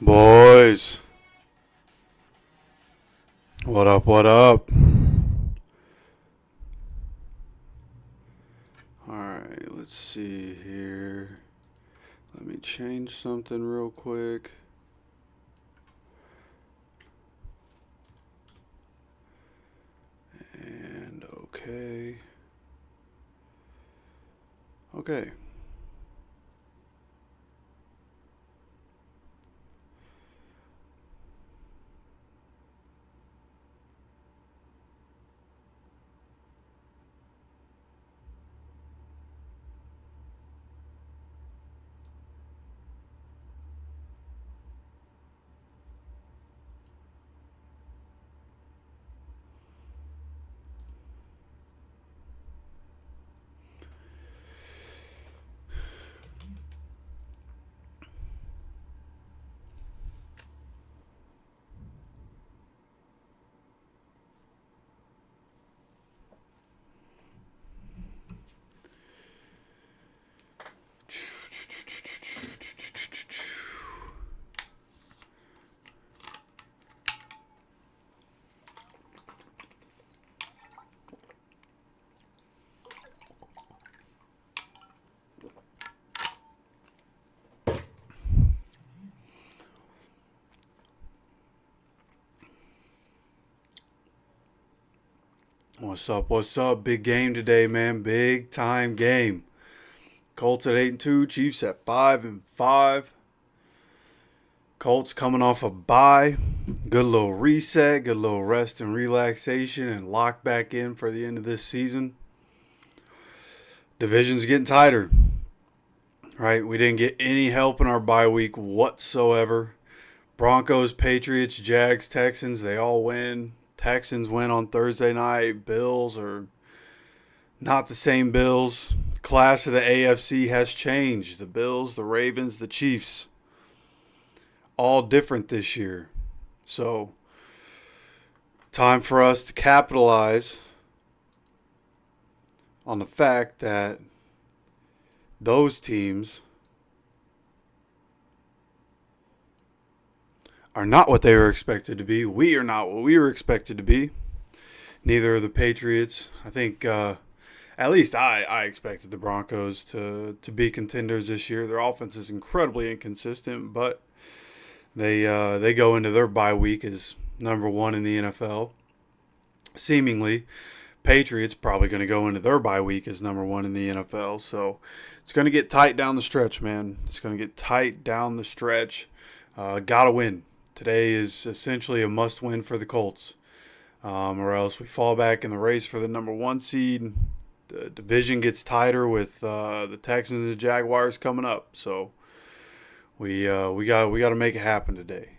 Boys, what up, what up? Alright, let's see here. Let me change something real quick. And okay. Okay. What's up? What's up? Big game today, man. Big time game. Colts at 8-2, Chiefs at 5-5. Colts coming off a bye. Good little reset, good little rest and relaxation, and lock back in for the end of this season. Division's getting tighter. Right? We didn't get any help in our bye week whatsoever. Broncos, Patriots, Jags, Texans, they all win. Texans win on Thursday night. Bills are not the same Bills. Class of the AFC has changed. The Bills, the Ravens, the Chiefs, all different this year. So, time for us to capitalize on the fact that those teams are not what they were expected to be. We are not what we were expected to be. Neither are the Patriots. I think, at least I expected the Broncos to be contenders this year. Their offense is incredibly inconsistent, but they go into their bye week as number one in the NFL. Seemingly, Patriots probably going to go into their bye week as number one in the NFL. So it's going to get tight down the stretch, man. It's going to get tight down the stretch. Got to win. Today is essentially a must-win for the Colts. Or else we fall back in the race for the number one seed. The division gets tighter with the Texans and the Jaguars coming up. So we got to make it happen today.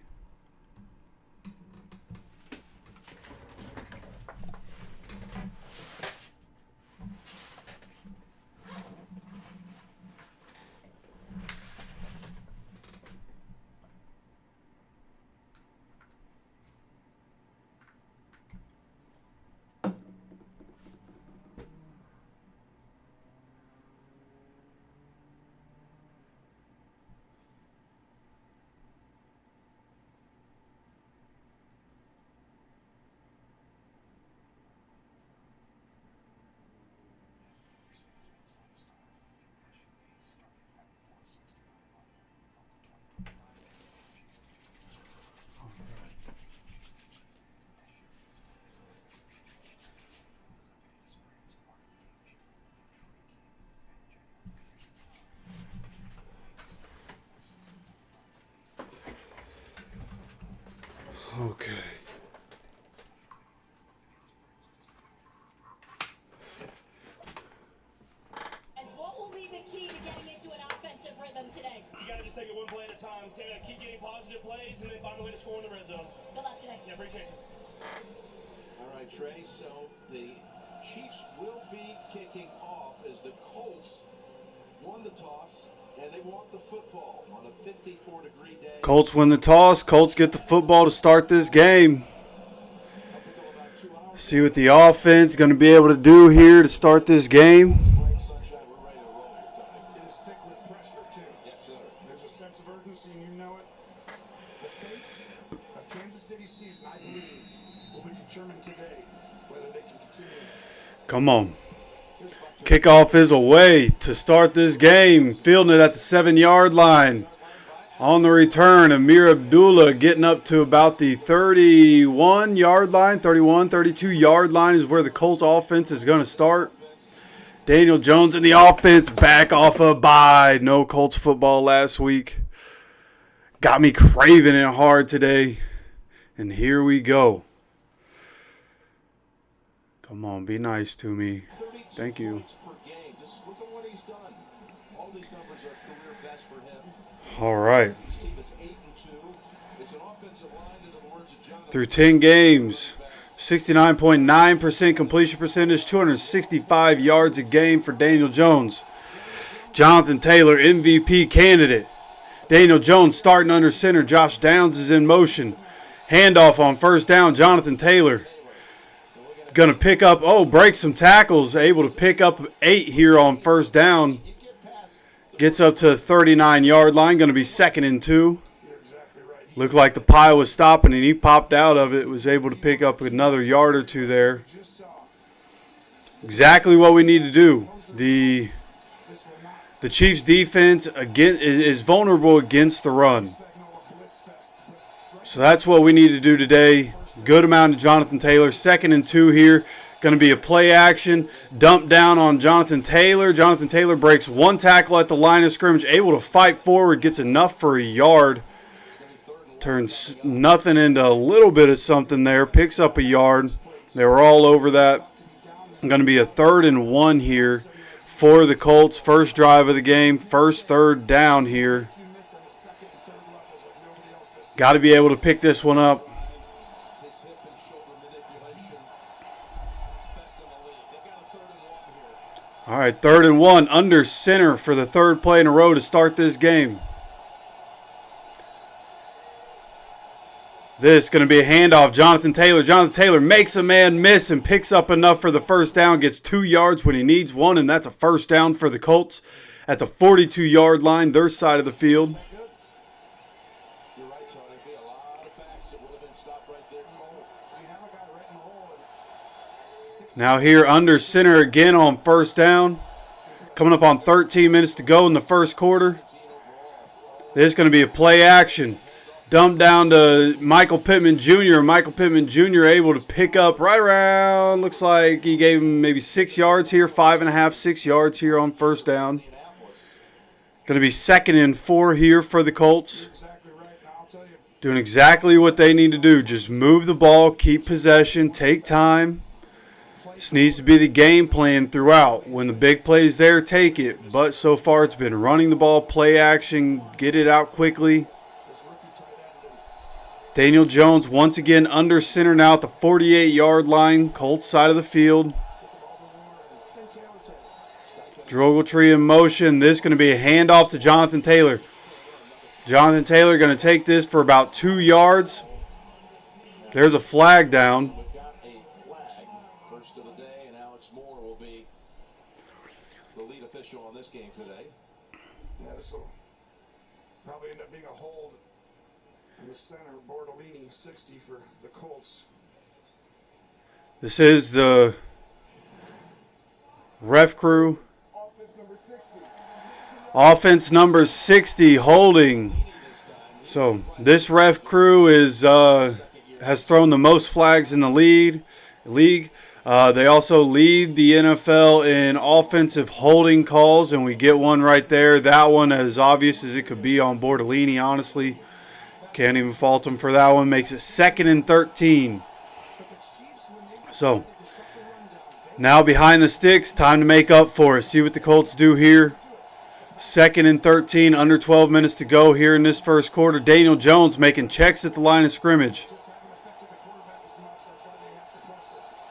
Okay. And what will be the key to getting into an offensive rhythm today? You got to just take it one play at a time. Keep getting positive plays and then find a way to score in the red zone. Good luck today. Yeah, appreciate you. All right, Trey, so the Chiefs will be kicking off as the Colts won the toss, and they want the football on a 54-degree day. Colts win the toss. Colts get the football to start this game. See what the offense is going to be able to do here to start this game. Sunshine, we're ready to roll here, Tony. It is thick with pressure, too. Yes, sir. There's a sense of urgency, and you know it. The fate of Kansas City's season, I believe, will be determined today whether they can continue. Come on. Kickoff is away to start this game. Fielding it at the 7-yard line. On the return, Amir Abdullah getting up to about the 31-yard line. 32-yard line is where the Colts offense is going to start. Daniel Jones in the offense back off a bye. No Colts football last week. Got me craving it hard today. And here we go. Come on, be nice to me. Thank you. Per game. Just look at what he's done. All these numbers are career best for him. All right. His team is 8-2. It's an offensive line that, in the words of Jonathan, Through 10 games, 69.9% completion percentage, 265 yards a game for Daniel Jones. Jonathan Taylor, MVP candidate. Daniel Jones starting under center. Josh Downs is in motion. Handoff on first down, Jonathan Taylor. Going to pick up, break some tackles. Able to pick up 8 here on first down. Gets up to the 39-yard line. Going to be 2nd and 2. Looked like the pile was stopping, and he popped out of it. Was able to pick up another yard or two there. Exactly what we need to do. The Chiefs' defense is vulnerable against the run. So that's what we need to do today. Good amount of Jonathan Taylor. 2nd and 2 here. Going to be a play action. Dump down on Jonathan Taylor. Jonathan Taylor breaks one tackle at the line of scrimmage. Able to fight forward. Gets enough for a yard. Turns nothing into a little bit of something there. Picks up a yard. They were all over that. Going to be a 3rd and 1 here for the Colts. First drive of the game. First 3rd down here. Got to be able to pick this one up. All right, 3rd and 1 under center for the 3rd play in a row to start this game. This is going to be a handoff. Jonathan Taylor. Jonathan Taylor makes a man miss and picks up enough for the first down. Gets 2 yards when he needs 1, and that's a first down for the Colts at the 42-yard line, their side of the field. Now here under center again on first down. Coming up on 13 minutes to go in the first quarter. This is going to be a play action. Dumped down to Michael Pittman Jr. Michael Pittman Jr. able to pick up right around, looks like he gave him maybe 6 yards here, 5.5, 6 yards here on first down. Going to be 2nd and 4 here for the Colts. Doing exactly what they need to do. Just move the ball, keep possession, take time. This needs to be the game plan throughout. When the big play's there, take it. But so far it's been running the ball, play action, get it out quickly. Daniel Jones once again under center now at the 48-yard line, Colts side of the field. Drogotree in motion. This is going to be a handoff to Jonathan Taylor. Jonathan Taylor going to take this for about 2 yards. There's a flag down. We've got a flag, first of the day, and Alex Moore will be the lead official on this game today. Yeah, this will probably end up being a hold in the center. Bordolini, 60 for the Colts. This is the ref crew. Offense number 60 holding. So this ref crew is has thrown the most flags in the league. They also lead the NFL in offensive holding calls, and we get one right there. That one, as obvious as it could be on Bordolini, honestly. Can't even fault him for that one. Makes it 2nd and 13. So now behind the sticks, time to make up for it. See what the Colts do here. 2nd and 13, under 12 minutes to go here in this first quarter. Daniel Jones making checks at the line of scrimmage.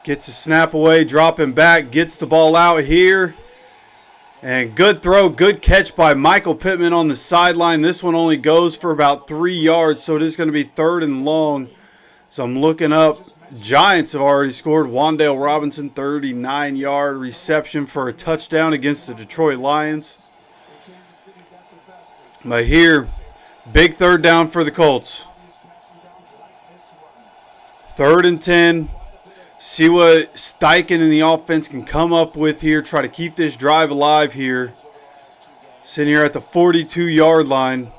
Gets a snap away, dropping back, gets the ball out here. And good throw, good catch by Michael Pittman on the sideline. This one only goes for about 3 yards, so it is going to be 3rd and long. So I'm looking up. Giants have already scored. Wan'Dale Robinson, 39-yard reception for a touchdown against the Detroit Lions. But here, big 3rd down for the Colts. 3rd and 10. See what Steichen and the offense can come up with here. Try to keep this drive alive here. Sitting here at the 42-yard line.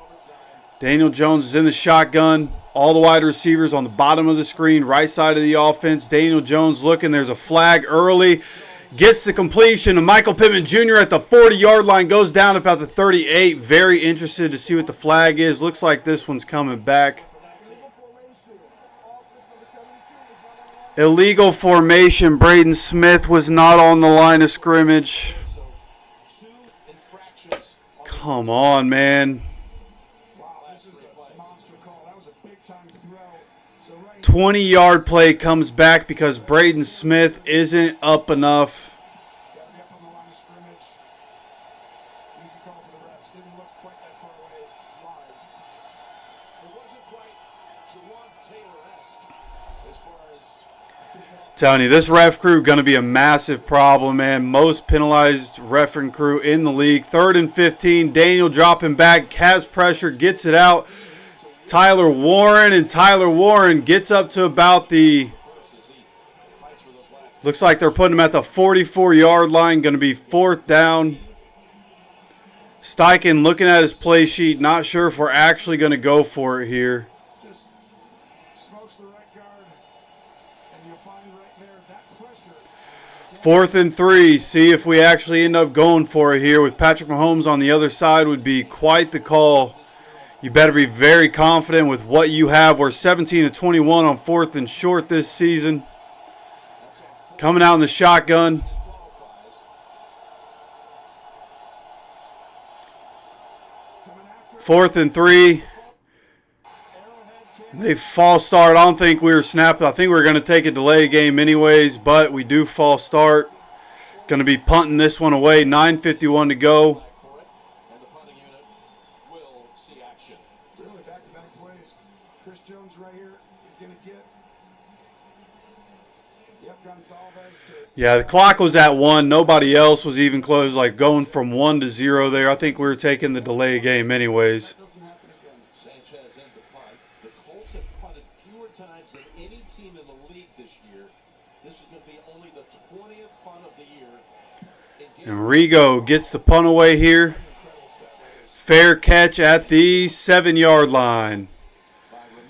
Daniel Jones is in the shotgun. All the wide receivers on the bottom of the screen, right side of the offense. Daniel Jones looking. There's a flag early. Gets the completion. And Michael Pittman Jr. at the 40-yard line goes down about the 38. Very interested to see what the flag is. Looks like this one's coming back. Illegal formation. Braden Smith was not on the line of scrimmage. Come on, man. 20-yard play comes back because Braden Smith isn't up enough. Telling you, this ref crew going to be a massive problem, man. Most penalized refereeing crew in the league. 3rd and 15. Daniel dropping back, has pressure, gets it out. Tyler Warren gets up to about the, looks like they're putting him at the 44-yard line. Going to be 4th down. Steichen looking at his play sheet, not sure if we're actually going to go for it here. 4th and 3. See if we actually end up going for it here. With Patrick Mahomes on the other side would be quite the call. You better be very confident with what you have. We're 17-21 on 4th and short this season. Coming out in the shotgun. Fourth and 3. They false start. I don't think we were snapped. I think we were going to take a delay game anyways, but we do false start. Going to be punting this one away. 9:51 to go. And the punting unit will see action. Really back-to-back plays. Chris Jones right here is going to get. Yep, Gonzalez to. Yeah, the clock was at 1. Nobody else was even close. Like going from 1 to 0 there. I think we were taking the delay game anyways. Doesn't happen again. Sanchez in to punt. The Colts have punted fewer times than any team in the league this year. This is going to be only the 20th punt of the year. And Rigo gets the punt away here. Fair catch at the 7-yard line.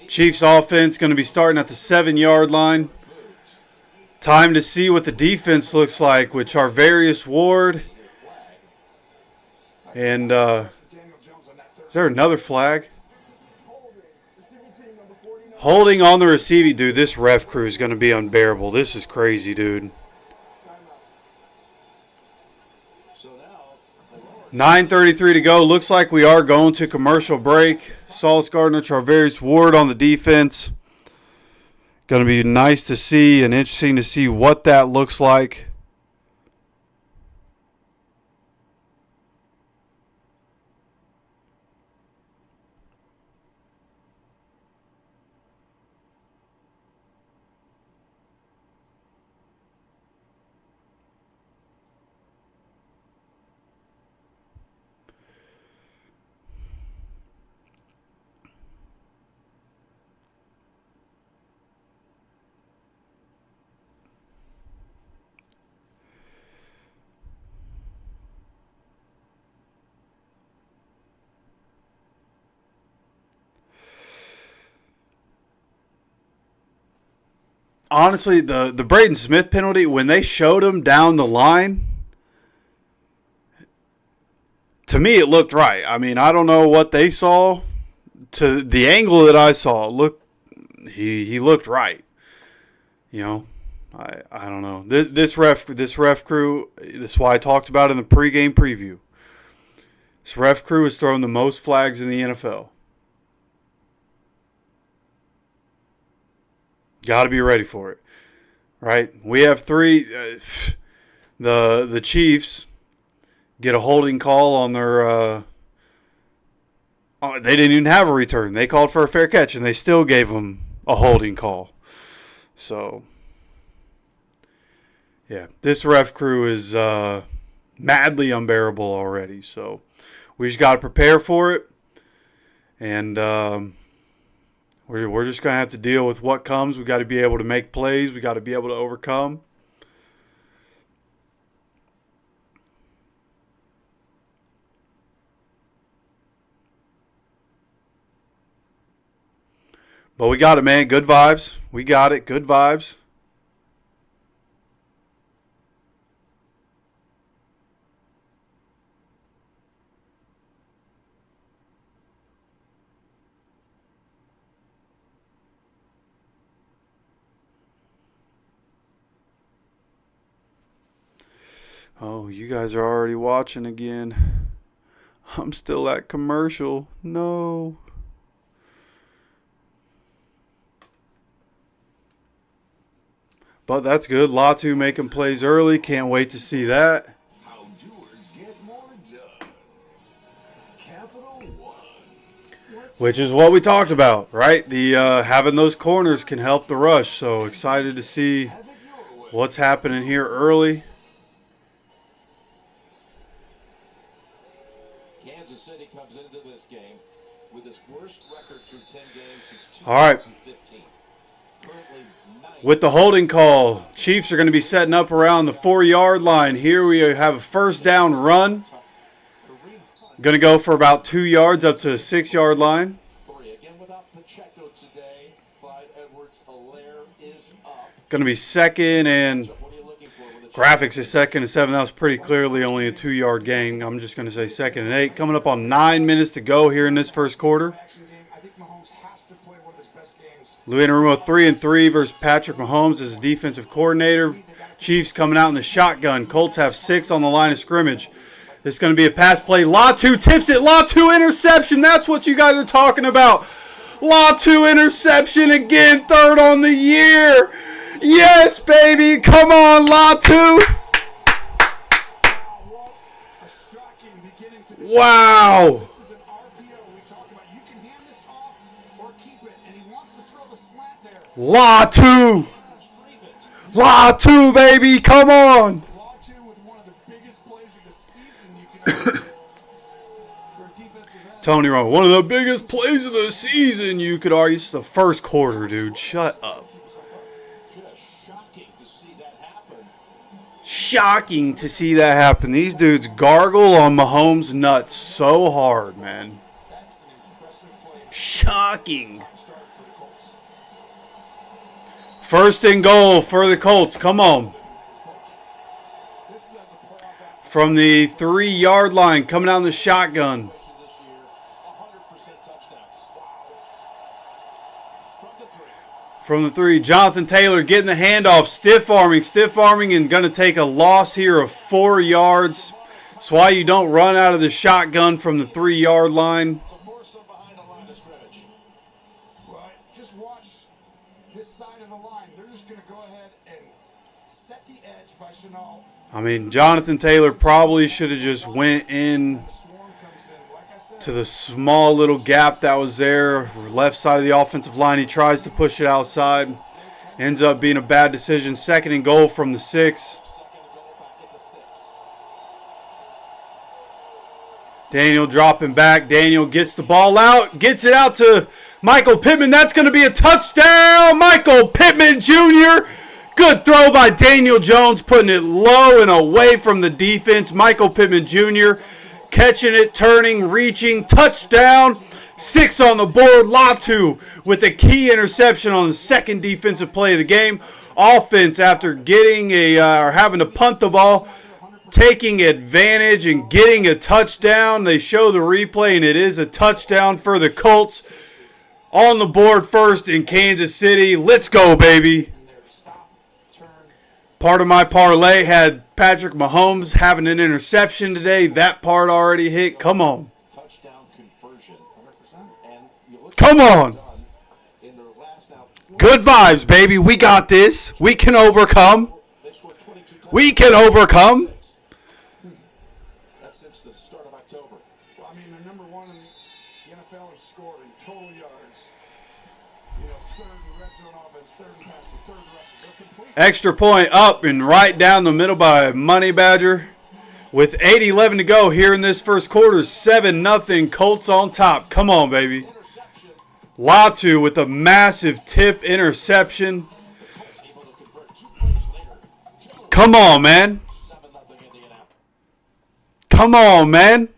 Chiefs offense going to be starting at the 7-yard line. Time to see what the defense looks like with Charvarius Ward. And is there another flag? Holding on the receiving. Dude, this ref crew is going to be unbearable. This is crazy, dude. 9:33 to go. Looks like we are going to commercial break. Sauce Gardner, Charvarius Ward on the defense. Going to be nice to see and interesting to see what that looks like. Honestly, the Braden Smith penalty, when they showed him down the line, to me it looked right. I mean, I don't know what they saw. To the angle that I saw, he looked right. You know, I don't know. This ref crew, this is why I talked about in the pregame preview. This ref crew has thrown the most flags in the NFL. Got to be ready for it, right? We have 3. The Chiefs get a holding call on their. They didn't even have a return. They called for a fair catch, and they still gave them a holding call. So, yeah, this ref crew is madly unbearable already. So, we just got to prepare for it, and. We're just going to have to deal with what comes. We got to be able to make plays. We got to be able to overcome. But we got it, man. Good vibes. We got it. Good vibes. Oh, you guys are already watching again. I'm still at commercial. No. But that's good. Latu making plays early. Can't wait to see that. How doers get more done. Capital One. Which is what we talked about, right? The having those corners can help the rush. So excited to see what's happening here early. Kansas City comes into this game with its worst record through 10 games since 2015. All right. Currently 9th. With the holding call, Chiefs are going to be setting up around the 4-yard line. Here we have a first down run. Going to go for about 2 yards up to the 6-yard line. Again without Pacheco today. Clyde Edwards-Helaire is up. Going to be second and What are you looking for with the graphics is 2nd and 7. That was pretty clearly only a 2-yard gain. I'm just going to say 2nd and 8. Coming up on 9 minutes to go here in this first quarter. Action game. I think Mahomes has to play one of his best games. Lou Anarumo 3-3 versus Patrick Mahomes as defensive coordinator. Chiefs coming out in the shotgun. Colts have 6 on the line of scrimmage. This is going to be a pass play. Latu tips it. Latu interception. That's what you guys are talking about. Latu interception again. 3rd on the year. Yes, baby. Come on, Latu. A shocking beginning to this. Wow. This is an RPO we talk about. You can hand this off or keep it, and he wants to throw the slant there. Latu. Latu, baby. Come on. Latu with one of the biggest plays of the season you can argue for a defensive end. Tony Romo, one of the biggest plays of the season, you could argue. It's the first quarter, dude. Shut up. Just shocking to see that happen. Shocking to see that happen. These dudes gargle on Mahomes' nuts so hard, man. That's an impressive play. Shocking. Start for the Colts. First and goal for the Colts. Come on. This is as a playoff atmosphere. From the 3-yard line, coming out in the shotgun. This year, 100% touchdowns. From the 3. From the 3, Jonathan Taylor getting the handoff, stiff arming, and going to take a loss here of 4 yards. That's why you don't run out of the shotgun from the 3-yard line. To force them behind the line of scrimmage. Well, just watch this side of the line. They're just going to go ahead and set the edge by Chanel. I mean, Jonathan Taylor probably should have just went in The swarm comes in. Like I said, to the small little gap that was there, left side of the offensive line. He tries to push it outside. Ends up being a bad decision. Second and goal from the 6. Second and goal back at the 6. Daniel dropping back. Daniel gets the ball out. Gets it out to Michael Pittman. That's going to be a touchdown. Michael Pittman Jr. Good throw by Daniel Jones, putting it low and away from the defense. Michael Pittman Jr. catching it, turning, reaching. Touchdown. 6 on the board. Latu with the key interception on the second defensive play of the game. Offense, after getting or having to punt the ball, taking advantage and getting a touchdown. They show the replay, and it is a touchdown for the Colts. On the board first in Kansas City. Let's go, baby. stop, turn. Part of my parlay had Patrick Mahomes having an interception today. That part already hit. Come on. Touchdown conversion. 100%. And you look Come at what on. they've done in their last now. Good vibes, baby. We got this. We can overcome. They scored 22 touchdowns. We can overcome. That's since the start of October. Well, I mean, they're number 1 in the NFL in scoring, total yards. You know, third in red zone offense, third in passing, third in rushing. They're complete. Extra point up and right down the middle by Money Badger. With 8:11 to go here in this first quarter, 7-0 Colts on top. Come on, baby. Interception. Latu with a massive tip interception. Colts able to convert 2 plays later. Jones, Come on, man. 7-0 Indianapolis. Come on, man.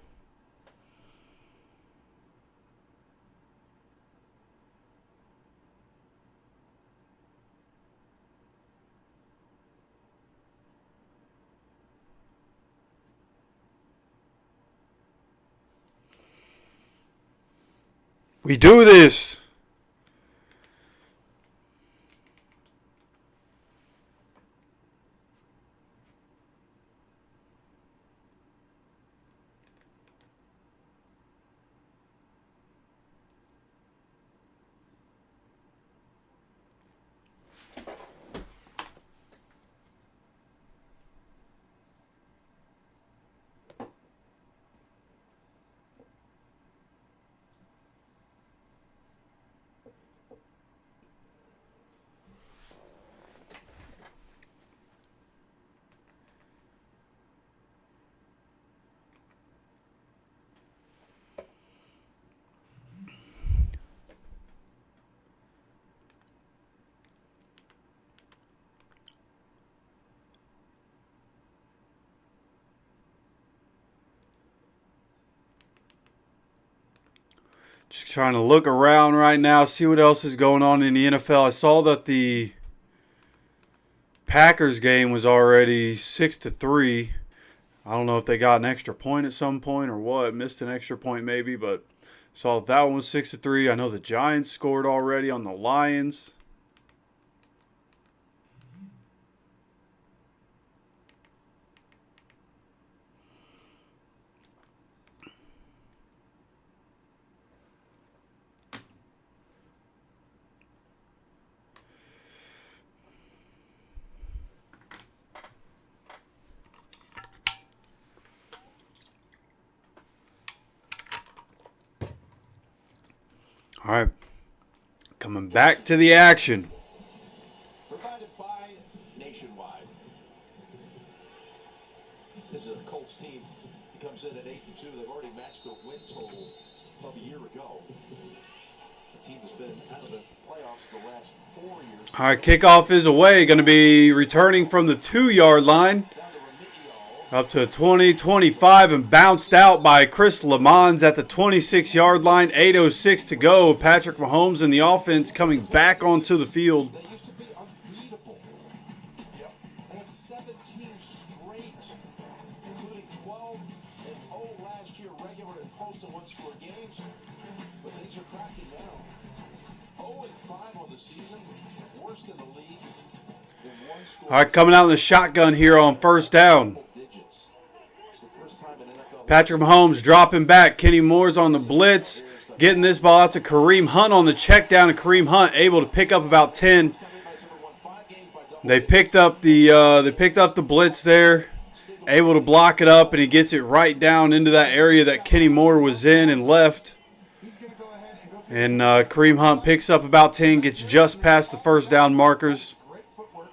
We do this. Just trying to look around right now, see what else is going on in the NFL. I saw that the Packers game was already 6-3. I don't know if they got an extra point at some point or what. Missed an extra point maybe, but saw that one was 6-3. I know the Giants scored already on the Lions. All right, coming back to the action. Provided by Nationwide. This is a Colts team. He comes in at 8-2. They've already matched the win total of a year ago. The team has been out of the playoffs the last 4 years. All right, kickoff is away. Going to be returning from the 2-yard line. Down to Up to a 20, 25, and bounced out by Chris Lamons at the 26-yard line. 8:06 to go. Patrick Mahomes and the offense coming back onto the field. They used to be unbeatable. Yep. They had 17 straight, including 12-0 last year, regular and post and one-score games. But things are cracking now. 0-5 on the season, worst in the league. In one score. All right, coming out in the shotgun here on first down. Digits. It's the first time in NFL. Patrick Mahomes dropping back. Kenny Moore's on the blitz. Getting this ball out to Kareem Hunt on the check down. And Kareem Hunt able to pick up about 10. They picked up the blitz there. Able to block it up, and he gets it right down into that area that Kenny Moore was in and left. And Kareem Hunt picks up about 10, gets just past the first down markers. Great footwork,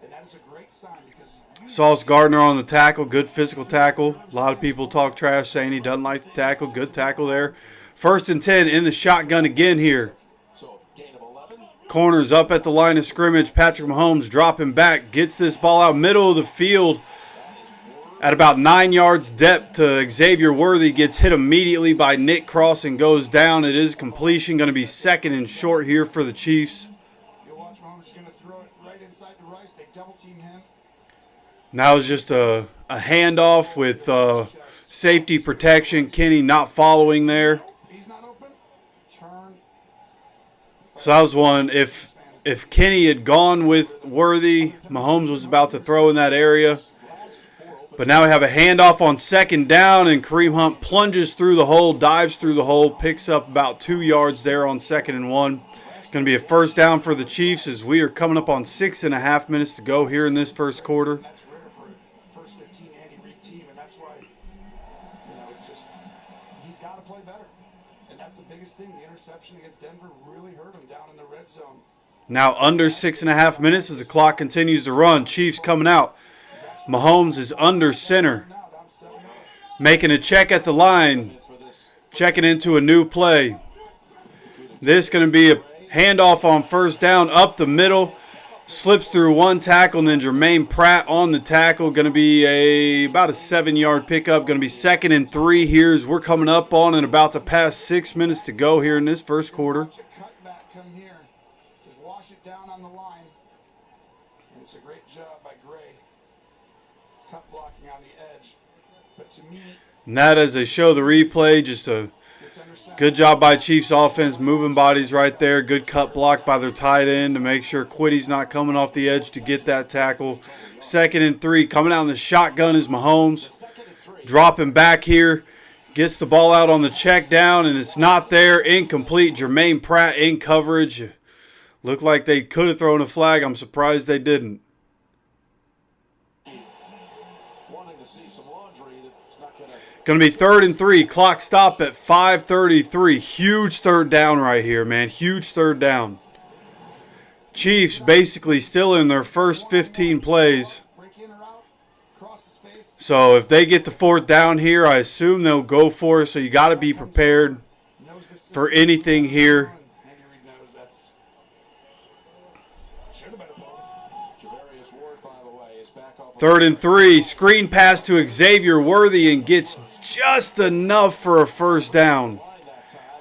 and that is a great sign because Sauce Gardner on the tackle, good physical tackle. A lot of people talk trash saying he doesn't like to tackle. Good tackle there. 1st and 10 in the shotgun again here. So, gain of 11. Corners up at the line of scrimmage. Patrick Mahomes dropping back, gets this ball out middle of the field. At about 9 yards depth to Xavier Worthy, gets hit immediately by Nick Cross and goes down. It is completion, going to be 2nd and short here for the Chiefs. you'll watch Mahomes is going to throw it right inside to Rice. They double team him. Now it's just a handoff with safety protection. Kenny not following there. He's not open. Turn. So that was one. If Kenny had gone with Worthy, Mahomes was about to throw in that area. But now we have a handoff on 2nd down, and Kareem Hunt plunges through the hole, dives through the hole, picks up about 2 yards there on 2nd and 1. Going to be a first down for the Chiefs as we are coming up on 6.5 minutes to go here in this first quarter. That's rare for a first 15 Andy Reid team, and that's why, it's just he's got to play better. And that's the biggest thing. The interception against Denver really hurt him down in the red zone. Now under 6.5 minutes as the clock continues to run. Chiefs coming out. Mahomes is under center. Now down 7-0. Making a check at the line. Checking into a new play. This going to be a handoff on first down up the middle. Slips through one tackle, and then Jermaine Pratt on the tackle. Going to be about a 7-yard pickup. Going to be 2nd and 3 here as we're coming up on and about to pass 6 minutes to go here in this first quarter. Watch a cutback come here. Just wash it down on the line. And it's a great job by Gray. Cut blocking on the edge. But to me, And that as they show the replay, just a it's under center. good job by Chiefs offense, moving bodies right there. Good cut block by their tight end to make sure Quiddy's not coming off the edge to get that tackle. 2nd and 3. Coming out in the shotgun is Mahomes. Dropping back here. Gets the ball out on the check down, and it's not there. Incomplete. Jermaine Pratt in coverage. Looked like they could have thrown a flag. I'm surprised they didn't. Wanting to see some laundry that's not going to. Going to be 3rd and 3. Clock stop at 5:33. Huge 3rd down right here, man. Huge 3rd down. Chiefs basically still in their first 15 plays. Break in or out. Cross his face. So if they get to 4th down here, I assume they'll go for it. So you got to be prepared Knows the system. for anything here. Andy Reid knows that's. Should have been a ball. Javarius Ward, by the way, is back off. 3rd and 3. Screen pass to Xavier Worthy and gets just enough for a first down.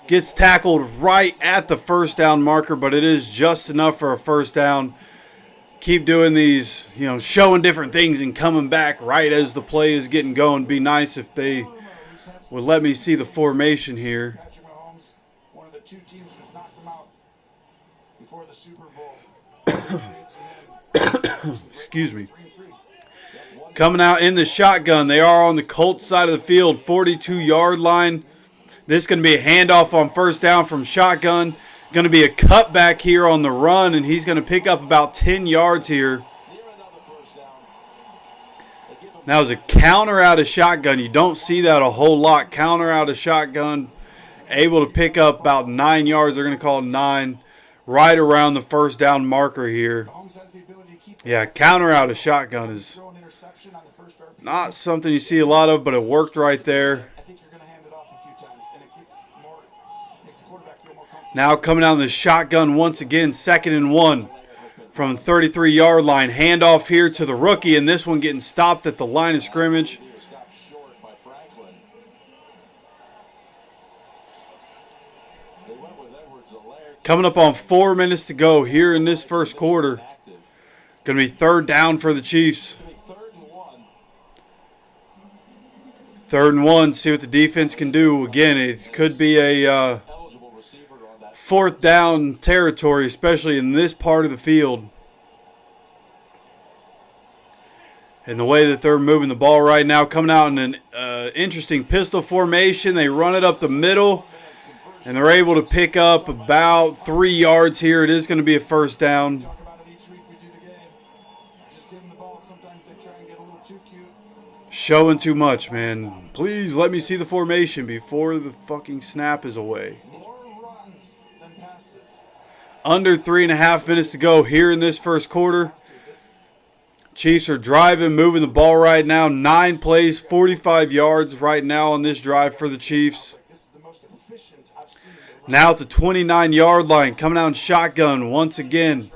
Gets tackled right at the first down marker, but it is just enough for a first down. Keep doing these, showing different things and coming back right as the play is getting going. Be nice if they would let me see the formation here. Patrick Mahomes, one of the two teams who's knocked him out before the Super Bowl. Excuse me. 3-3. Coming out in the shotgun. They are on the Colts side of the field, 42-yard line. This is going to be a handoff on first down from shotgun. Going to be a cutback here on the run, and he's going to pick up about 10 yards here. That was a counter out of shotgun. You don't see that a whole lot. Counter out of shotgun. Able to pick up about 9 yards. They're going to call it 9. Right around the first down marker here. Mahomes has the ability to keep Yeah, counter out of shotgun is throw an interception on the first RPO. not something you see a lot of, but it worked right there. I think you're going to hand it off a few times, and it makes the quarterback feel more comfortable. Now coming out in the shotgun once again, 2nd and 1. from 33-yard line. Handoff here to the rookie, and this one getting stopped at the line of scrimmage. Stopped short by Franklin. They went with Edwards-Helaire. Coming up on 4 minutes to go here in this first quarter. Going to be third down for the Chiefs. Third and one. Third and one, see what the defense can do. Again, it could be a Eligible receiver on that. fourth down territory, especially in this part of the field. And the way that they're moving the ball right now, coming out in an interesting pistol formation. They run it up the middle, and they're able to pick up about 3 yards here. It is going to be a first down. Talk about it each week we do the game. Just give them the ball. Sometimes they try and get a little too cute. Showing too much, man. Please let me see the formation before the fucking snap is away. More runs than passes. Under 3.5 minutes to go here in this first quarter. Chiefs are driving, moving the ball right now. 9 plays, 45 yards right now on this drive for the Chiefs. This is the most efficient I've seen. Now at the 29-yard line, coming out in shotgun once again.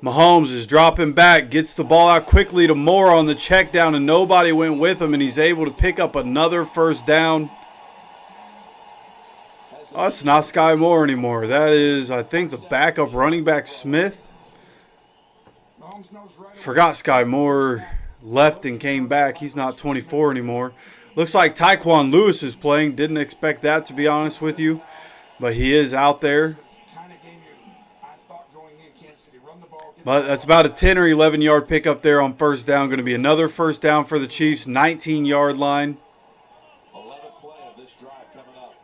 Mahomes is dropping back, gets the ball out quickly to Moore on the check down, and nobody went with him, and he's able to pick up another first down. Oh, that's not Sky Moore anymore. That is, I think, the backup running back Smith. Forgot Sky Moore left and came back. He's not 24 anymore. Looks like Tyquan Lewis is playing. Didn't expect that, to be honest with you. But he is out there. But that's about a 10 or 11-yard pickup there on first down. Going to be another first down for the Chiefs. 19-yard line. 11th play of this drive coming up.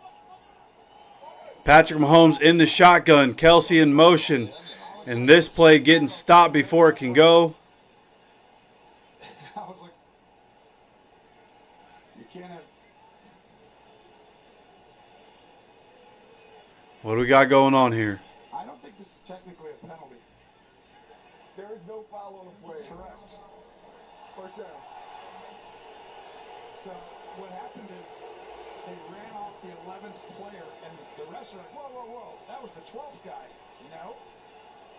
Patrick Mahomes in the shotgun. Kelsey in motion. And this play getting stopped before it can go. I was like, you can't have. What do we got going on here? I don't think this is technically a penalty. There is no foul on the play. Correct. First down. So what happened is they ran off the 11th player, and the refs are like, whoa, whoa, whoa, that was the 12th guy. No,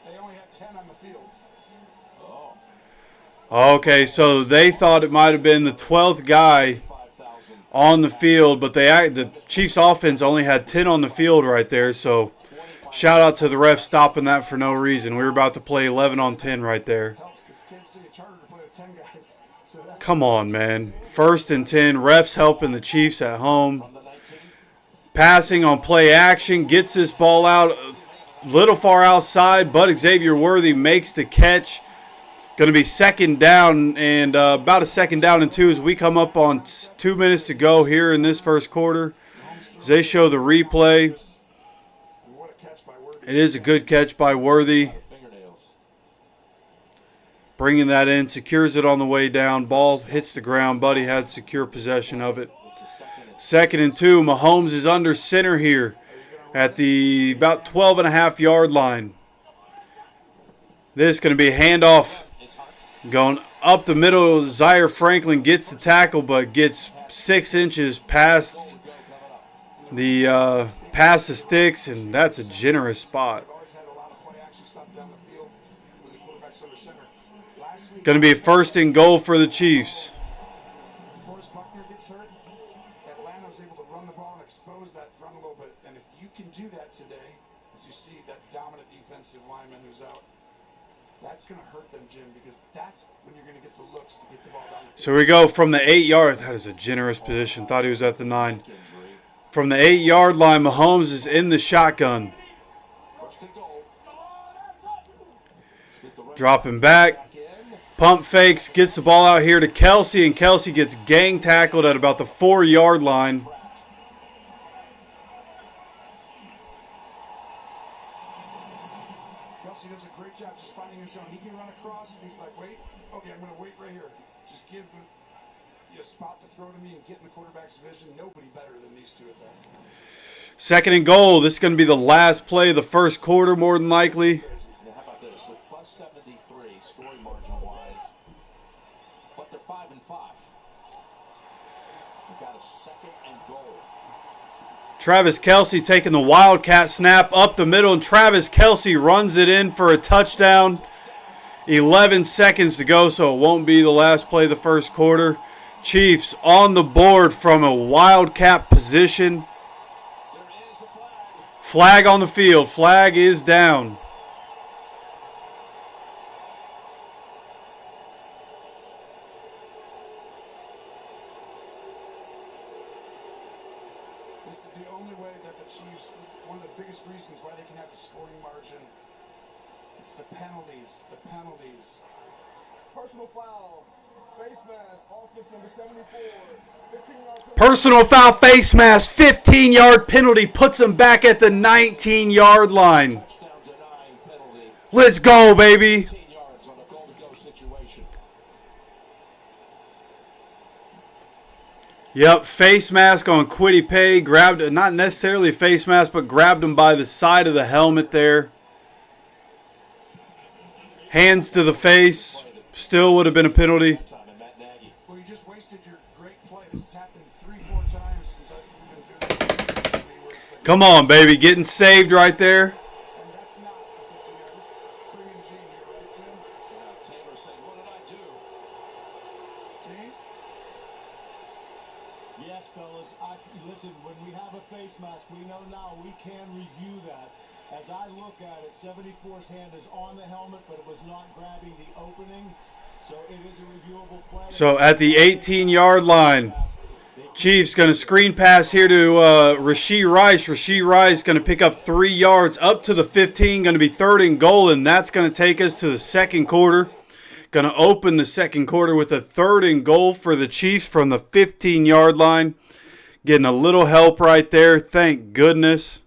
they only had 10 on the field. Oh. Okay, so they thought it might have been the 12th guy 5,000. on the field, but the Chiefs offense only had 10 on the field right there, so shout out to the ref stopping that for no reason. We were about to play 11 on 10 right there. Helps because Kansas City it's harder to play with 10 guys. So that's Come on, man. First and 10, refs helping the Chiefs at home. From the 19. Passing on play action, gets this ball out a little far outside, but Xavier Worthy makes the catch. Going to be second down, and about a second down and 2 as we come up on 2 minutes to go here in this first quarter. As they show the replay, and what a catch by Worthy. it is a good catch by Worthy. Fingernails. Bringing that in, secures it on the way down. Ball hits the ground. Buddy had secure possession of it. This is Second and 2. Mahomes is under center here at the about 12.5-yard line. This is going to be a handoff it's hot. going up the middle. Zaire Franklin gets the tackle, but gets 6 inches past past the sticks, and that's a generous spot. They've always had a lot of play action stuff down the field when the quarterback's under center. Last week, Going to be a first and goal for the Chiefs. Forrest Buckner gets hurt. Atlanta was able to run the ball and expose that front a little bit. And if you can do that today, as you see that dominant defensive lineman who's out, that's going to hurt them, Jim, because that's when you're going to get the looks to get the ball down the field. So we go from the 8-yard. That is a generous position. Thought he was at the 9. From the 8-yard line, Mahomes is in the shotgun. First and goal. Split the right Dropping back. back in. Pump fakes. Gets the ball out here to Kelsey, and Kelsey gets gang tackled at about the 4-yard line. Kelsey does a great job just finding his zone. He can run across, and he's like, wait, okay, I'm going to wait right here. Just give him a spot to throw to me and get in the quarterback's vision. Nobody better than these two at that. Second and goal. This is going to be the last play of the first quarter, more than likely. Yeah, how about this? With plus 73 scoring margin wise, but they're 5-5. They've got a second and goal. Travis Kelce taking the Wildcat snap up the middle, and Travis Kelce runs it in for a touchdown. 11 seconds to go, so it won't be the last play of the first quarter. Chiefs on the board from a Wildcat position. Flag on the field. Flag is down. This is the only way that the Chiefs, one of the biggest reasons why they can have the scoring margin. It's the penalties, the penalties. Personal foul. Face mask. Offense number 74. 15-yard penalty. Personal foul, face mask, 15-yard penalty, puts him back at the 19-yard line. Touchdown denying penalty. Let's go, baby. 15 yards on a goal-to-go situation. Yep, face mask on Kwity Paye. Grabbed, not necessarily a face mask, but grabbed him by the side of the helmet there. Hands to the face. Still would have been a penalty. Time and Matt Nagy. Well, you just wasted your great play. This has happened 3-4 times since we've been doing this. Come on, baby. Getting saved right there. And that's not the 15 yards. Let's bring in Gene here, right, Jim? Yeah, Taylor said, what did I do? Gene? Yes, fellas. Listen, when we have a face mask, we know now we can review that. As I look at it, 74's hand is on the helmet, but it was not grabbing the opening. So it is a reviewable play. So at the 18-yard line, Chiefs going to screen pass here to Rashee Rice. Rashee Rice going to pick up 3 yards up to the 15. Going to be 3rd and goal, and that's going to take us to the second quarter. Going to open the second quarter with a 3rd and goal for the Chiefs from the 15-yard line. Getting a little help right there. Thank goodness.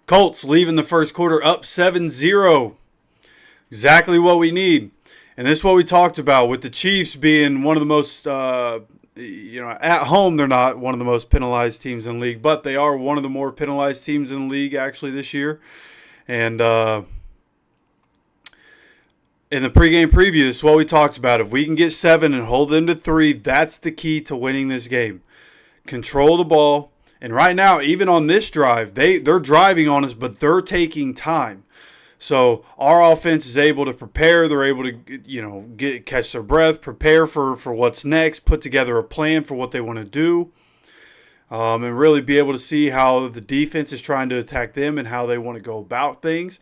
Colts leaving the first quarter up 7-0. Exactly what we need. And this is what we talked about with the Chiefs being one of the most, at home they're not one of the most penalized teams in the league, but they are one of the more penalized teams in the league actually this year. And in the pregame preview, this is what we talked about. If we can get 7 and hold them to 3, that's the key to winning this game. Control the ball. And right now, even on this drive, they're driving on us, but they're taking time. So our offense is able to prepare. They're able to, catch their breath, prepare for what's next, put together a plan for what they want to do, and really be able to see how the defense is trying to attack them and how they want to go about things.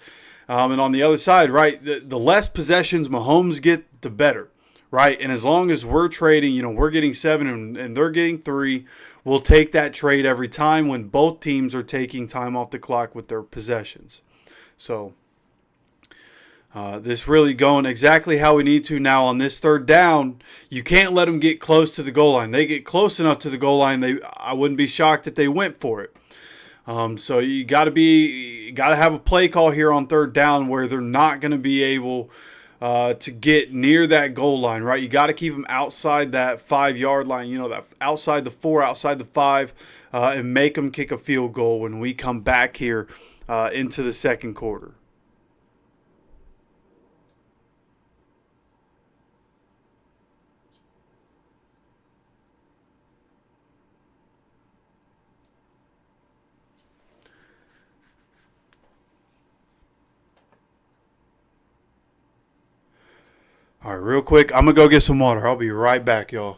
And on the other side, right, the less possessions Mahomes get, the better, right? And as long as we're trading, we're getting 7 and they're getting 3, we'll take that trade every time when both teams are taking time off the clock with their possessions. So this really going exactly how we need to now on this 3rd down. You can't let them get close to the goal line. They get close enough to the goal line, I wouldn't be shocked if they went for it. So you got to have a play call here on 3rd down where they're not going to be able to get near that goal line, right? You got to keep them outside that 5-yard line, that outside the 4, outside the 5, and make them kick a field goal when we come back here into the second quarter. All right, real quick, I'm going to go get some water. I'll be right back, y'all.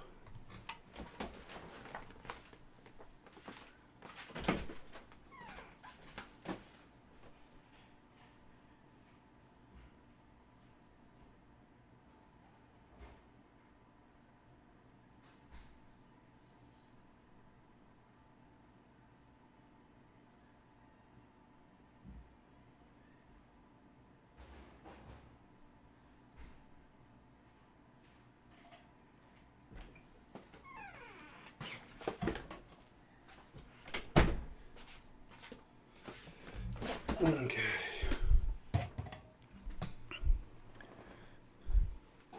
Okay.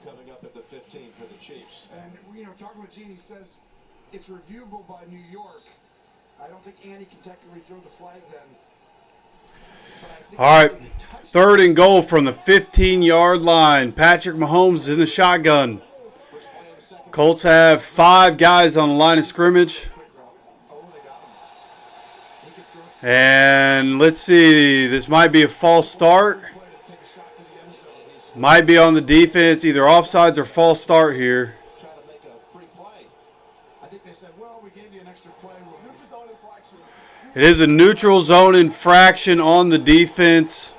Coming up at the 15 for the Chiefs. And, talking with Gene, he says it's reviewable by New York. I don't think Andy can technically throw the flag then. But I think All right, 3rd and goal from the 15-yard line. Patrick Mahomes in the shotgun. Colts have 5 guys on the line of scrimmage. And let's see, this might be a false start. Might be on the defense, either offsides or false start here. Try to make a free play. I think they said, well, we gave you an extra play. Neutral zone infraction. It is a neutral zone infraction on the defense.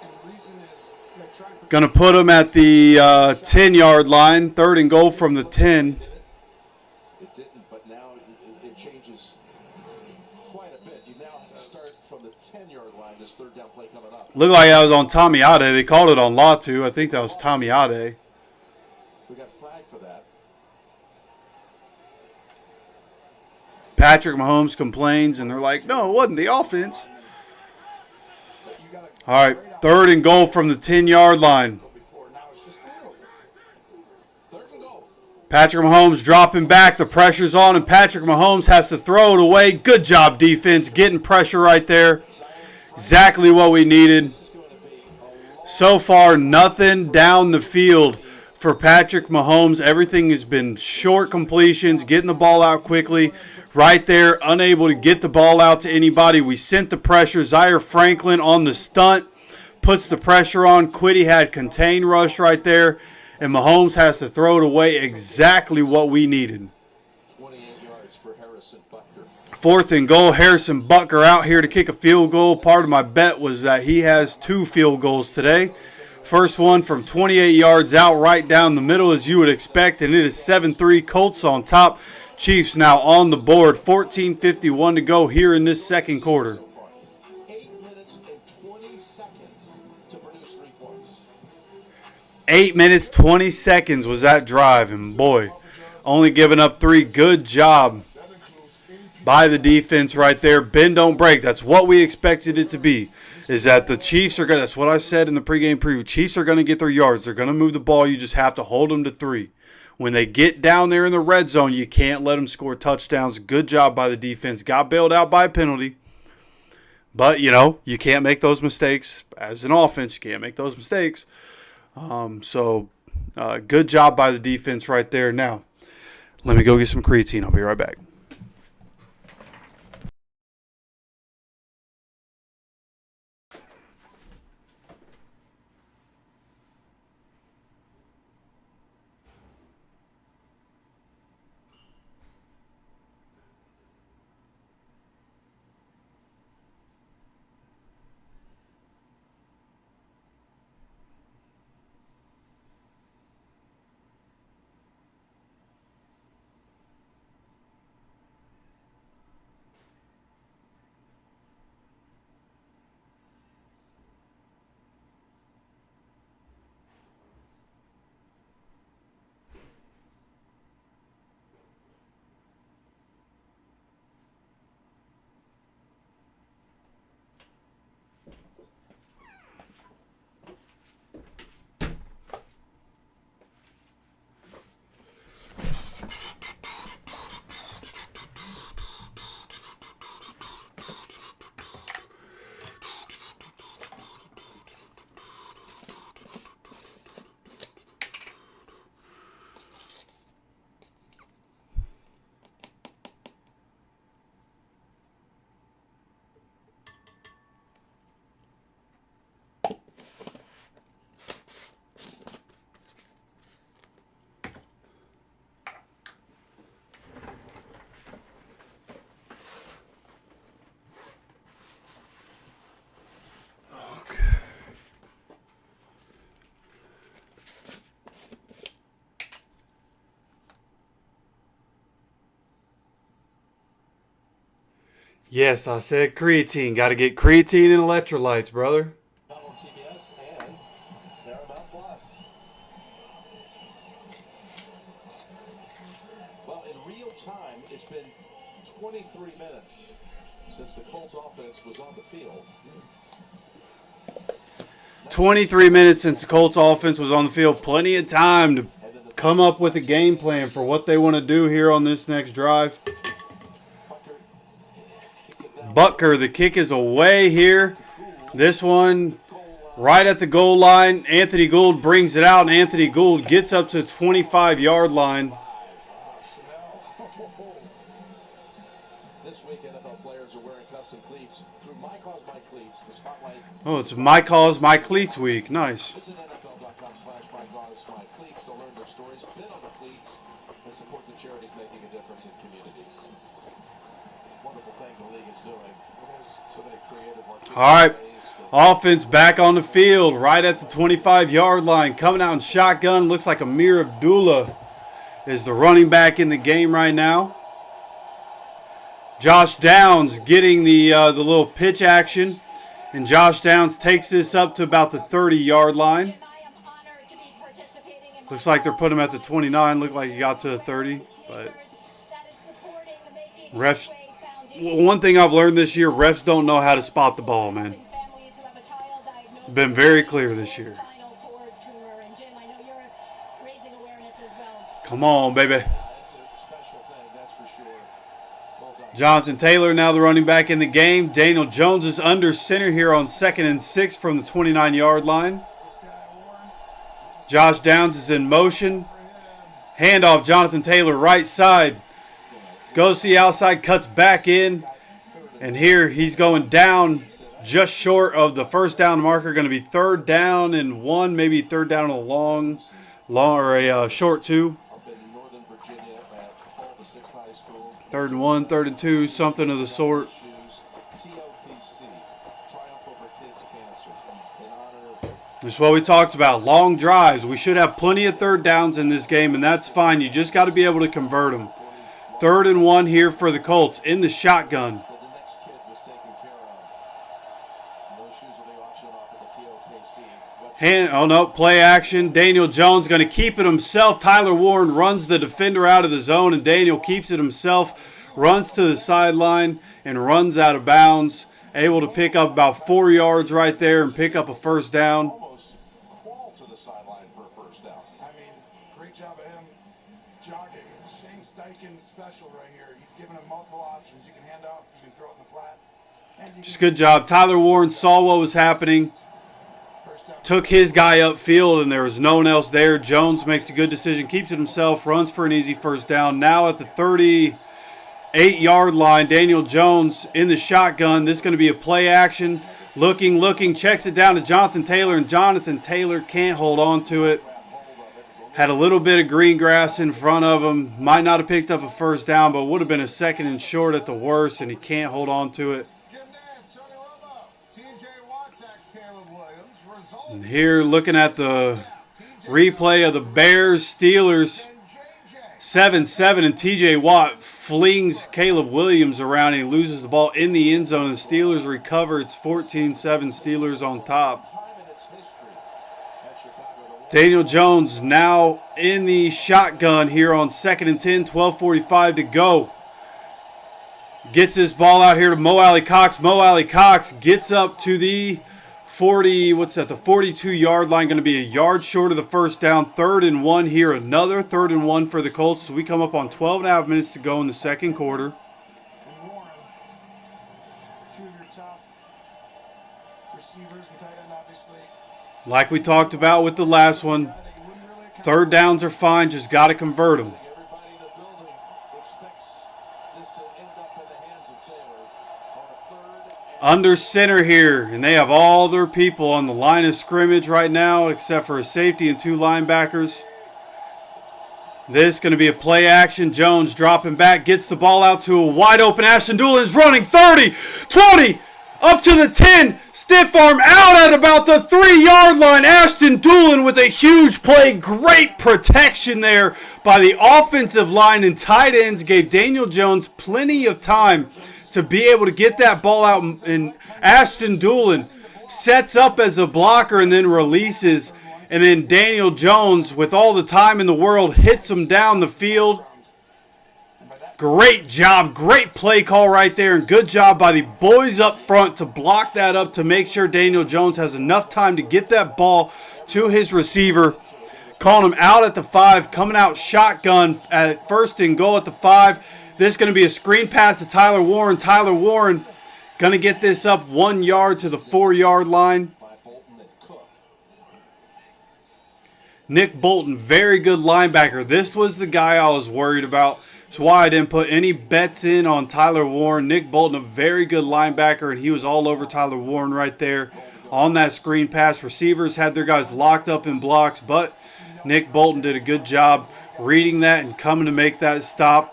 And the reason is they're trying to Going to put them at the 10-yard line. 3rd and goal from the 10. It didn't, but now it changes quite a bit. You now have to start from the 10-yard line. This 3rd down play coming up. Looked like I was on Tomiade. They called it on Latu. I think that was Tomiade. We got flagged for that. Patrick Mahomes complains, and they're like, no, it wasn't the offense. All right, 3rd and goal from the 10-yard line. before. Now it's just a little. 3rd and goal. Patrick Mahomes dropping back. The pressure's on, and Patrick Mahomes has to throw it away. Good job, defense, getting pressure right there. Exactly what we needed. So far, nothing down the field for Patrick Mahomes. Everything has been short completions, getting the ball out quickly. Right there, unable to get the ball out to anybody. We sent the pressure. Zaire Franklin on the stunt puts the pressure on. Quiddy had contain rush right there, and Mahomes has to throw it away. Exactly what we needed. 28 yards for Harrison Butker. 4th and goal. Harrison Butker out here to kick a field goal. Part of my bet was that he has 2 field goals today. First one from 28 yards out, right down the middle as you would expect, and it is 7-3 Colts on top. Chiefs now on the board. 14:51 to go here in this 2nd quarter. 8 minutes and 20 seconds to produce 3 points. 8 minutes, 20 seconds was that drive, and boy, only giving up 3. Good job by the defense right there. Bend, don't break. That's what we expected it to be, is that the Chiefs are going to, that's what I said in the pregame preview, Chiefs are going to get their yards. They're going to move the ball. You just have to hold them to 3. When they get down there in the red zone, you can't let them score touchdowns. Good job by the defense. Got bailed out by a penalty. But, you know, you can't make those mistakes. As an offense, you can't make those mistakes. Good job by the defense right there. Now, let me go get some creatine. I'll be right back. Yes, I said creatine. Got to get creatine and electrolytes, brother. On CBS and Paramount Plus. Well, in real time, it's been 23 minutes since the Colts offense was on the field. 23 minutes since the Colts offense was on the field. Plenty of time to come up with a game plan for what they want to do here on this next drive. Butker, the kick is away here. This one right at the goal line. Anthony Gould brings it out, and Anthony Gould gets up to the 25-yard line. This week, NFL players are wearing custom cleats through My Cause My Cleats to spotlight. Oh, it's My Cause My Cleats week. Nice. Visit NFL.com/MyCauseMyCleats to learn their stories, bid on the cleats, and support the charities making a difference in communities. Wonderful thing the league is doing. So many creative, artistic All right. ways to Offense back on the field right at the 25-yard line. Coming out in shotgun. Looks like Amir Abdullah is the running back in the game right now. Josh Downs getting the little pitch action. And Josh Downs takes this up to about the 30-yard line. Jim, I am honored to be participating in Looks like they're putting him at the 29. Looked like he got to the 30. But that is supporting the Making refs, Way Foundation. one thing I've learned this year, refs don't know how to spot the ball, man. Families who have a child diagnosed Been very clear this year. spinal cord tumor. And Jim, I know you're raising awareness as well. Come on, baby. It's a special thing, that's for sure. Well done. Jonathan Taylor now the running back in the game. Daniel Jones is under center here on 2nd and 6 from the 29-yard line. This guy, Warren, this is Josh Downs is in motion. Handoff, Jonathan Taylor, right side. Goes to the outside, cuts back in. And here he's going down just short of the first down marker. Going to be 3rd down and 1, maybe 3rd down and a long or a short 2. Up in Northern Virginia at Paul VI High School. 3rd and 1, 3rd and 2, something of the sort. Shoes, TOPC, Triumph Over Kids Cancer, in honor of This is what we talked about. Long drives. We should have plenty of 3rd downs in this game, and that's fine. You just got to be able to convert them. 3rd and 1 here for the Colts in the shotgun. that the next kid was taken care of. Those shoes will be auctioned off at the TOKC. Oh no, play action. Daniel Jones going to keep it himself. Tyler Warren runs the defender out of the zone, and Daniel keeps it himself. Runs to the sideline and runs out of bounds. Able to pick up about 4 yards right there and pick up a 1st down. Almost crawl to the sideline for a 1st down. I mean, great job of him jogging. Shane Steichen's special right here. He's given him multiple options. You can hand off, you can throw it in the flat. And you Just can good job. Tyler Warren saw what was happening. first down. Took his guy upfield, and there was no one else there. Jones makes a good decision, keeps it himself, runs for an easy 1st down. Now at the 38-yard line, Daniel Jones in the shotgun. This is going to be a play action. Looking, checks it down to Jonathan Taylor, and Jonathan Taylor can't hold on to it. Had a little bit of green grass in front of him. Might not have picked up a 1st down, but would have been a 2nd and short at the worst, and he can't hold on to it. Jim Nance, Sonny Romo, TJ Watt sacks Caleb Williams. Result And here, looking at the replay of the Bears-Steelers, 7-7, and TJ Watt flings Caleb Williams around. He loses the ball in the end zone, and the Steelers recover. It's 14-7 Steelers on top. Time in its history at Chicago. Daniel Jones now in the shotgun here on 2nd and 10, 12:45 to go. Gets this ball out here to Mo Alley Cox. Mo Alley Cox gets up to the 42-yard line. Going to be a yard short of the 1st down. 3rd and 1 here. Another 3rd and 1 for the Colts. So we come up on 12.5 minutes to go in the 2nd quarter. And Warren, 2 of your top receivers and tight end, obviously. Like we talked about with the last one, That you wouldn't really account 3rd downs are fine. Just got to convert them. Everybody in the building expects this to end up in the hands of Taylor on a 3rd and Under center here, and they have all their people on the line of scrimmage right now except for a safety and 2 linebackers. This is going to be a play action. Jones dropping back, gets the ball out to a wide open Ashton Doolin is running 30, 20, up to the 10, stiff arm out at about the 3-yard line. Ashton Doolin with a huge play, great protection there by the offensive line, and tight ends gave Daniel Jones plenty of time to be able to get that ball out, and Ashton Doolin sets up as a blocker and then releases, and then Daniel Jones, with all the time in the world, hits him down the field. Great job, great play call right there, and good job by the boys up front to block that up to make sure Daniel Jones has enough time to get that ball to his receiver. calling him out at the 5, coming out shotgun at 1st and goal at the 5. This is going to be a screen pass to Tyler Warren. Tyler Warren going to get this up 1 yard to the 4-yard line. Nick Bolton, very good linebacker. This was the guy I was worried about. That's why I didn't put any bets in on Tyler Warren. Nick Bolton, a very good linebacker, and he was all over Tyler Warren right there on that screen pass. Receivers had their guys locked up in blocks, but Nick Bolton did a good job reading that and coming to make that stop.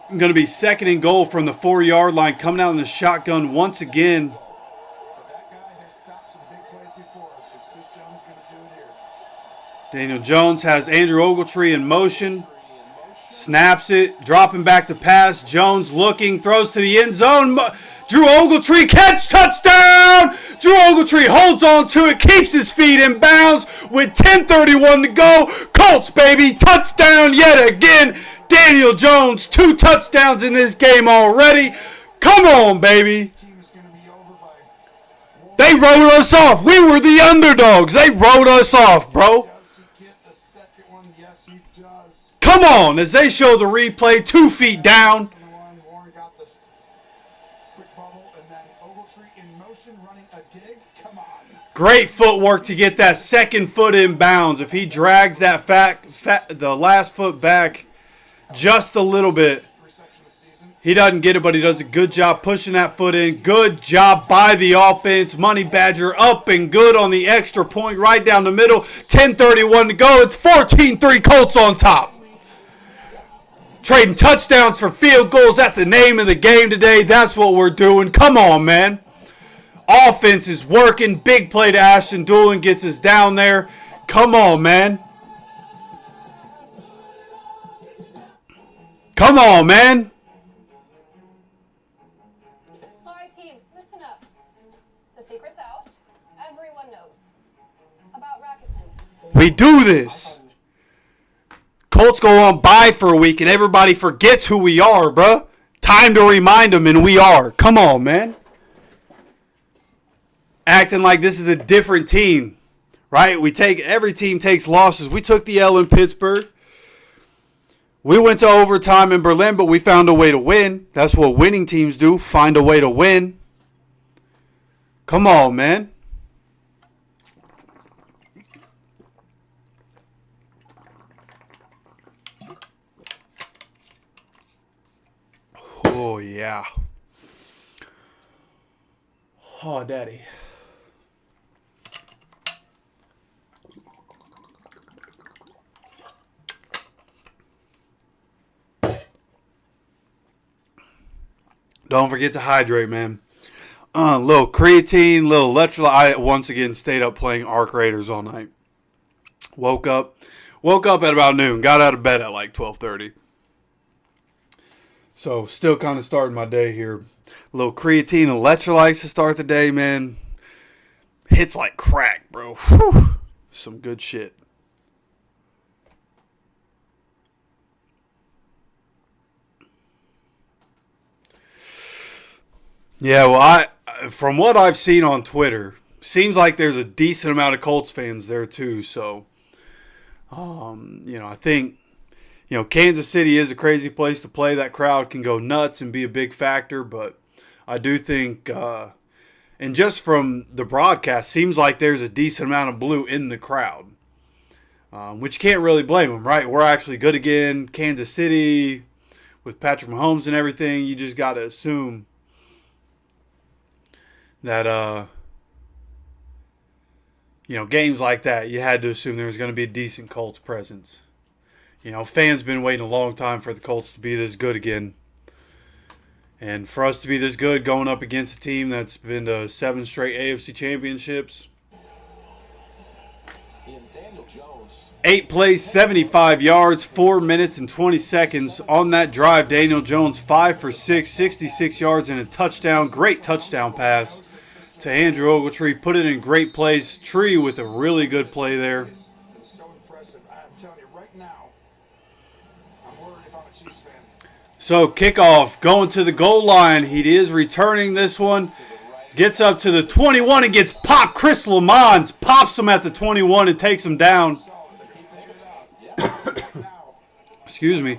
Going to be 2nd and goal from the 4-yard line, coming out in the shotgun once again. That guy has stopped some big plays before. Is Chris Jones going to do it here? Daniel Jones has Andrew Ogletree in motion. Snaps it, dropping back to pass. Jones looking, throws to the end zone. Drew Ogletree, catch, touchdown! Drew Ogletree holds on to it, keeps his feet in bounds with 10:31 to go. Colts, baby, touchdown yet again. Daniel Jones, 2 touchdowns in this game already. Come on, baby. They wrote us off. We were the underdogs. They wrote us off, bro. Does he get the second one? Yes, he does. Come on, as they show the replay, 2 feet down. Warren got this quick bubble, and then Ogletree in motion, running a dig. Come on. Great footwork to get that 2nd foot in bounds. If he drags that the last foot back just a little bit, he doesn't get it, but he does a good job pushing that foot in. Good job by the offense. Money Badger up and good on the extra point right down the middle. 10:31 to go. It's 14-3 Colts on top. Trading touchdowns for field goals. That's the name of the game today. That's what we're doing. Come on, man. Offense is working. Big play to Ashton Doolin gets us down there. Come on, man. Come on, man. All right, team, listen up. The secret's out. Everyone knows about Rakuten. We do this. Colts go on bye for a week and everybody forgets who we are, bruh. Time to remind them, and we are. Come on, man. Acting like this is a different team, right? Every team takes losses. We took the L in Pittsburgh. We went to overtime in Berlin, but we found a way to win. That's what winning teams do, find a way to win. Come on, man. Oh, yeah. Oh, daddy. Don't forget to hydrate, man. Little creatine, little electrolyte. I once again stayed up playing Arc Raiders all night. Woke up at about noon. Got out of bed at like 12:30. So still kind of starting my day here. A little creatine, electrolytes to start the day, man. Hits like crack, bro. Whew. Some good shit. Yeah, well, from what I've seen on Twitter, seems like there's a decent amount of Colts fans there too. So, I think, Kansas City is a crazy place to play. That crowd can go nuts and be a big factor. But I do think, and just from the broadcast, seems like there's a decent amount of blue in the crowd, which you can't really blame them, right? We're actually good again. Kansas City with Patrick Mahomes and everything. You just got to assume that, games like that, you had to assume there was going to be a decent Colts presence. Fans been waiting a long time for the Colts to be this good again. And for us to be this good going up against a team that's been to 7 straight AFC championships. 8 plays, 75 yards, 4 minutes and 20 seconds. On that drive, Daniel Jones 5 for 6, 66 yards and a touchdown. Great touchdown pass to Andrew Ogletree. Put it in great place. Tree with a really good play there. It's so impressive. I'm telling you right now, I'm worried if I'm a Chiefs fan. So kickoff going to the goal line. He is returning this one. Gets up to the 21 and gets popped. Chris Lamons pops him at the 21 and takes him down. Excuse me.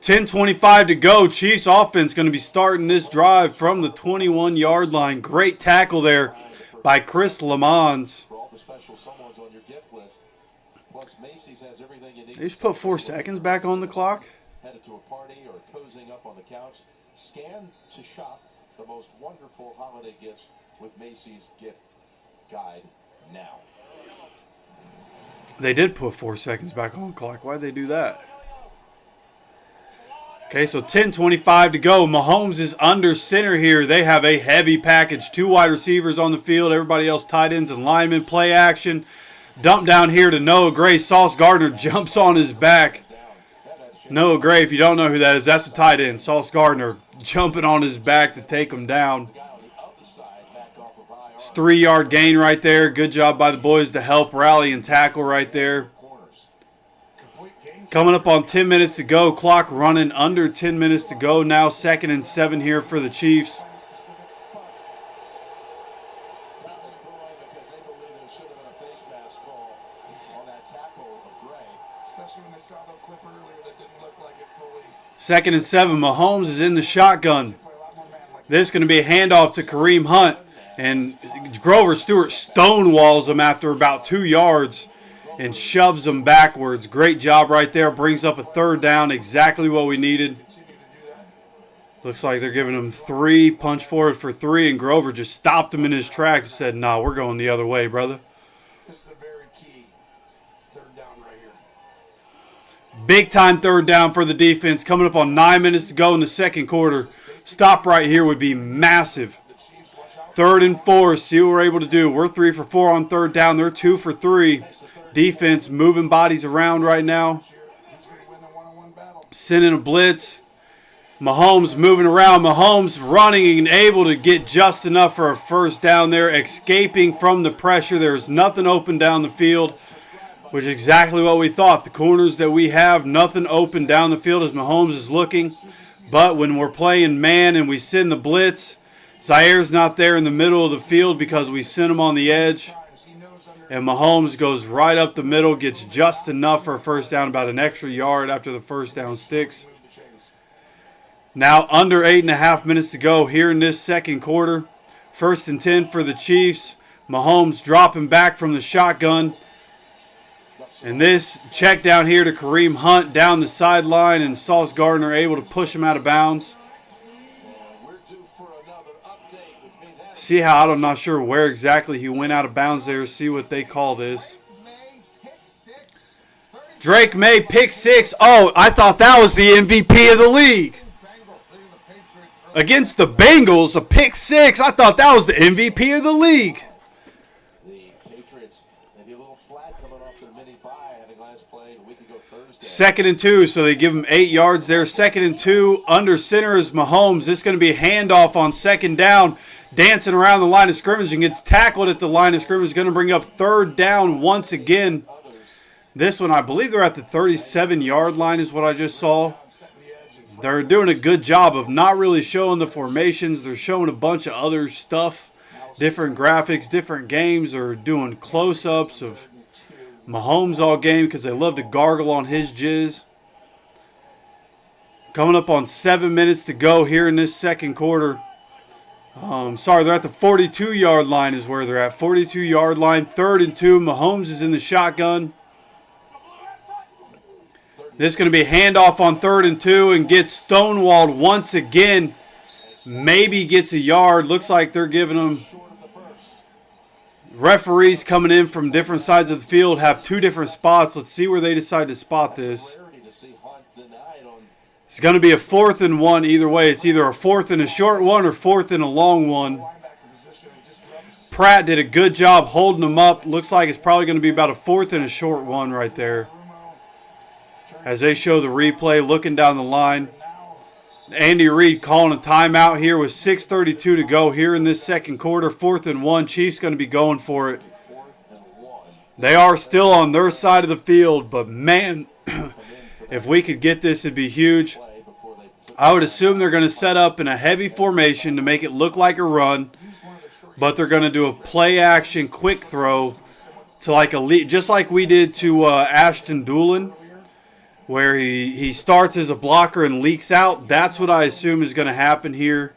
10:25 to go. Chiefs offense going to be starting this drive from the 21-yard line. Great tackle there by Chris Lamons. For all the special someone's on your gift list. Plus, Macy's has everything you need. They just put 4 seconds back on the clock. Headed to a party or cozying up on the couch. Scan to shop the most wonderful holiday gifts with Macy's gift guide now. They did put 4 seconds back on the clock. Why'd they do that? Okay, so 10:25 to go. Mahomes is under center here. They have a heavy package. 2 wide receivers on the field. Everybody else tight ends and linemen. Play action. Dump down here to Noah Gray. Sauce Gardner jumps on his back. Noah Gray, if you don't know who that is, that's a tight end. Sauce Gardner jumping on his back to take him down. It's 3-yard gain right there. Good job by the boys to help rally and tackle right there. Coming up on 10 minutes to go. Clock running under 10 minutes to go. Now 2nd and 7 here for the Chiefs. Second and 7. Mahomes is in the shotgun. This is going to be a handoff to Kareem Hunt. And Grover Stewart stonewalls him after about 2 yards and shoves him backwards. Great job right there. Brings up a 3rd down. Exactly what we needed. Looks like they're giving him 3. Punch forward for 3. And Grover just stopped him in his tracks and said, "Nah, we're going the other way, brother." This is a very key 3rd down right here. Big time 3rd down for the defense. Coming up on 9 minutes to go in the 2nd quarter. Stop right here would be massive. 3rd and 4. See what we're able to do. We're 3 for 4 on 3rd down. They're 2 for 3. Defense moving bodies around right now. Sending a blitz. Mahomes moving around. Mahomes running and able to get just enough for a 1st down there. Escaping from the pressure. There's nothing open down the field, which is exactly what we thought. The corners that we have, nothing open down the field as Mahomes is looking. But when we're playing man and we send the blitz, Zaire's not there in the middle of the field because we sent him on the edge. And Mahomes goes right up the middle, gets just enough for a 1st down, about an extra yard after the 1st down sticks. Now under 8.5 minutes to go here in this 2nd quarter. 1st and 10 for the Chiefs. Mahomes dropping back from the shotgun. And this check down here to Kareem Hunt down the sideline, and Sauce Gardner able to push him out of bounds. See how I'm not sure where exactly he went out of bounds there. See what they call this. Drake May pick 6. Oh, I thought that was the MVP of the league. Against the Bengals, a pick 6. I thought that was the MVP of the league. The Patriots maybe a little flat coming off their mini bye, having last played a week ago Thursday. 2nd and 2, so they give him 8 yards there. 2nd and 2, under center is Mahomes. This is going to be a handoff on 2nd down. Dancing around the line of scrimmage and gets tackled at the line of scrimmage. Going to bring up 3rd down once again. This one, I believe they're at the 37-yard line is what I just saw. They're doing a good job of not really showing the formations. They're showing a bunch of other stuff. Different graphics, different games. They're doing close-ups of Mahomes all game because they love to gargle on his jizz. Coming up on 7 minutes to go here in this 2nd quarter. Sorry, they're at the 42-yard line is where they're at. 42-yard line, 3rd and 2. Mahomes is in the shotgun. This is going to be a handoff on 3rd and 2 and gets stonewalled once again. Maybe gets a yard. Looks like they're giving them. Referees coming in from different sides of the field have 2 different spots. Let's see where they decide to spot this. It's going to be a 4th and 1 either way. It's either a 4th and a short one or 4th and a long one. Pratt did a good job holding them up. Looks like it's probably going to be about a 4th and a short one right there. As they show the replay, looking down the line. Andy Reid calling a timeout here with 6:32 to go here in this 2nd quarter. 4th and 1. Chiefs going to be going for it. They are still on their side of the field, but man, if we could get this, it'd be huge. I would assume they're going to set up in a heavy formation to make it look like a run, but they're going to do a play action quick throw to like a lead, just like we did to Ashton Doolin. where he starts as a blocker and leaks out. That's what I assume is going to happen here.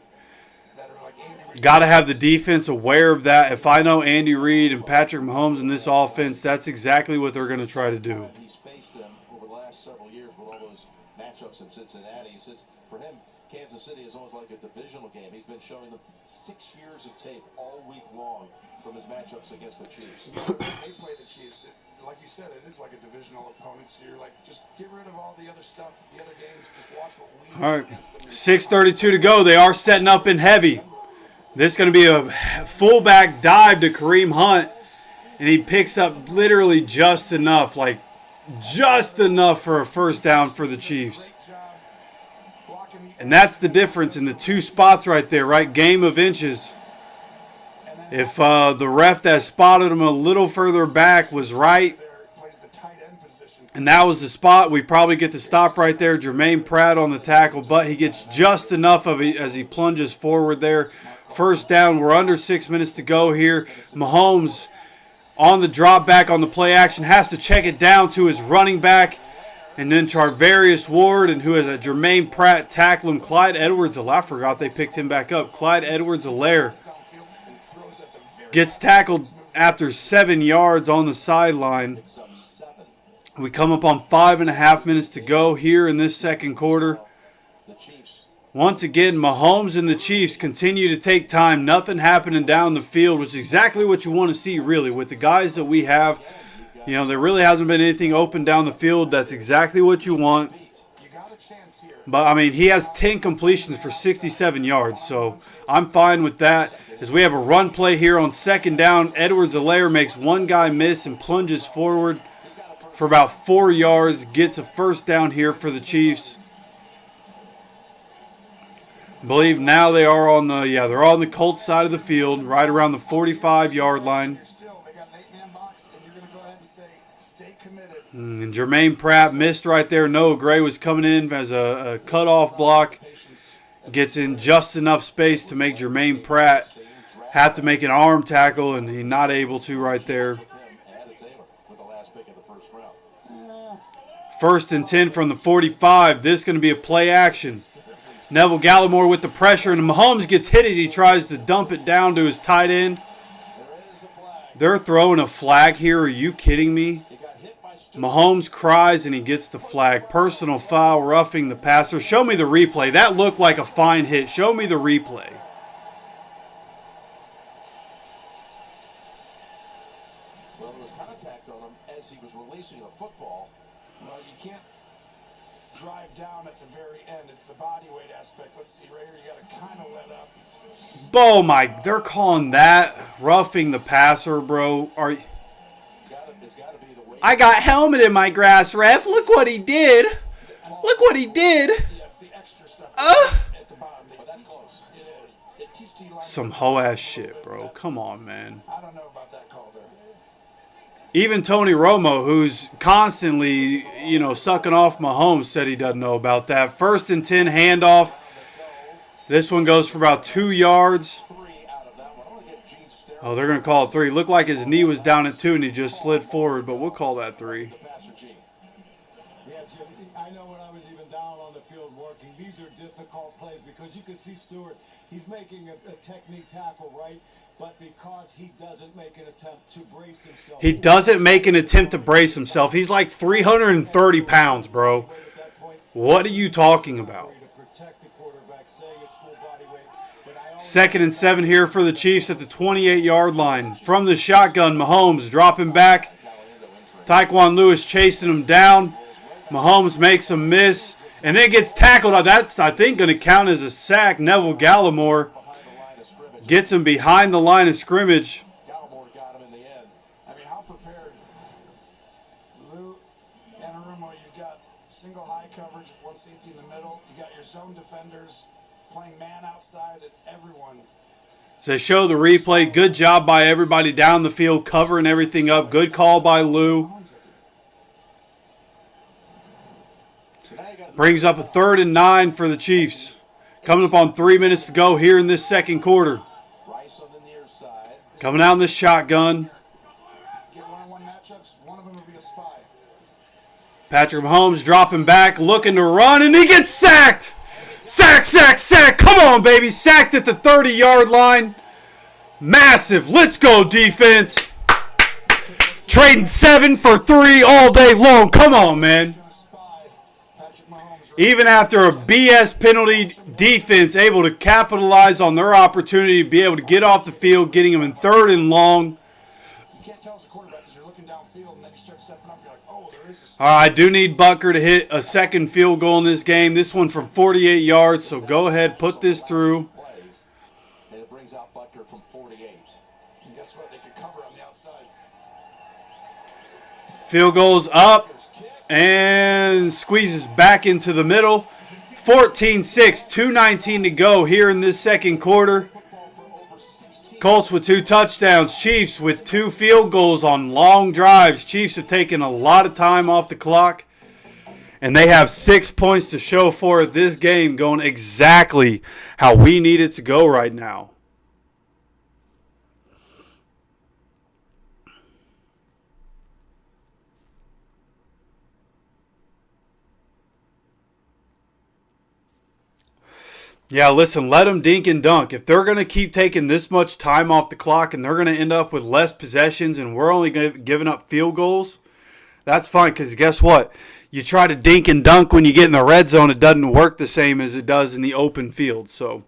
Got to have the defense aware of that. If I know Andy Reid and Patrick Mahomes in this offense, that's exactly what they're going to try to do. He's faced them over the last several years with all those matchups in Cincinnati. He says for him, Kansas City is almost like a divisional game. He's been showing them 6 years of tape all week long from his matchups against the Chiefs. They play the Chiefs. Like you said, it is like a divisional opponent. So you're like, just get rid of all the other stuff, the other games. Just watch what we do All right, against them. 6:32 to go. They are setting up in heavy. This is going to be a fullback dive to Kareem Hunt, and he picks up literally just enough, like just enough for a first down for the Chiefs. And that's the difference in the two spots right there, right? Game of inches. If the ref that spotted him a little further back was right, and that was the spot, we probably get the stop right there. Jermaine Pratt on the tackle, but he gets just enough of it as he plunges forward there. First down, we're under 6 minutes to go here. Mahomes on the drop back on the play action, has to check it down to his running back. And then Charvarius Ward, and who has a Jermaine Pratt tackle him. Clyde Edwards-Helaire, I forgot they picked him back up. Clyde Edwards-Helaire gets tackled after 7 yards on the sideline. We come up on 5.5 minutes to go here in this second quarter. Once again, Mahomes and the Chiefs continue to take time. Nothing happening down the field, which is exactly what you want to see, really. With the guys that we have, you know, there really hasn't been anything open down the field. That's exactly what you want. But, I mean, he has 10 completions for 67 yards, so I'm fine with that. As we have a run play here on second down, Edwards-Helaire makes one guy miss and plunges forward for about 4 yards, gets a first down here for the Chiefs. I believe now they are on the, they're on the Colts side of the field, right around the 45-yard line. And Jermaine Pratt missed right there. Noah Gray was coming in as a cutoff block. Gets in just enough space to make Jermaine Pratt have to make an arm tackle, and he's not able to right there. First and 10 from the 45. This is going to be a play action. Neville Gallimore with the pressure, and Mahomes gets hit as he tries to dump it down to his tight end. They're throwing a flag here. Are you kidding me? Mahomes cries and he gets the flag. Personal foul, roughing the passer. Show me the replay. That looked like a fine hit. Show me the replay. Well, there was contact on him as he was releasing the football. Well, you can't drive down at the very end. It's the body weight aspect. Let's see, right here, you got to kind of let up. Oh my, they're calling that roughing the passer, bro. It's got to be the weight. I got helmet in my grass, ref. Look what he did. Look what he did. Yeah, it's the extra stuff at the bottom. But that's close. It is. They teach D-line. Some hoe-ass shit, bro. Come on, man. I don't know about that call there. Even Tony Romo, who's constantly, sucking off Mahomes, said he doesn't know about that. First and 10 handoff. This one goes for about 2 yards. Oh, they're going to call it 3. Looked like his knee was down at 2 and he just slid forward, but we'll call that 3. Yeah, Jim, I know when I was even down on the field working, these are difficult plays because you can see Stewart, he's making a technique tackle, right? But because he doesn't make an attempt to brace himself. He doesn't make an attempt to brace himself. He's like 330 pounds, bro. What are you talking about? Second and 7 here for the Chiefs at the 28-yard line. From the shotgun, Mahomes dropping back. Tyquan Lewis chasing him down. Mahomes makes a miss and then gets tackled. That's, I think, going to count as a sack. Neville Gallimore gets him behind the line of scrimmage. Gallimore got him in the end. I mean, how prepared? Lou Anarumo, you've got single high coverage, one safety in the middle. You got your zone defenders playing man outside and everyone. So they show the replay. Good job by everybody down the field covering everything up. Good call by Lou. Brings up a 3rd and 9 for the Chiefs. Coming up on 3 minutes to go here in this second quarter. Coming out in this shotgun. Get one-on-one matchups, one of them will be a spy. Patrick Mahomes dropping back, looking to run, and he gets sacked. Sack, sack, sack. Come on, baby. Sacked at the 30-yard line. Massive. Let's go, defense. Trading 7 for 3 all day long. Come on, man. Even after a BS penalty, defense able to capitalize on their opportunity to be able to get off the field, getting them in 3rd and long. You can't tell as a quarterback because you're looking downfield and then you start stepping up. You're like, oh, there is a... All right, I do need Butker to hit a second field goal in this game. This one from 48 yards, so go ahead, put this through. And it brings out Butker from 48. And guess what? They could cover on the outside. Field goes up and squeezes back into the middle. 14-6, 2:19 to go here in this second quarter. Colts with 2 touchdowns. Chiefs with 2 field goals on long drives. Chiefs have taken a lot of time off the clock. And they have 6 points to show for it. This game going exactly how we need it to go right now. Yeah, listen, let them dink and dunk. If they're going to keep taking this much time off the clock and they're going to end up with less possessions and we're only giving up field goals, that's fine because guess what? You try to dink and dunk when you get in the red zone, it doesn't work the same as it does in the open field. So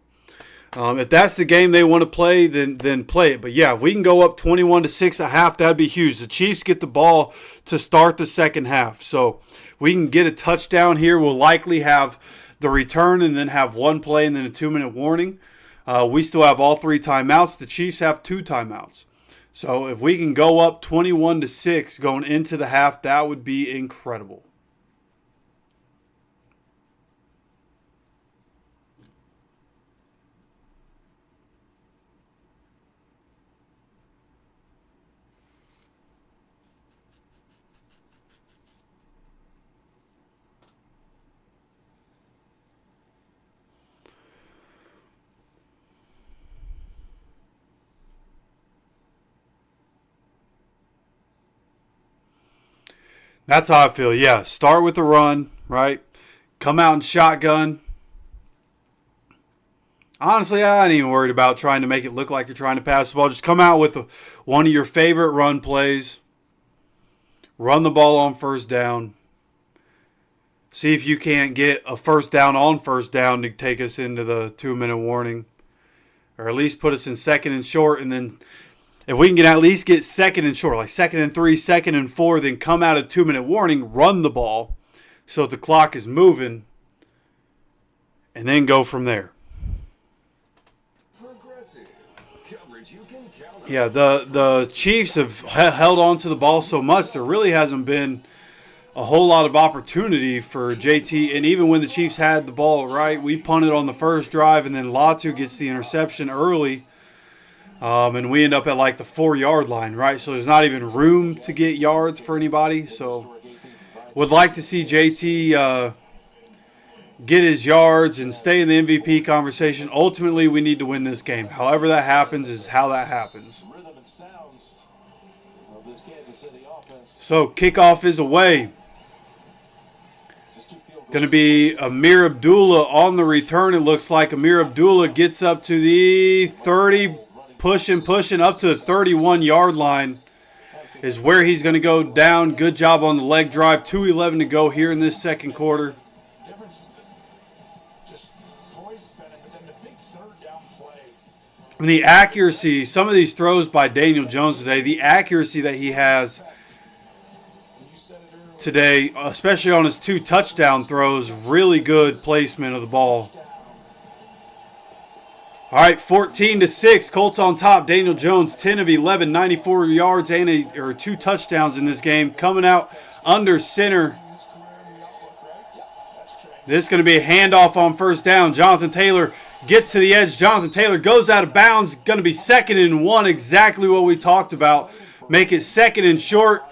if that's the game they want to play, then play it. But, yeah, if we can go up 21-6 at half, that'd be huge. The Chiefs get the ball to start the second half. So if we can get a touchdown here, we'll likely have the return and then have 1 play and then a 2-minute warning. We still have all 3 timeouts. The Chiefs have 2 timeouts. So if we can go up 21-6 going into the half, that would be incredible. That's how I feel. Yeah, start with the run, right? Come out and shotgun. Honestly, I ain't even worried about trying to make it look like you're trying to pass the ball. Just come out with one of your favorite run plays. Run the ball on first down. See if you can't get a first down on first down to take us into the 2-minute warning. Or at least put us in 2nd and short, and then if we can at least get 2nd and short, like 2nd and 3, 2nd and 4, then come out of 2-minute warning, run the ball so that the clock is moving, and then go from there. Yeah, the Chiefs have held on to the ball so much, there really hasn't been a whole lot of opportunity for JT. And even when the Chiefs had the ball, right, we punted on the first drive, and then Latu gets the interception early. And we end up at like the 4-yard line, right? So there's not even room to get yards for anybody. So would like to see JT get his yards and stay in the MVP conversation. Ultimately, we need to win this game. However that happens is how that happens. So kickoff is away. Going to be Amir Abdullah on the return. It looks like Amir Abdullah gets up to the 30, pushing up to the 31-yard line is where he's going to go down. Good job on the leg drive. 2:11 to go here in this second quarter. And the accuracy, some of these throws by Daniel Jones today, the accuracy that he has today, especially on his 2 touchdown throws, really good placement of the ball. All right, 14-6, Colts on top. Daniel Jones, 10 of 11, 94 yards and 2 touchdowns in this game. Coming out under center. This is going to be a handoff on first down. Jonathan Taylor gets to the edge. Jonathan Taylor goes out of bounds. Going to be 2nd and 1, exactly what we talked about. Make it 2nd and short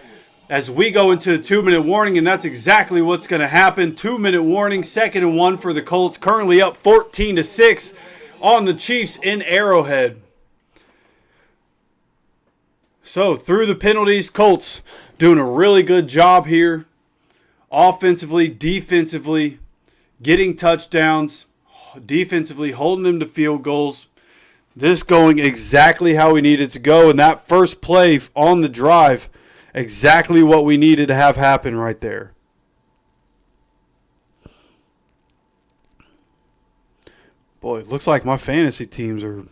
as we go into the 2-minute warning, and that's exactly what's going to happen. 2-minute warning, 2nd and 1 for the Colts. Currently up 14-6 on the Chiefs in Arrowhead. So through the penalties, Colts doing a really good job here offensively, defensively, getting touchdowns, defensively holding them to field goals. This going exactly how we needed to go. And that first play on the drive, exactly what we needed to have happen right there. Boy, it looks like my fantasy teams are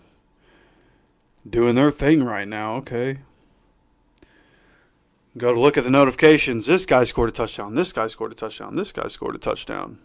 doing their thing right now. Okay. Go to look at the notifications. This guy scored a touchdown. This guy scored a touchdown. This guy scored a touchdown.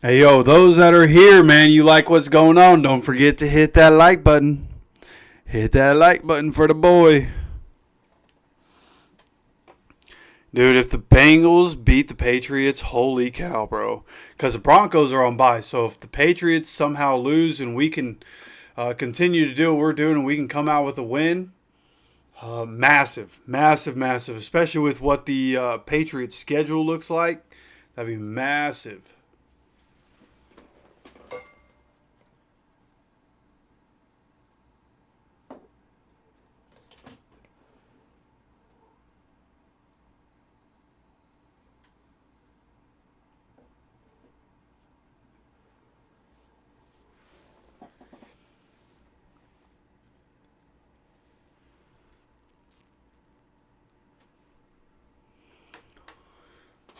Hey, yo, those that are here, man, you like what's going on, don't forget to hit that like button. Hit that like button for the boy. Dude, if the Bengals beat the Patriots, holy cow, bro. Because the Broncos are on bye. So if the Patriots somehow lose and we can continue to do what we're doing and we can come out with a win, massive, massive, massive. Especially with what the Patriots schedule looks like. That'd be massive.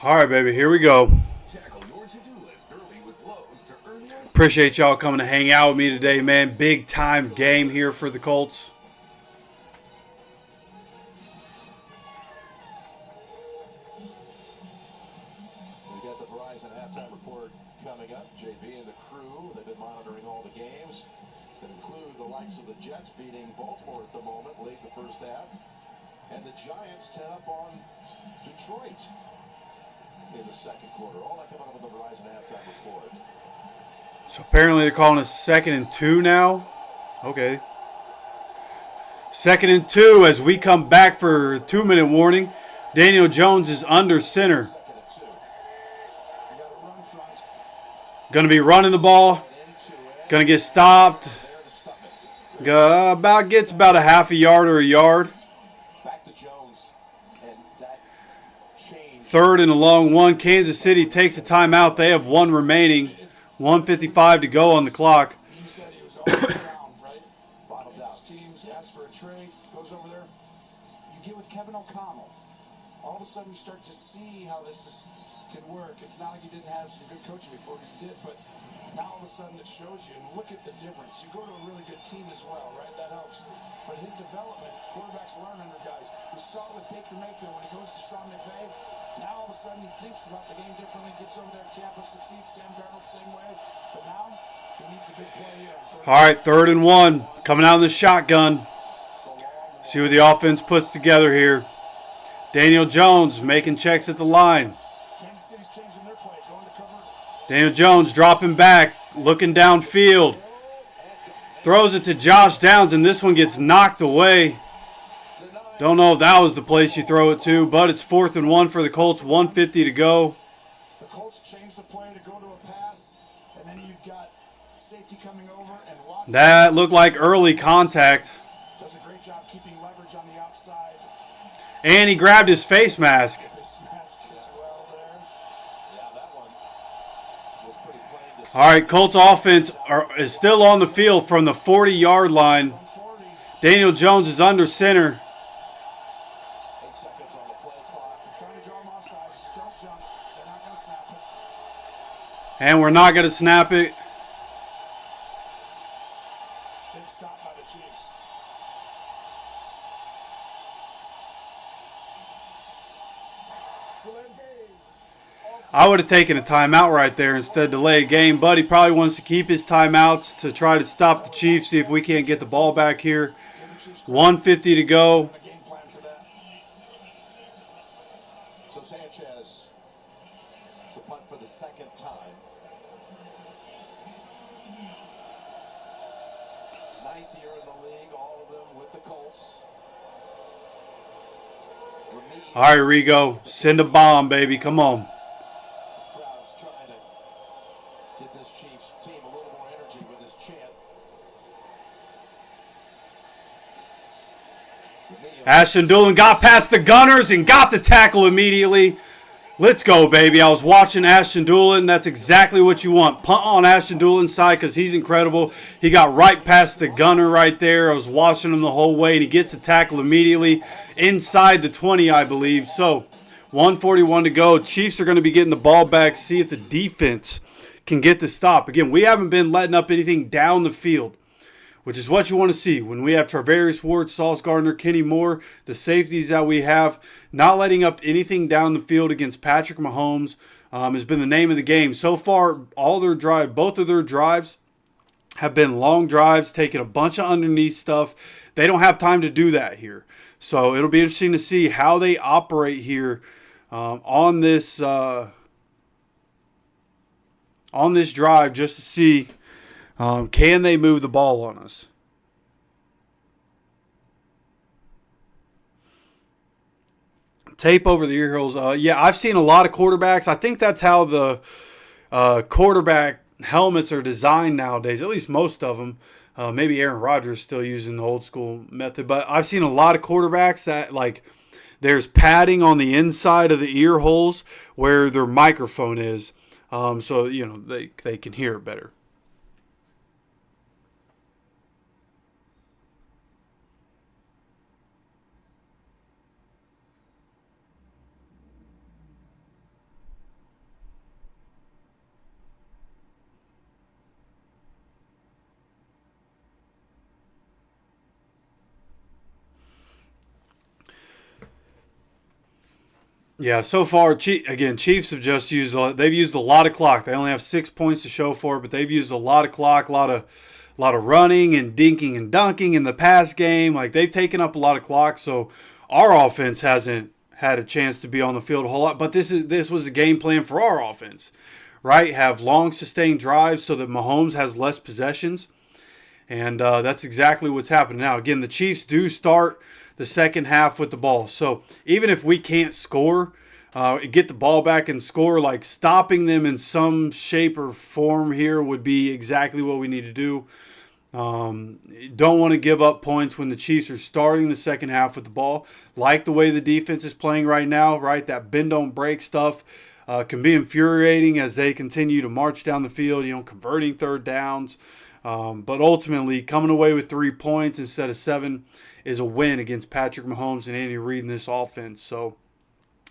All right, baby, here we go. Appreciate y'all coming to hang out with me today, man. Big time game here for the Colts. We got the Verizon halftime report coming up. JV and the crew, they've been monitoring all the games that include the likes of the Jets beating Baltimore at the moment late in the first half, and the Giants 10 up on Detroit in the second quarter. All that coming up with the Verizon halftime report. So apparently they're calling us 2nd and 2 now. Okay. 2nd and 2 as we come back for a 2-minute warning. Daniel Jones is under center. Going to be running the ball. Going to get stopped. Gets about a half a yard or a yard. 3rd and a long one. Kansas City takes a timeout. They have one remaining. 1:55 to go on the clock. He said he was all down, right? Bottomed out. Teams ask for a trade, goes over there. You get with Kevin O'Connell. All of a sudden you start to see how can work. It's not like he didn't have some good coaching before, because he did, but now all of a sudden it shows you. And look at the difference. You go to a really good team as well, right? That helps. But his development, quarterbacks learn under guys. We saw it with Baker Mayfield when he goes to Sean McVay. Now all of a sudden he thinks about the game differently, gets over there to Tampa, succeeds. Sam Darnold same way. But now he needs a big play here. All right, 3rd and 1. Coming out of the shotgun. See what the offense puts together here. Daniel Jones making checks at the line. Kansas City's changing their play, going to cover. Daniel Jones dropping back, looking downfield. Throws it to Josh Downs, and this one gets knocked away. Don't know if that was the place you throw it to, but it's 4th and 1 for the Colts, 1:50 to go. The Colts change the play to go to a pass, and then you've got safety coming over and Watson. That looked like early contact. Does a great job keeping leverage on the outside. And he grabbed his face mask. Face mask as well there. Yeah, that one was pretty plain to All right, Colts offense is still on the field from the 40-yard line. 140. Daniel Jones is under center. 8 seconds on the play clock. They're trying to draw him offside. Just don't jump. They're not going to snap it. And we're not going to snap it. Big stop by the Chiefs. Delay game. I would have taken a timeout right there instead of delay a game. Buddy probably wants to keep his timeouts to try to stop the Chiefs, see if we can't get the ball back here. 1:50 to go. A game plan for that. So Sanchez to punt for the second time. 9th year in the league, all of them with the Colts. All right, Rigo. Send a bomb, baby. Come on. Crowd's trying to get this Chiefs team a little more energy with this chant. Ashton Doolin got past the Gunners and got the tackle immediately. Let's go, baby. I was watching Ashton Doolin. That's exactly what you want. Punt on Ashton Doolin's side because he's incredible. He got right past the gunner right there. I was watching him the whole way, and he gets the tackle immediately inside the 20, I believe. So, 1:41 to go. Chiefs are going to be getting the ball back, see if the defense can get the stop. Again, we haven't been letting up anything down the field, which is what you want to see when we have Tarvarius Ward, Sauce Gardner, Kenny Moore, the safeties that we have. Not letting up anything down the field against Patrick Mahomes has been the name of the game. So far, both of their drives have been long drives, taking a bunch of underneath stuff. They don't have time to do that here. So it'll be interesting to see how they operate here on this drive, just to see can they move the ball on us. Tape over the ear holes. Yeah, I've seen a lot of quarterbacks. I think that's how the quarterback helmets are designed nowadays, at least most of them. Maybe Aaron Rodgers is still using the old school method. But I've seen a lot of quarterbacks that, like, there's padding on the inside of the ear holes where their microphone is. So, you know, they can hear it better. Yeah, so far, Chiefs have just used a lot of clock. They only have 6 points to show for it, but they've used a lot of clock, a lot of running and dinking and dunking in the pass game. Like, they've taken up a lot of clock, so our offense hasn't had a chance to be on the field a whole lot. But this was a game plan for our offense, right? Have long sustained drives so that Mahomes has less possessions, and that's exactly what's happening now. Again, the Chiefs do start the second half with the ball. So even if we can't score, get the ball back and score, like stopping them in some shape or form here would be exactly what we need to do. Don't want to give up points when the Chiefs are starting the second half with the ball. Like the way the defense is playing right now, right? That bend don't break stuff can be infuriating as they continue to march down the field, converting third downs. But ultimately, coming away with 3 points instead of 7 is a win against Patrick Mahomes and Andy Reid in this offense. So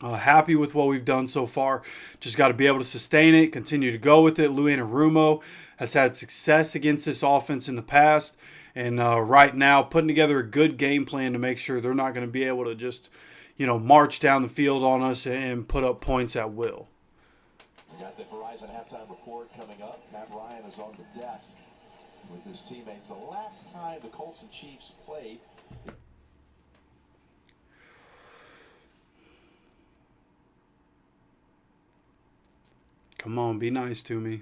happy with what we've done so far. Just got to be able to sustain it, continue to go with it. Lou Anarumo has had success against this offense in the past. And right now, putting together a good game plan to make sure they're not going to be able to just, march down the field on us and put up points at will. We got the Verizon halftime report coming up. Matt Ryan is on the desk with his teammates. The last time the Colts and Chiefs played, come on, be nice to me.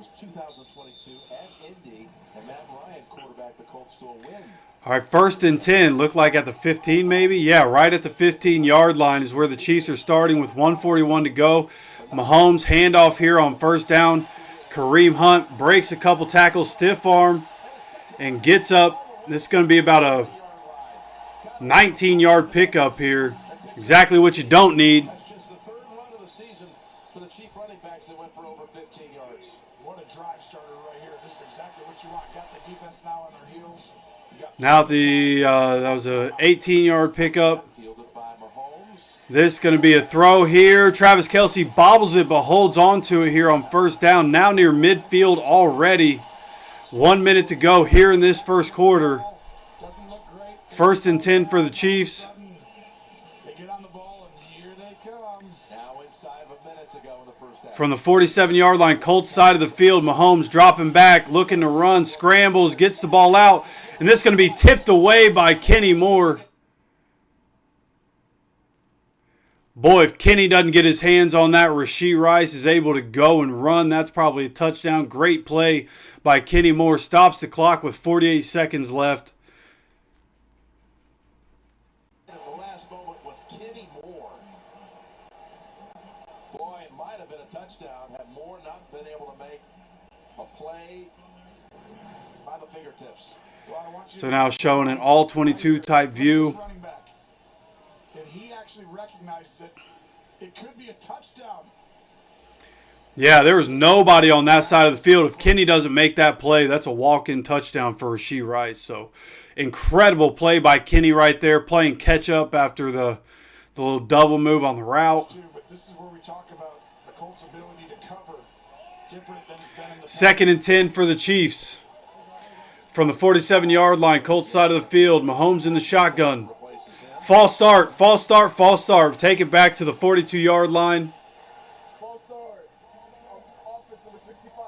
was 2022 at Indy, and Matt Ryan quarterbacked the Colts to a win. All right, 1st and 10. Look like at the 15 maybe. Yeah, right at the 15-yard line is where the Chiefs are starting with 1:41 to go. Mahomes handoff here on 1st down. Kareem Hunt breaks a couple tackles, stiff arm, and gets up. This is going to be about a 19-yard pickup here. Exactly what you don't need. That's just the third run of the season for the Chief running backs that went for over 15 yards. What a drive starter right here. Just exactly what you want. Got the defense now on their heels. Now that was a 18-yard pickup. Fielded by Mahomes. This is going to be a throw here. Travis Kelce bobbles it but holds on to it here on 1st down. Now near midfield already. 1 minute to go here in this first quarter. First and 10 for the Chiefs. They get on the ball, and here they come. Now inside of a minute to go in the first half. From the 47-yard line, Colts side of the field, Mahomes dropping back, looking to run, scrambles, gets the ball out, and this is going to be tipped away by Kenny Moore. Boy, if Kenny doesn't get his hands on that, Rashee Rice is able to go and run. That's probably a touchdown. Great play by Kenny Moore. Stops the clock with 48 seconds left. At the last moment was Kenny Moore. Boy, it might have been a touchdown had Moore not been able to make a play by the fingertips. Well, I want you So now showing an all-22 type view. running back. And he actually recognizes that it could be a touchdown. Yeah, there was nobody on that side of the field. If Kenny doesn't make that play, that's a walk-in touchdown for Rashee Rice. So incredible play by Kenny right there, playing catch-up after the little double move on the route. But this is where we talk about the Colts' ability to cover different than it's been in the past. Second and 10 for the Chiefs. From the 47-yard line, Colts side of the field, Mahomes in the shotgun. False start, false start, false start. Take it back to the 42-yard line. False start. Offense number 65.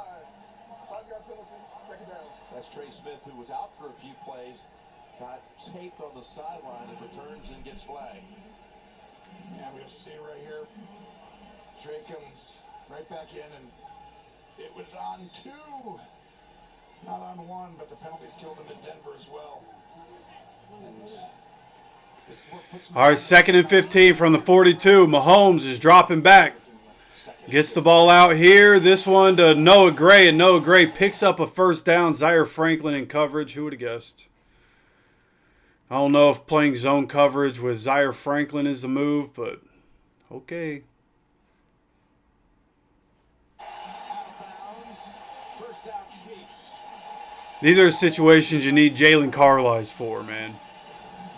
5-yard penalty, second down. That's Trey Smith, who was out for a few plays, got taped on the sideline and returns and gets flagged. Yeah, we'll see right here. Trey comes right back in, and it was on 2. Not on 1, but the penalties killed him in Denver as well. And this is what puts him All right, second and 15 from the 42. Mahomes is dropping back. Gets the ball out here. This one to Noah Gray, and Noah Gray picks up a first down. Zaire Franklin in coverage. Who would have guessed? I don't know if playing zone coverage with Zaire Franklin is the move, but okay. First down, Chiefs. These are situations you need Jalen Carlisle for, man.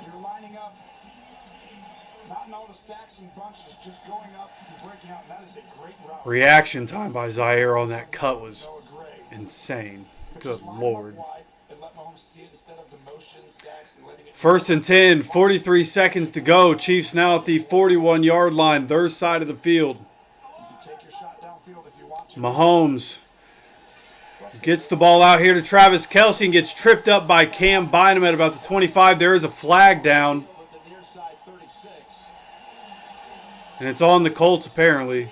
You're lining up, not in all the stacks and bunches, just going up and breaking out, and that is a great route. Reaction time by Zaire on that cut was Noah Gray. insane. But Good just line 'em up Lord. wide and let Mahomes see it instead of the motion stacks and letting it. First and 10, 43 seconds to go. Chiefs now at the 41-yard line, their side of the field. You can take your shot downfield if you want to. Mahomes gets the ball out here to Travis Kelce and gets tripped up by Cam Bynum at about the 25. There is a flag down, At the near side, 36. and it's on the Colts apparently.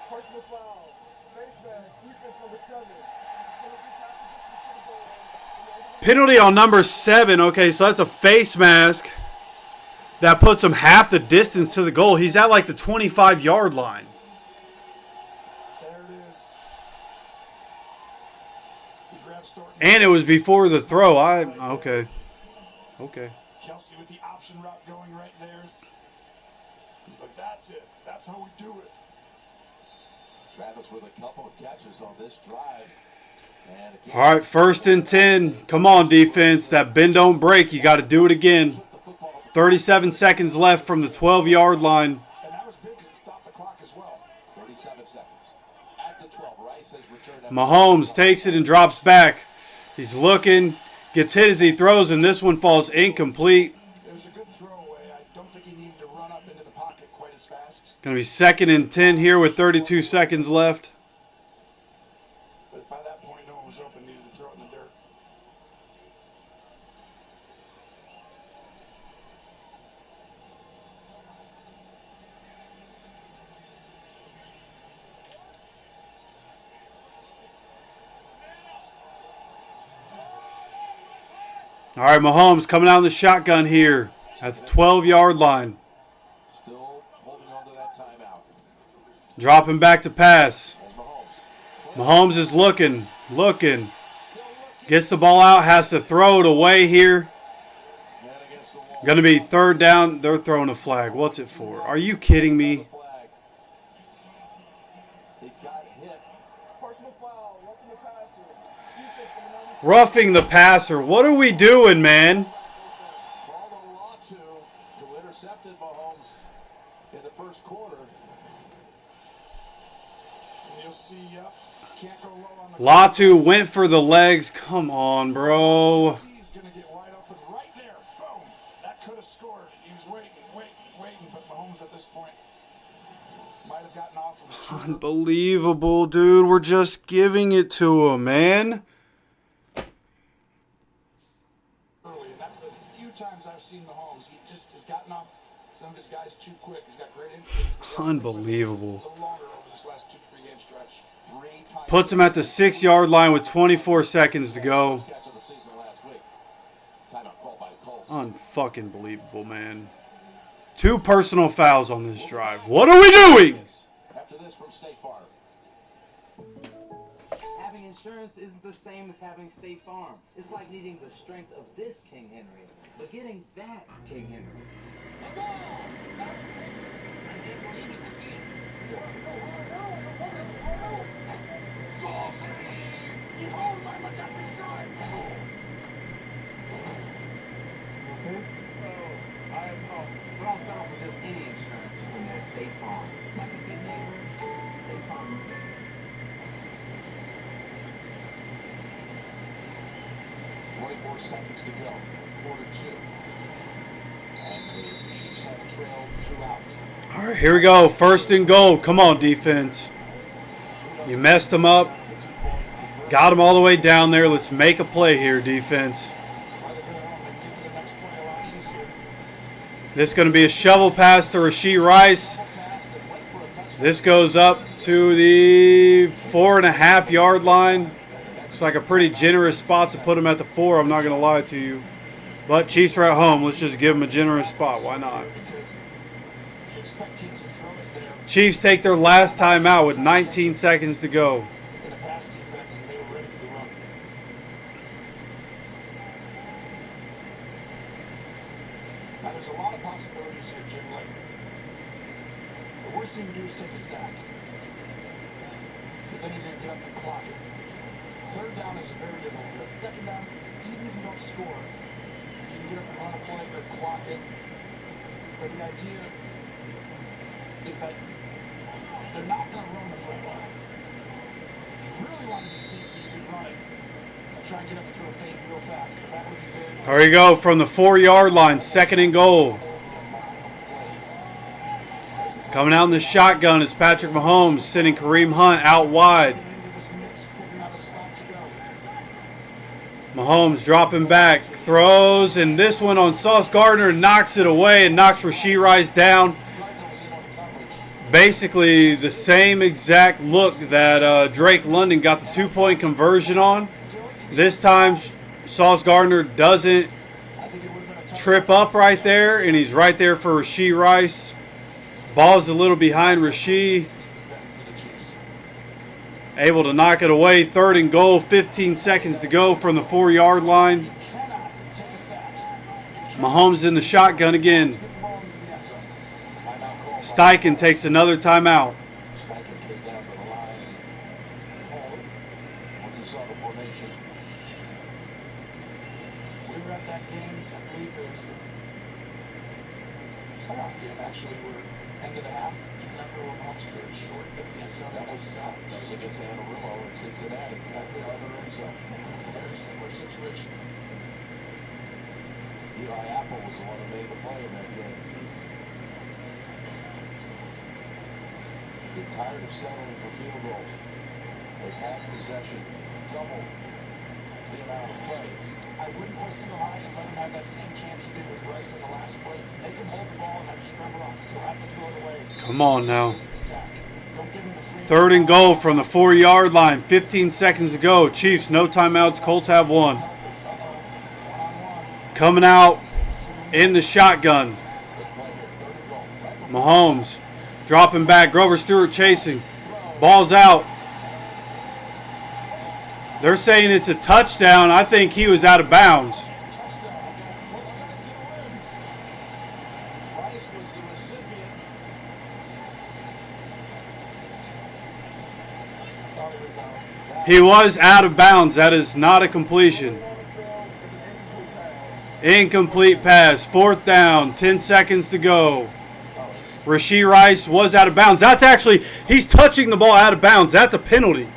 Personal foul. Face mask. Defense number 7. Penalty on number 7. Okay, so that's a face mask. That puts him half the distance to the goal. He's at like the 25-yard line. There it is. He grabs Thornton. And it was before the throw. Okay. Kelce with the option route going right there. He's like, that's it. That's how we do it. Travis with a couple of catches on this drive. And again, All right, first and 10. Come on, defense. That bend don't break. You got to do it again. the football 37 seconds left from the 12-yard line. And that was big because it stopped the clock as well. 37 seconds. At the 12, Rice has returned. Mahomes takes it and drops back. He's looking, gets hit as he throws, and this one falls incomplete. It was a good throwaway. I don't think he needed to run up into the pocket quite as fast. Going to be second and 10 here with 32 seconds left. But by that point, no one was open, needed to throw it in the dirt. All right, Mahomes coming out in the shotgun here at the 12-yard line. Still holding on to that timeout. Dropping back to pass. As Mahomes. Mahomes is looking. Gets the ball out, has to throw it away here. And against the wall. Going to be third down. They're throwing a flag. What's it for? Are you kidding me? Flag. He got hit. Personal foul. Roughing the passer. Defense number 96. Roughing the passer. What are we doing, man? Called a law who intercepted Mahomes in the first quarter. And you'll see, can't go low on the Latu went for the legs. Come on, bro. He's going to get wide open right there. Boom. That could have scored. He was waiting, but Mahomes at this point might have gotten off of it. Unbelievable, dude. We're just giving it to him, man. Early, and that's a few times I've seen Mahomes. He just has gotten off some of his guys too quick. He's got great instincts. Unbelievable. A little longer over this last 2-3 game stretch. 3 times. Puts him at the 6-yard line with 24 seconds to go. Catch of the season last week. Timeout called by the Colts. Unfucking believable, man. 2 personal fouls on this drive. What are we doing? After this from State Farm. Having insurance isn't the same as having State Farm. It's like needing the strength of this King Henry, but getting that King Henry. So don't settle for just any insurance when there's State Farm. Like a good neighbor, State Farm is there. .24 seconds to go. Quarter 2. And the Chiefs have trailed throughout. All right, here we go. 1st and goal. Come on, defense. You messed them up. Got them all the way down there. Let's make a play here, defense. This is going to be a shovel pass to Rashee Rice. This goes up to the 4.5-yard line. Looks like a pretty generous spot to put him at the 4. I'm not going to lie to you. But Chiefs are at home. Let's just give them a generous spot. Why not? Chiefs take their last time out with 19 seconds to go. In a pass defense, and they were ready for the run. Now, there's a lot of possibilities here, Jim. Like, the worst thing to do is take a sack. Because then you're going to get up and clock it. 3rd down is very difficult. But 2nd down, even if you don't score, you can get up and run a play or clock it. But the idea is that they're not going to run the football. If you really want to be sneaky, you can run it and try and get up and throw a fade real fast. But that would be very There you go from the 4-yard line. 2nd and goal. Coming out in the shotgun is Patrick Mahomes, sending Kareem Hunt out wide. Mahomes dropping back, throws, and this one on Sauce Gardner knocks it away and knocks Rashee Rice down. Basically the same exact look that Drake London got the 2-point conversion on. This time Sauce Gardner doesn't trip up right there, and he's right there for Rashee Rice. Ball's a little behind Rashee. Able to knock it away. 3rd and goal, 15 seconds to go from the 4-yard line. Mahomes in the shotgun again. Steichen takes another timeout. Steichen came down to the line and called it once he saw the formation. We were at that game, I believe it was the playoff game, actually, where end of the half. Do you remember when Mahomes threw it short at the end zone? That was against Amarillo in Cincinnati. Exactly, other end zone. Very similar situation. Eli Apple was the one who made the play in that game. Get tired of settling for field goals. They've had possession, double the amount of plays. I wouldn't go single high and let him have that same chance he did with Rice in the last play. Make him hold the ball and have to scramble off. He'll have to throw it away. Come on now. Don't give him the free 3rd and goal from the 4-yard line. 15 seconds to go. Chiefs, no timeouts. Colts have 1. Coming out in the shotgun. Mahomes dropping back. Grover Stewart chasing. Ball's out. They're saying it's a touchdown. I think he was out of bounds. Rice was the recipient. He was out of bounds. That is not a completion. Incomplete pass. 4th down. 10 seconds to go. Rashee Rice was out of bounds. That's actually, he's touching the ball out of bounds. That's a penalty.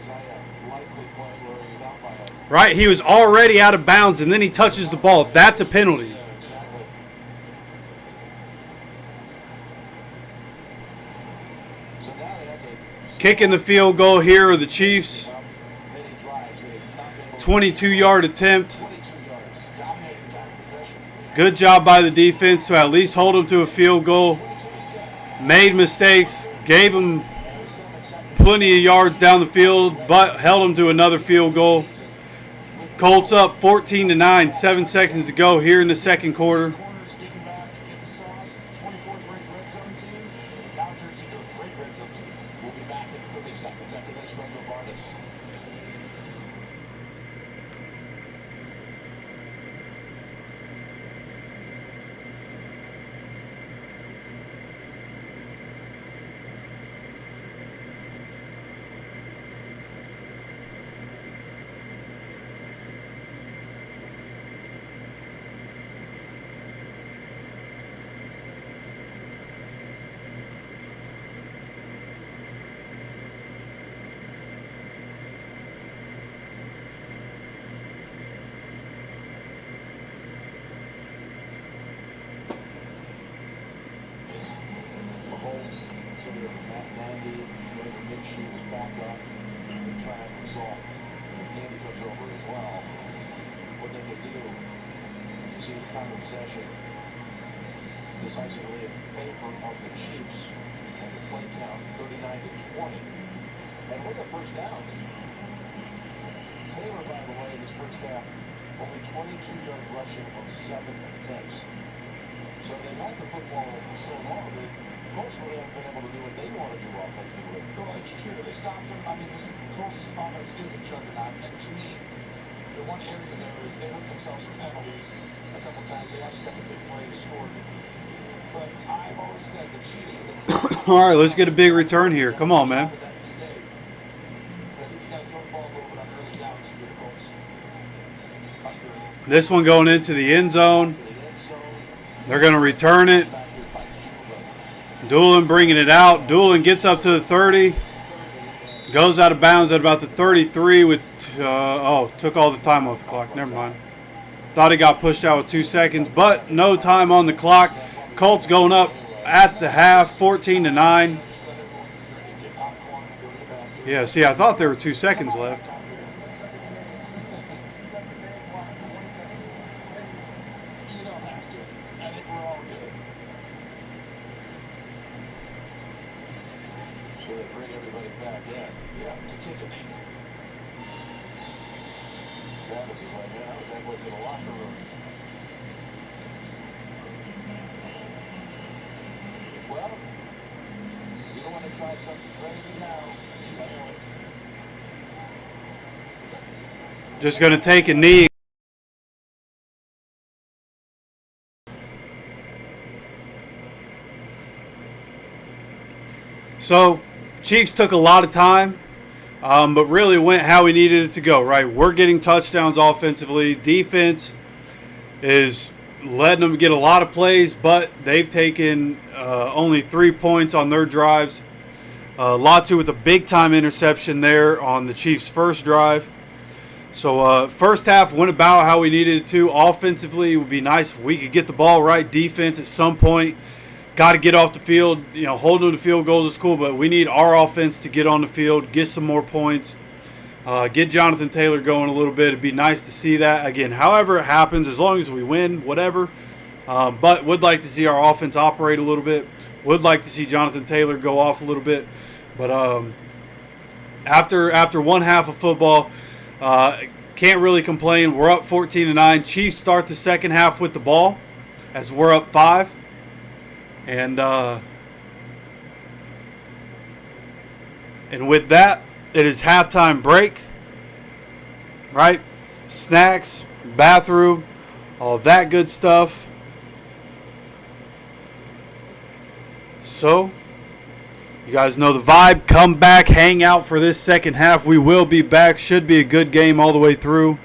likely play where he was out by a... Right? He was already out of bounds, and then he touches the ball. That's a penalty. Yeah, exactly. So now they have to... Kicking the field goal here are the Chiefs. Many drives. They've not been able to... 22-yard attempt. 22 yards. Dominating time of possession. Good job by the defense to at least hold them to a field goal. 22 is good. Made mistakes, gave them plenty of yards down the field, but held them to another field goal. Colts up 14-9, 7 seconds to go here in the second quarter. Corners getting back, getting sauce. 24th ranked red zone team. Now turns into a great red zone team. We'll be back in 30 seconds after this from Novartis. Mahomes, so they're Matt Nagy, whatever Minshew is back up. They're trying to resolve. And Andy comes over as well. What they can do, as you see the time of possession, decisively in favor of the Chiefs. And the play count 39-20. And look at first downs. Taylor, by the way, this first half, only 22 yards rushing on 7 attempts. So they've had the football for so long that the Colts really haven't been able to do what they want to do offensively. Well, it's true. They stopped them. I mean, this Colts offense is a juggernaut. And to me, the one area there is they hurt themselves with penalties a couple times. They obviously got the big play to score. But I've always said the Chiefs are going to... All right, let's get a big return here. Come on, man. Today. But I think you got to throw the ball a little bit on early downs for the Colts. This one going into the end zone. They're going to return it. Doolin bringing it out. Doolin gets up to the 30. Goes out of bounds at about the 33 with, took all the time off the clock. Never mind. Thought he got pushed out with 2 seconds, but no time on the clock. Colts going up at the half, 14-9. Yeah, see, I thought there were 2 seconds left. You don't have to. I think we're all good. So they bring everybody back in. Yeah, to take a knee. Travis is like, man, I was halfway to the locker room. Well, you don't want to try something crazy now. You might want it. Just going to take a knee. So, Chiefs took a lot of time, but really went how we needed it to go, right? We're getting touchdowns offensively. Defense is letting them get a lot of plays, but they've taken only 3 points on their drives. Latu with a big-time interception there on the Chiefs' first drive. So first half went about how we needed it to. Offensively, it would be nice if we could get the ball right. Defense at some point, got to get off the field. You know, holding them to field goals is cool, but we need our offense to get on the field, get some more points, get Jonathan Taylor going a little bit. It'd be nice to see that. Again, however it happens, as long as we win, whatever. But would like to see our offense operate a little bit. Would like to see Jonathan Taylor go off a little bit. But after one half of football, can't really complain. We're up 14-9. Chiefs start the second half with the ball as we're up 5. And with that, it is halftime break. Right? Snacks, bathroom, all that good stuff. So, you guys know the vibe. Come back, hang out for this second half. We will be back. Should be a good game all the way through.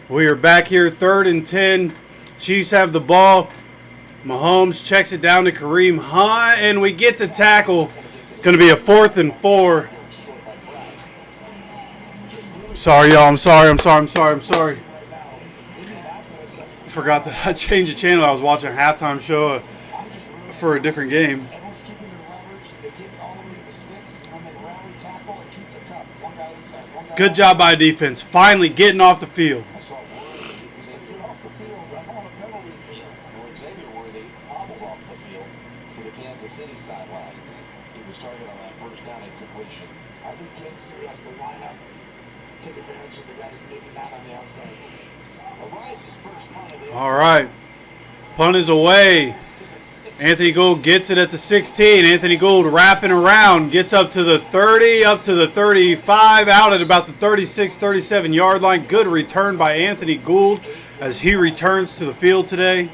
We are back here, 3rd and 10. Chiefs have the ball. Mahomes checks it down to Kareem Hunt, and we get the tackle. Going to be a 4th and 4. Sorry, y'all. I'm sorry. Forgot that I changed the channel. I was watching a halftime show for a different game. Good job by defense. Finally getting off the field. All right. Punt is away. Anthony Gould gets it at the 16. Anthony Gould wrapping around. Gets up to the 30, up to the 35, out at about the 36, 37-yard line. Good return by Anthony Gould as he returns to the field today.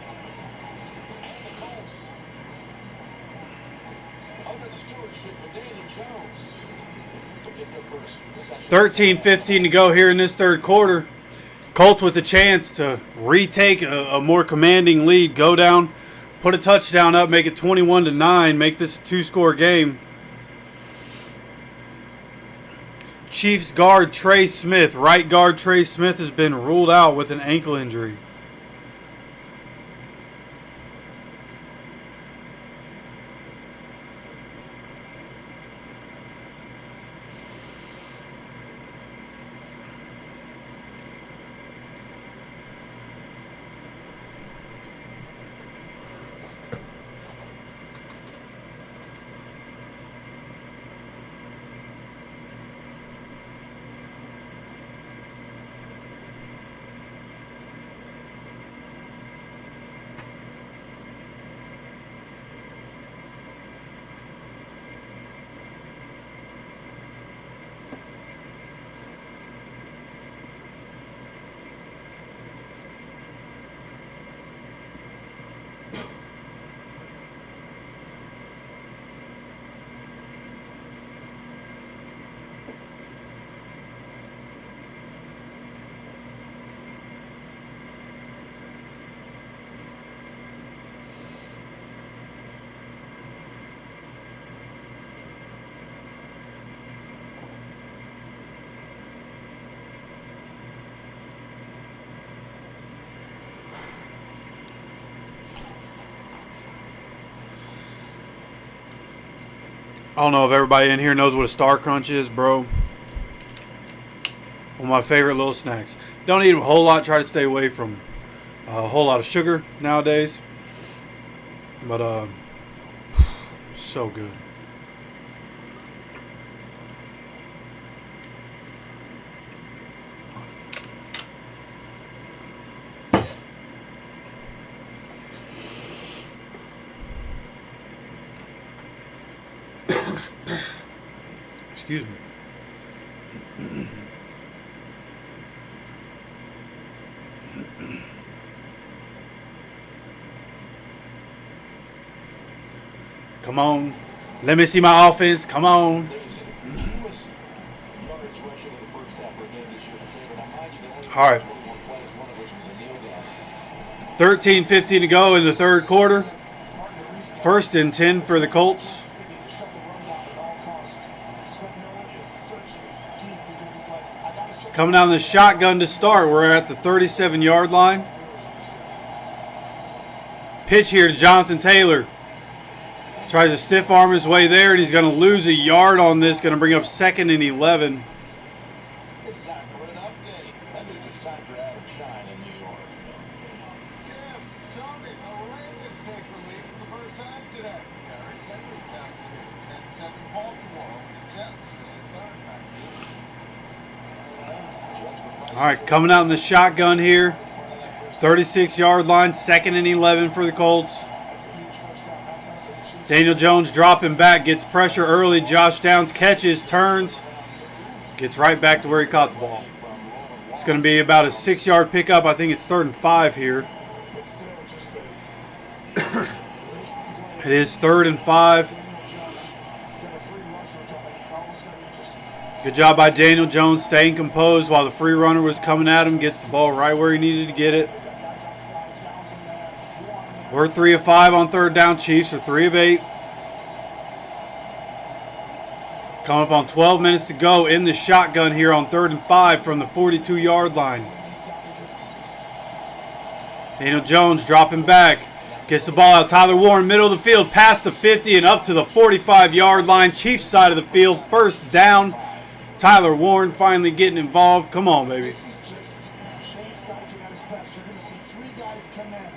Under the stewardship of Daniel Jones. 13-15 to go here in this third quarter. Colts with a chance to retake a more commanding lead, go down, put a touchdown up, make it 21-9, make this a 2-score game. Chiefs guard Trey Smith, right guard Trey Smith has been ruled out with an ankle injury. I don't know if everybody in here knows what a Star Crunch is, bro. One of my favorite little snacks. Don't eat a whole lot. Try to stay away from a whole lot of sugar nowadays. But, so good. Excuse me. Come on. Let me see my offense. Come on. 13:15 to go in the third quarter. 1st and 10 for the Colts. Coming down the shotgun to start. We're at the 37-yard line. Pitch here to Jonathan Taylor. Tries to stiff arm his way there, and he's going to lose a yard on this. Going to bring up 2nd and 11. It's time for an update. That means it's time for Adam Shine in New York. Jim, tell me, the Ravens take the lead for the first time today. Derrick Henry back to hit 10-7 Baltimore over the Jets. Really third back. All right, coming out in the shotgun here. 36-yard line, 2nd and 11 for the Colts. Daniel Jones dropping back, gets pressure early. Josh Downs catches, turns, gets right back to where he caught the ball. It's going to be about a 6-yard pickup. I think it's 3rd and 5 here. It is 3rd and 5. Good job by Daniel Jones staying composed while the free runner was coming at him. Gets the ball right where he needed to get it. We're 3 of 5 on 3rd down. Chiefs are 3 of 8. Coming up on 12 minutes to go in the shotgun here on 3rd and 5 from the 42-yard line. Daniel Jones dropping back. Gets the ball out. Tyler Warren, middle of the field, past the 50 and up to the 45-yard line. Chiefs side of the field, 1st down. Tyler Warren finally getting involved. Come on, baby. This is just Shane Steichen at his best. You're going to see 3 guys come in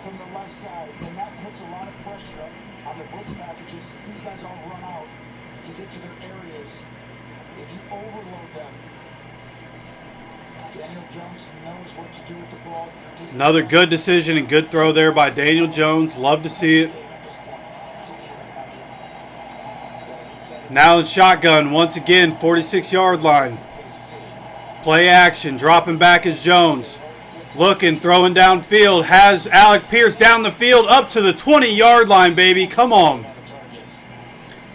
from the left side, and that puts a lot of pressure on the blitz packages as these guys all run out to get to their areas. If you overload them, Daniel Jones knows what to do with the ball. Another good decision and good throw there by Daniel Jones. Love to see it. Now in shotgun, once again, 46-yard line. Play action, dropping back is Jones. Looking, throwing downfield, has Alec Pierce down the field up to the 20-yard line, baby. Come on.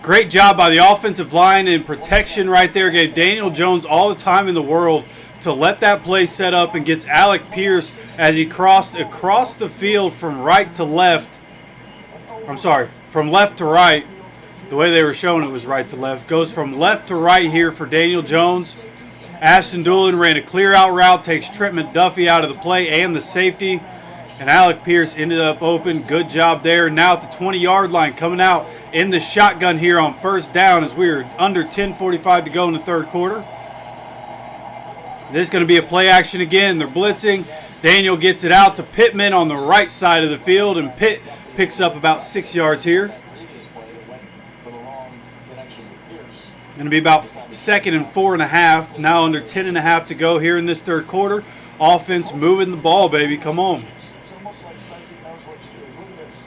Great job by the offensive line and protection right there. Gave Daniel Jones all the time in the world to let that play set up and gets Alec Pierce as he crossed across the field from right to left. I'm sorry, from left to right. The way they were showing it was right to left. Goes from left to right here for Daniel Jones. Ashton Doolin ran a clear out route, takes Trent McDuffie out of the play and the safety. And Alec Pierce ended up open. Good job there. Now at the 20-yard line, coming out in the shotgun here on 1st down as we are under 10:45 to go in the 3rd quarter. This is going to be a play action again. They're blitzing. Daniel gets it out to Pittman on the right side of the field, and Pitt picks up about 6 yards here. Going to be about 2nd and 4.5. Now under 10.5 to go here in this 3rd quarter. Offense moving the ball, baby. Come on. It's almost like Steichen knows what to do. Look at this.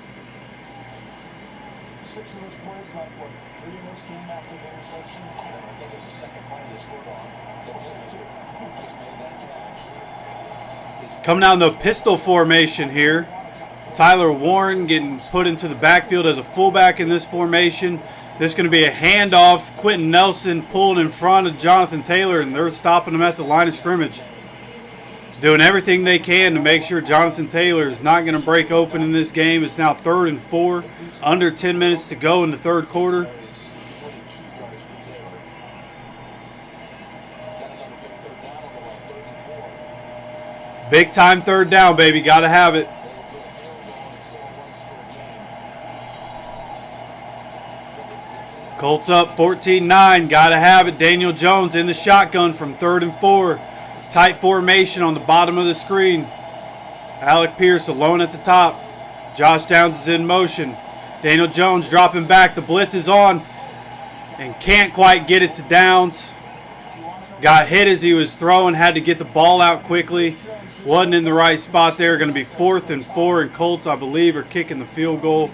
6 of those plays, like what? 3 of those came after the interception. I think it was the second play they scored on. Who just made that catch? Coming down the pistol formation here. Tyler Warren getting put into the backfield as a fullback in this formation. This is going to be a handoff. Quentin Nelson pulling in front of Jonathan Taylor, and they're stopping him at the line of scrimmage. Doing everything they can to make sure Jonathan Taylor is not going to break open in this game. It's now 3rd and 4. Under 10 minutes to go in the 3rd quarter. Big time 3rd down, baby. Got to have it. Colts up 14-9. Got to have it. Daniel Jones in the shotgun from 3rd and 4. Tight formation on the bottom of the screen. Alec Pierce alone at the top. Josh Downs is in motion. Daniel Jones dropping back. The blitz is on. And can't quite get it to Downs. Got hit as he was throwing. Had to get the ball out quickly. Wasn't in the right spot there. Going to be 4th and 4. And Colts, I believe, are kicking the field goal.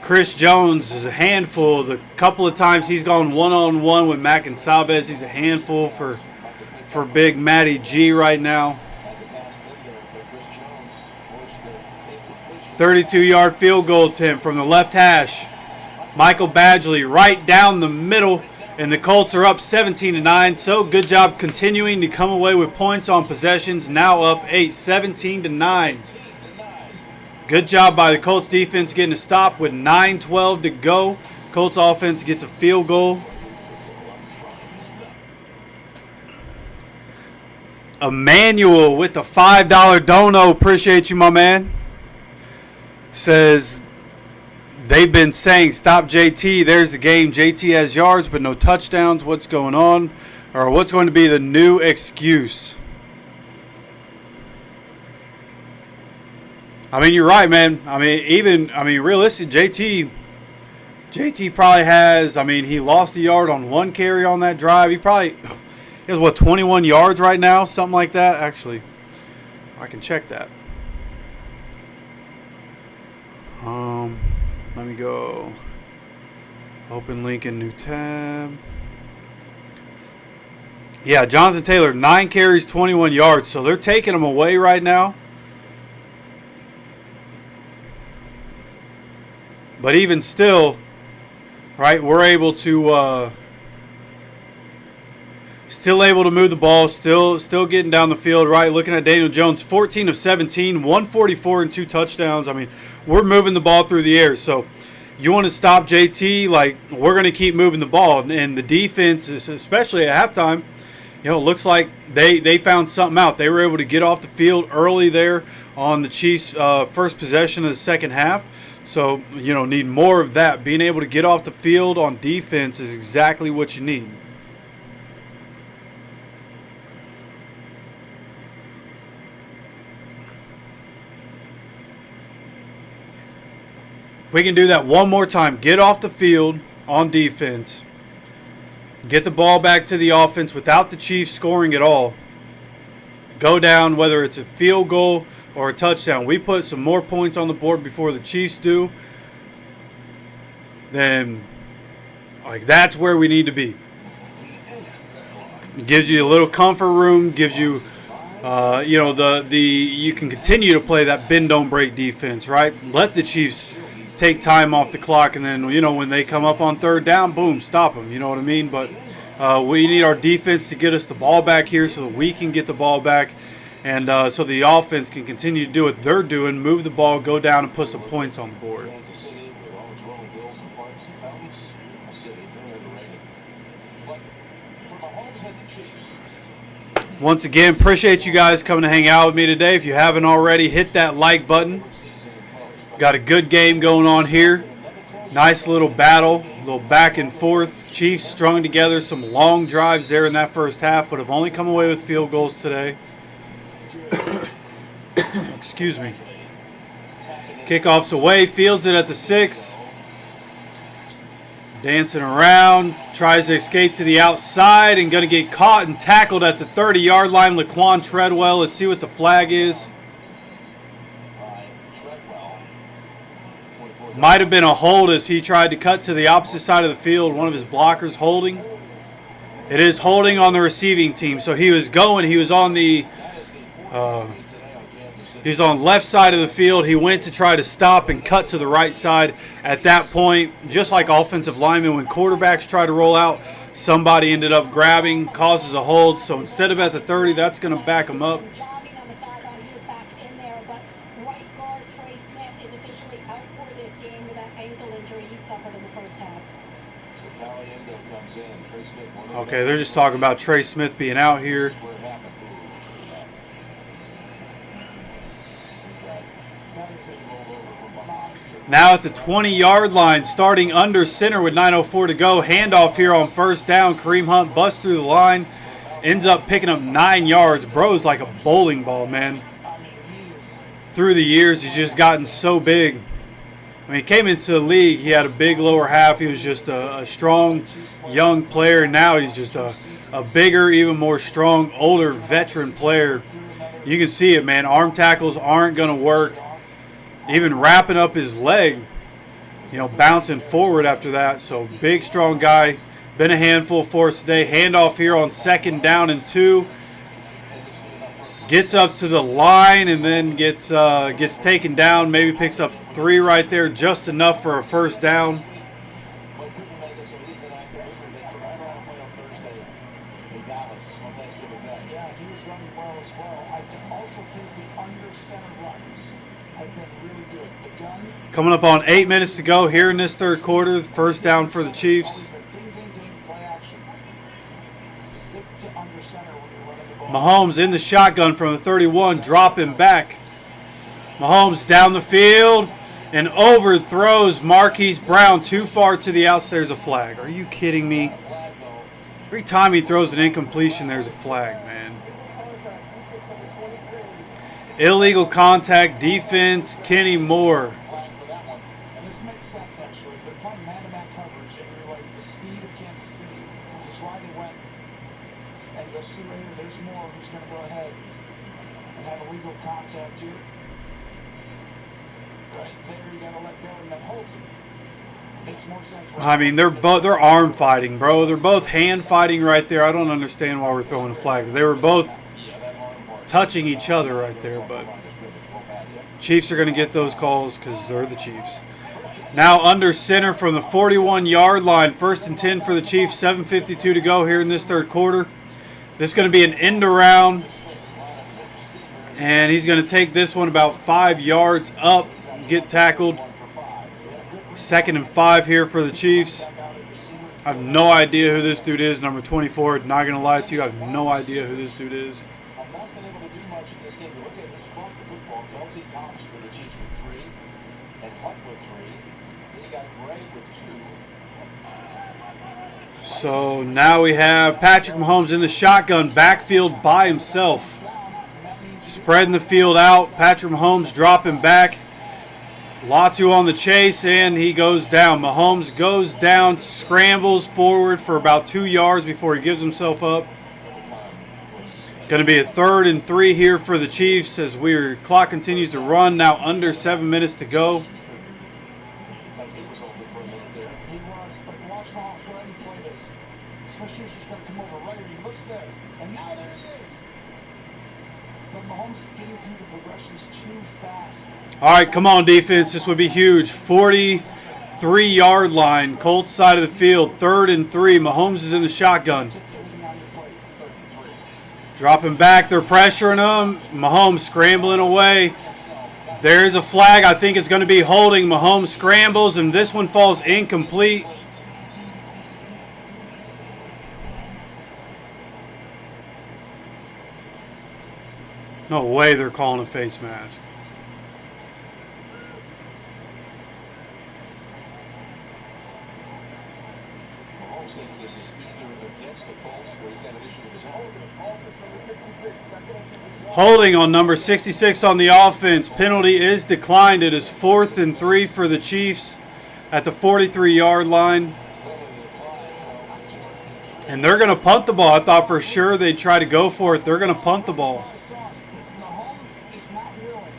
Chris Jones is a handful. The couple of times he's gone one-on-one with Mac and Salvez, he's a handful for big Matty G right now. 32-yard field goal attempt from the left hash. Michael Badgley right down the middle, and the Colts are up 17-9. So good job continuing to come away with points on possessions. Now up 8, 17-9. Good job by the Colts defense getting a stop with 9:12 to go. Colts offense gets a field goal. Emmanuel with the $5 dono. Appreciate you, my man. Says they've been saying stop JT. There's the game. JT has yards but no touchdowns. What's going on? Or what's going to be the new excuse? I mean, you're right, man. I mean, realistic, JT probably has, he lost a yard on one carry on that drive. He has, 21 yards right now? Something like that. Actually, I can check that. Let me go. Open link in new tab. Yeah, Jonathan Taylor, 9 carries, 21 yards. So they're taking him away right now. But even still, right, we're able to still able to move the ball, still getting down the field, right? Looking at Daniel Jones, 14 of 17, 144 and 2 touchdowns. I mean, we're moving the ball through the air. So you want to stop JT, like, we're going to keep moving the ball. And the defense, especially at halftime, it looks like they found something out. They were able to get off the field early there on the Chiefs' first possession of the second half. So, need more of that. Being able to get off the field on defense is exactly what you need. If we can do that one more time, get off the field on defense, get the ball back to the offense without the Chiefs scoring at all, go down, whether it's a field goal or a touchdown. We put some more points on the board before the Chiefs do. Then, that's where we need to be. It gives you a little comfort room. Gives you, you can continue to play that bend don't break defense, right? Let the Chiefs take time off the clock, and then when they come up on third down, boom, stop them. You know what I mean? But we need our defense to get us the ball back here so that we can get the ball back. And so the offense can continue to do what they're doing, move the ball, go down, and put some points on the board. Once again, appreciate you guys coming to hang out with me today. If you haven't already, hit that like button. Got a good game going on here. Nice little battle, a little back and forth. Chiefs strung together some long drives there in that first half, but have only come away with field goals today. Excuse me. Kickoff's away. Fields it at the 6. Dancing around. Tries to escape to the outside and going to get caught and tackled at the 30-yard line. Laquan Treadwell. Let's see what the flag is. Might have been a hold as he tried to cut to the opposite side of the field. One of his blockers holding. It is holding on the receiving team. So he was going. He was on the he's on left side of the field. He went to try to stop and cut to the right side. At that point, just like offensive linemen, when quarterbacks try to roll out, somebody ended up grabbing, causes a hold. So instead of at the 30, that's going to back him up. Jogging on the sideline, he was back in there, but right guard Trey Smith is officially out for this game with that ankle injury he suffered in the first half. So Caliendo comes in. Trey Smith. Okay, they're just talking about Trey Smith being out here. That is a monster. Now at the 20-yard line, starting under center with 9:04 to go. Handoff here on first down. Kareem Hunt busts through the line. Ends up picking up 9 yards. Bro's like a bowling ball, man. Through the years, he's just gotten so big. I mean, he came into the league, he had a big lower half. He was just a strong, young player. Now he's just a bigger, even more strong, older, veteran player. You can see it, man. Arm tackles aren't going to work. Even wrapping up his leg, you know, bouncing forward after that. So, big, strong guy. Been a handful for us today. Handoff here on 2nd down and 2. Gets up to the line and then gets taken down. Maybe picks up 3 right there, just enough for a first down. Yeah, he was running well as well. I also think the under center runs have been really good. The gun. Coming up on 8 minutes to go here in this third quarter. First down for the Chiefs. Ding, ding, ding, play action. Stick to under center when you're running the ball. Mahomes in the shotgun from the 31, dropping back. Mahomes down the field and overthrows Marquise Brown too far to the outside. There's a flag. Are you kidding me? Every time he throws an incompletion, there's a flag, man. Illegal contact defense, Kenny Moore. Flag for that one. And this makes sense, actually. They're playing man-to-man coverage, and you're like, the speed of Kansas City is why they went. And you'll see right here, there's Moore who's going to go ahead and have illegal contact here. Right there, you got to let go, and then holds him. Makes more sense. I mean, they're arm fighting, bro. They're both hand fighting right there. I don't understand why we're throwing flags. They were both touching each other right there, but Chiefs are going to get those calls because they're the Chiefs. Now under center from the 41-yard line. 1st and 10 for the Chiefs. 7:52 to go here in this third quarter. This is going to be an end around, and he's going to take this one about 5 yards up, get tackled. 2nd and 5 here for the Chiefs. I have no idea who this dude is, number 24. Not going to lie to you, I have no idea who this dude is. I've not been able to do much in this game. Look at who's brought the football. Kelsey Tops for the Chiefs with 3, and Hunt with 3. Then you got Gray with 2. So now we have Patrick Mahomes in the shotgun, backfield by himself. Spreading the field out. Patrick Mahomes dropping back. Latu on the chase, and he goes down. Mahomes goes down, scrambles forward for about 2 yards before he gives himself up. Going to be a 3rd and 3 here for the Chiefs as our clock continues to run. Now under 7 minutes to go. He was, but watch Mahomes go ahead and play this. Smith-Schuster's going to come over right here. He looks there, and now there he is. But Mahomes is getting through the progressions too fast. All right, come on, defense. This would be huge. 43-yard line, Colts side of the field. 3rd and 3. Mahomes is in the shotgun. Dropping back. They're pressuring him. Mahomes scrambling away. There's a flag. I think it's going to be holding. Mahomes scrambles, and this one falls incomplete. No way they're calling a face mask. Mahomes thinks this is either against the Colts or he's got an issue with his own. Holding on number 66 on the offense. Penalty is declined. It is 4th and 3 for the Chiefs at the 43-yard line. And they're going to punt the ball. I thought for sure they'd try to go for it. They're going to punt the ball. Mahomes is not willing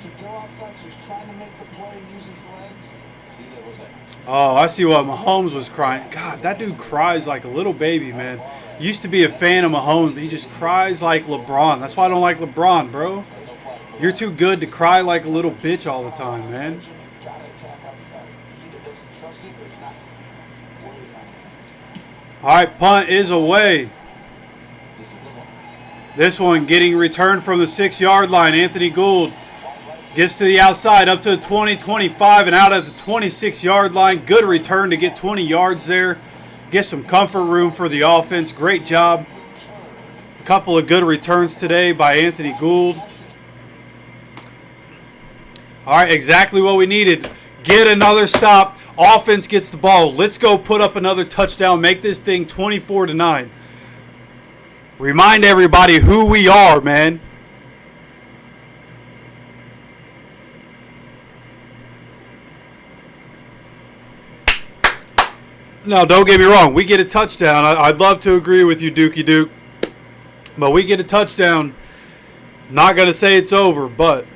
to go outside, so he's trying to make the play and use his legs. See, that was a Oh, I see what Mahomes was crying. God, that dude cries like a little baby, man. Used to be a fan of Mahomes, but he just cries like LeBron. That's why I don't like LeBron, bro. You're too good to cry like a little bitch all the time, man. You've got to attack outside. He either doesn't trust it or he's not waiting on it. All right, punt is away. This one getting returned from the 6-yard line. Anthony Gould gets to the outside, up to the 20, 25, and out at the 26-yard line. Good return to get 20 yards there. Get some comfort room for the offense. Great job. A couple of good returns today by Anthony Gould. All right, exactly what we needed. Get another stop. Offense gets the ball. Let's go put up another touchdown. Make this thing 24-9. Remind everybody who we are, man. No, don't get me wrong. We get a touchdown. I'd love to agree with you, Dookie Duke. But we get a touchdown. Not going to say it's over, but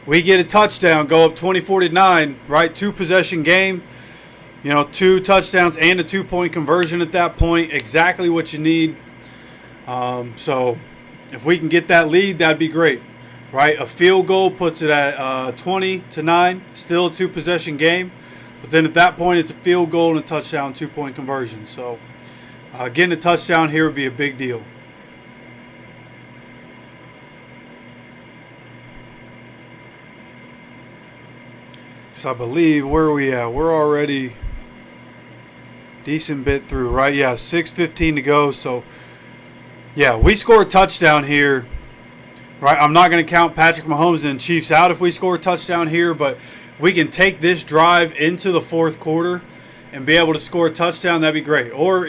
we get a touchdown, go up 24-9, right? 2-possession game. 2 touchdowns and a 2-point conversion at that point. Exactly what you need. So if we can get that lead, that'd be great, right? A field goal puts it at 20-9. Still a 2-possession game. But then at that point, it's a field goal and a touchdown, 2-point conversion. So getting a touchdown here would be a big deal. So I believe, where are we at? We're already decent bit through, right? Yeah, 6:15 to go. So, yeah, we score a touchdown here, right? I'm not going to count Patrick Mahomes and Chiefs out if we score a touchdown here, but we can take this drive into the fourth quarter and be able to score a touchdown, that'd be great. Or,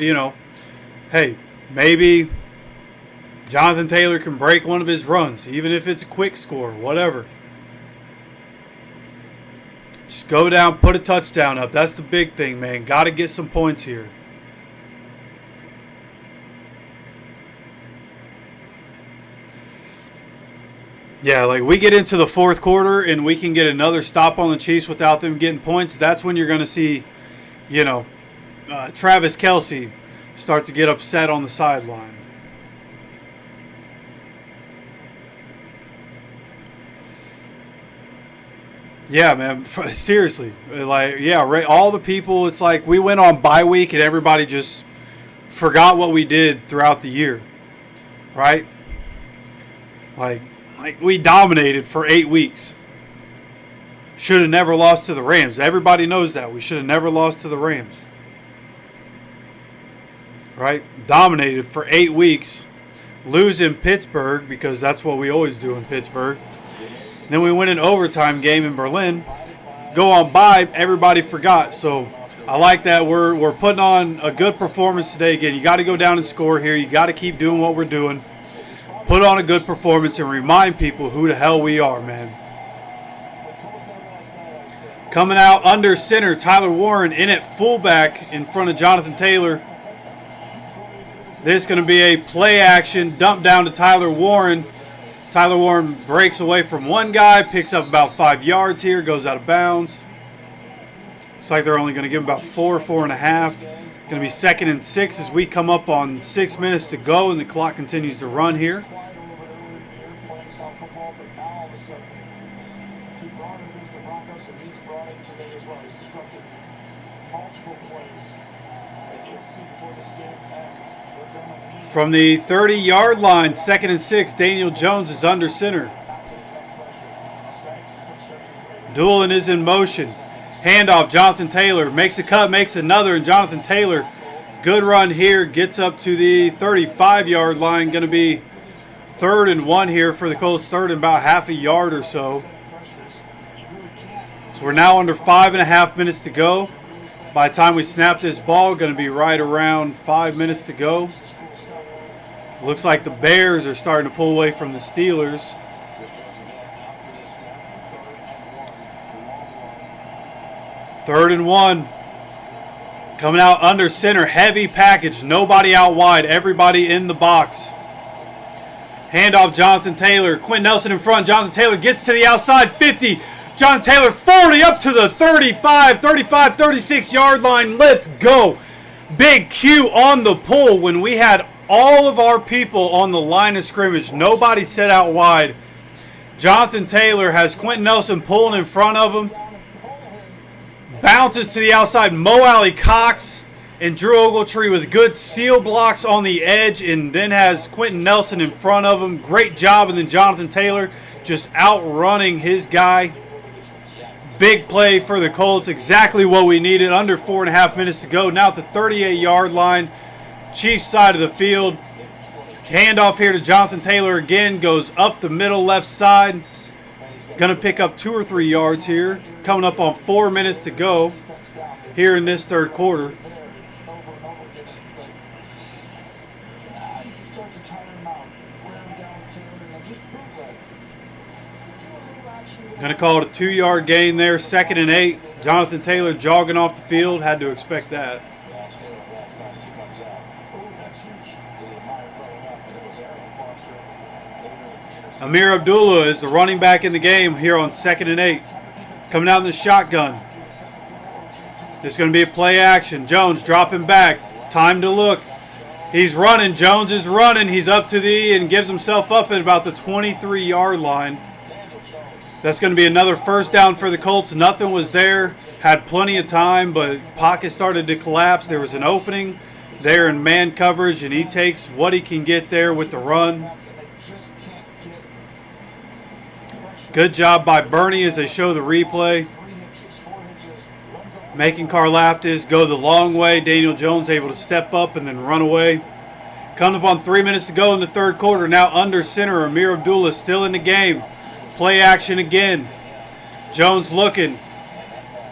hey, maybe Jonathan Taylor can break one of his runs, even if it's a quick score, whatever. Just go down, put a touchdown up. That's the big thing, man. Got to get some points here. Yeah, like we get into the fourth quarter and we can get another stop on the Chiefs without them getting points. That's when you're going to see, Travis Kelce start to get upset on the sideline. Yeah, man. Seriously. All the people, it's like we went on bye week and everybody just forgot what we did throughout the year. Right? Like we dominated for 8 weeks. Should have never lost to the Rams. Everybody knows that. We should have never lost to the Rams. Right? Dominated for 8 weeks. Lose in Pittsburgh because that's what we always do in Pittsburgh. Then we win an overtime game in Berlin. Go on bye, everybody forgot. So I like that. We're putting on a good performance today. Again, you got to go down and score here. You got to keep doing what we're doing. Put on a good performance and remind people who the hell we are, man. Coming out under center, Tyler Warren in at fullback in front of Jonathan Taylor. This is going to be a play action dump down to Tyler Warren. Tyler Warren breaks away from one guy, picks up about 5 yards here, goes out of bounds. Looks like they're only going to give him about 4.5. Going to be 2nd and 6 as we come up on 6 minutes to go and the clock continues to run here. From the 30-yard line, 2nd and 6, Daniel Jones is under center. Doolin is in motion. Handoff, Jonathan Taylor makes a cut, makes another, and Jonathan Taylor, good run here, gets up to the 35-yard line. Going to be 3rd and 1 here for the Colts, 3rd and about half a yard or so. So we're now under 5.5 minutes to go. By the time we snap this ball, going to be right around 5 minutes to go. Looks like the Bears are starting to pull away from the Steelers. Third and 1. Coming out under center. Heavy package. Nobody out wide. Everybody in the box. Handoff, Jonathan Taylor. Quentin Nelson in front. Jonathan Taylor gets to the outside. 50. Jonathan Taylor 40 up to the 35, 36-yard line. Let's go. Big Q on the pull when we had all of our people on the line of scrimmage. Nobody set out wide. Jonathan Taylor has Quentin Nelson pulling in front of him. Bounces to the outside. Mo Alley Cox and Drew Ogletree with good seal blocks on the edge, and then has Quentin Nelson in front of him. Great job. And then Jonathan Taylor just outrunning his guy. Big play for the Colts. Exactly what we needed. Under 4.5 minutes to go. Now at the 38-yard line. Chiefs side of the field. Handoff here to Jonathan Taylor again. Goes up the middle left side. Going to pick up 2 or 3 yards here. Coming up on 4 minutes to go here in this third quarter. It's over and over again. It's like, you can start to tire him out. Wear him down, Taylor, and just bootleg. Do a little action. Going to call it a 2-yard gain there. 2nd and 8. Jonathan Taylor jogging off the field. Had to expect that. Last night as he comes out. Oh, that's huge. They admire growing up, and it was Aaron Foster. Amir Abdullah is the running back in the game here on 2nd and 8. Coming out in the shotgun. This is going to be a play action. Jones dropping back. Time to look. He's running. Jones is running. He's up to the and gives himself up at about the 23-yard line. That's going to be another first down for the Colts. Nothing was there. Had plenty of time, but pocket started to collapse. There was an opening there in man coverage, and he takes what he can get there with the run. Good job by Bernie as they show the replay. Making Karlaftis go the long way. Daniel Jones able to step up and then run away. Coming up on 3 minutes to go in the third quarter. Now under center. Amir Abdullah still in the game. Play action again. Jones looking.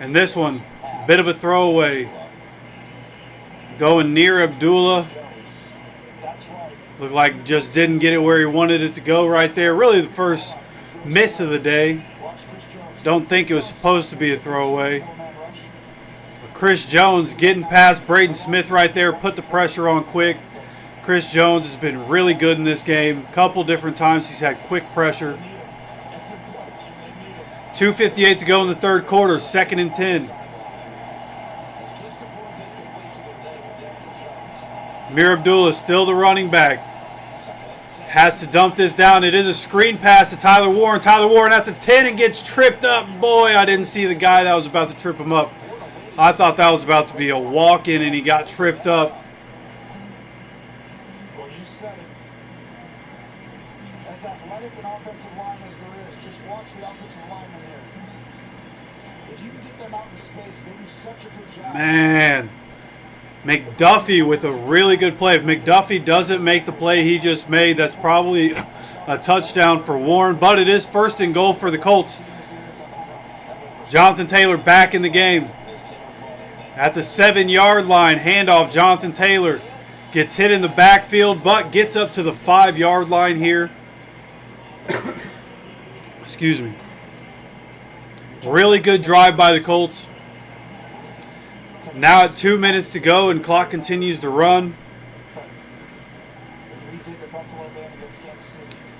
And this one, bit of a throwaway. Going near Abdullah. Looked like just didn't get it where he wanted it to go right there. Really the first miss of the day. Don't think it was supposed to be a throwaway. But Chris Jones getting past Braden Smith right there. Put the pressure on quick. Chris Jones has been really good in this game. Couple different times he's had quick pressure. 2:58 to go in the third quarter. 2nd and 10. Amir Abdullah still the running back. Has to dump this down. It is a screen pass to Tyler Warren. Tyler Warren at the 10 and gets tripped up. Boy, I didn't see the guy that was about to trip him up. I thought that was about to be a walk-in and he got tripped up. Well, you said it. As athletic an offensive line as there is, just watch the offensive lineman here. If you can get them out in space, they do such a good job. Man. McDuffie with a really good play. If McDuffie doesn't make the play he just made, that's probably a touchdown for Warren. But it is 1st and goal for the Colts. Jonathan Taylor back in the game. At the 7-yard line, handoff. Jonathan Taylor gets hit in the backfield, but gets up to the 5-yard line here. Excuse me. Really good drive by the Colts. Now at 2 minutes to go and clock continues to run.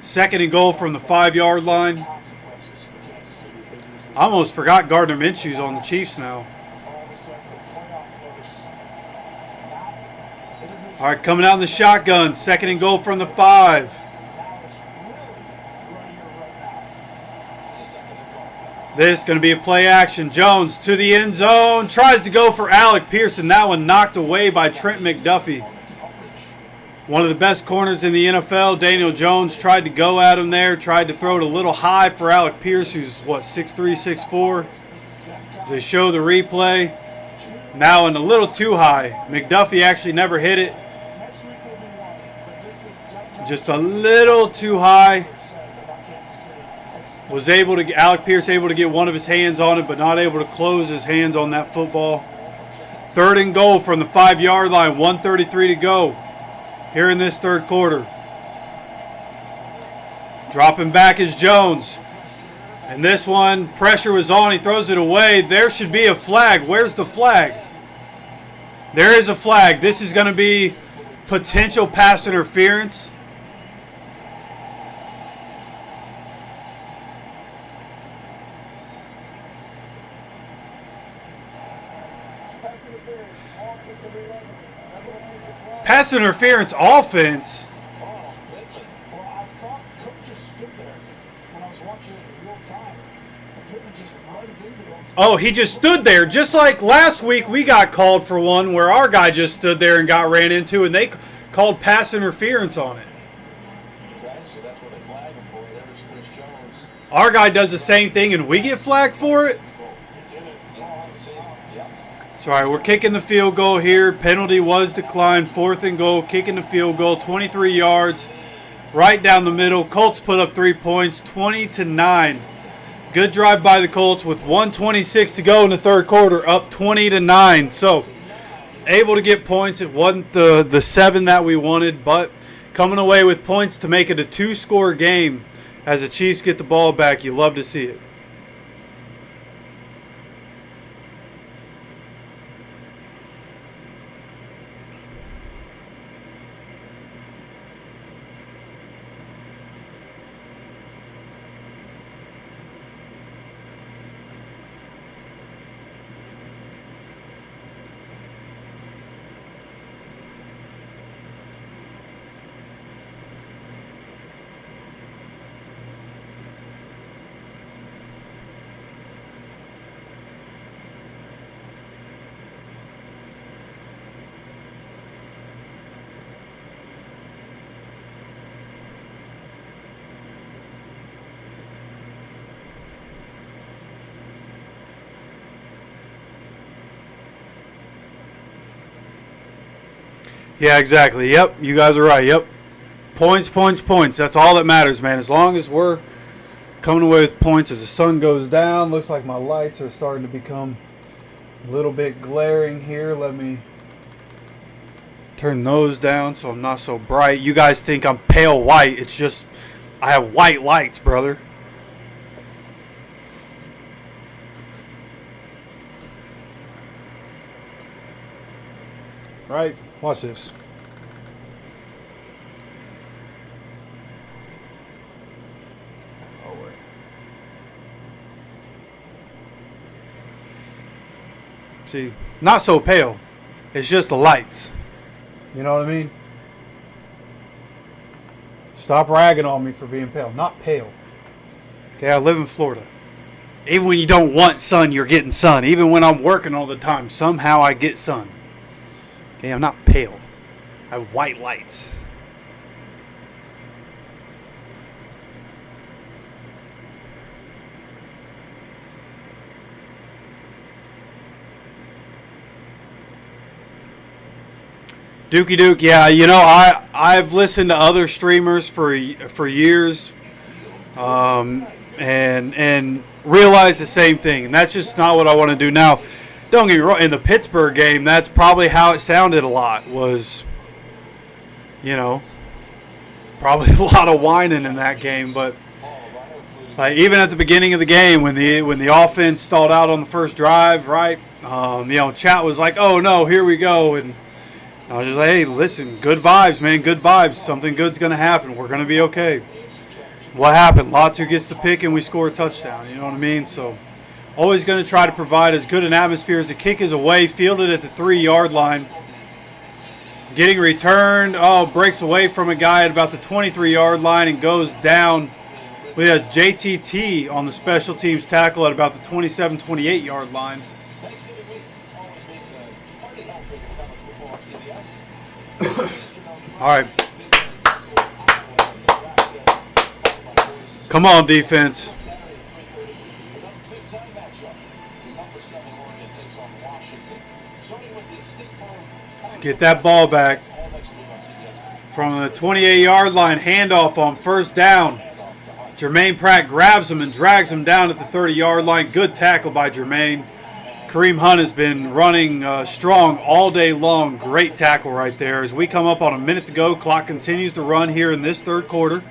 2nd and goal from the 5-yard line. I almost forgot Gardner Minshew's on the Chiefs now. All right, coming out in the shotgun. 2nd and goal from the 5. This going to be a play action. Jones to the end zone. Tries to go for Alec Pearson. That one knocked away by Trent McDuffie. One of the best corners in the NFL. Daniel Jones tried to go at him there. Tried to throw it a little high for Alec Pierce, who's, 6'3", 6'4". As they show the replay. Now in a little too high. McDuffie actually never hit it. Just a little too high. Was able to, Alec Pierce able to get one of his hands on it, but not able to close his hands on that football. 3rd and goal from the 5-yard line. 1:33 to go here in this third quarter. Dropping back is Jones. And this one, pressure was on. He throws it away. There should be a flag. Where's the flag? There is a flag. This is going to be potential pass interference. Pass interference offense. Well, I thought Cook just stood there when I was watching it in real time. And Pittman just runs into him. Oh, he just stood there. Just like last week we got called for one where our guy just stood there and got ran into, and they called pass interference on it. Okay, so that's what they flagged him for. There's Chris Jones. Our guy does the same thing and we get flagged for it? He did it. Sorry, we're kicking the field goal here. Penalty was declined. 4th and goal, kicking the field goal. 23 yards, right down the middle. Colts put up 3 points, 20-9. Good drive by the Colts with 1:26 to go in the third quarter, up 20-9. So able to get points. It wasn't the 7 that we wanted, but coming away with points to make it a 2-score game as the Chiefs get the ball back. You love to see it. Yeah, exactly. Yep, you guys are right. Yep. Points, points, points. That's all that matters, man. As long as we're coming away with points as the sun goes down. Looks like my lights are starting to become a little bit glaring here. Let me turn those down so I'm not so bright. You guys think I'm pale white. It's just I have white lights, brother. Right? Watch this. Oh, wait. See, not so pale. It's just the lights. You know what I mean? Stop ragging on me for being pale. Not pale. Okay, I live in Florida. Even when you don't want sun, you're getting sun. Even when I'm working all the time, somehow I get sun. Okay, I'm not pale. I have white lights. Dookie Duke, yeah, you know, I've listened to other streamers for years, and realized the same thing, and that's just not what I want to do now. Don't get me wrong, in the Pittsburgh game, that's probably how it sounded a lot, was, you know, probably a lot of whining in that game, but even at the beginning of the game when the offense stalled out on the first drive, right, you know, chat was like, oh no, here we go, and I was just like, hey, listen, good vibes, man, good vibes. Something good's going to happen. We're going to be okay. What happened? Latu gets the pick and we score a touchdown. You know what I mean? So always going to try to provide as good an atmosphere as the kick is away, fielded at the 3-yard line. Getting returned. Oh, breaks away from a guy at about the 23-yard line and goes down. We had JTT on the special teams tackle at about the 27, 28-yard line. All right. Come on, defense. Let's get that ball back. From the 28-yard line, handoff on first down. Jermaine Pratt grabs him and drags him down at the 30-yard line. Good tackle by Jermaine. Kareem Hunt has been running strong all day long. Great tackle right there. As we come up on a minute to go, clock continues to run here in this third quarter.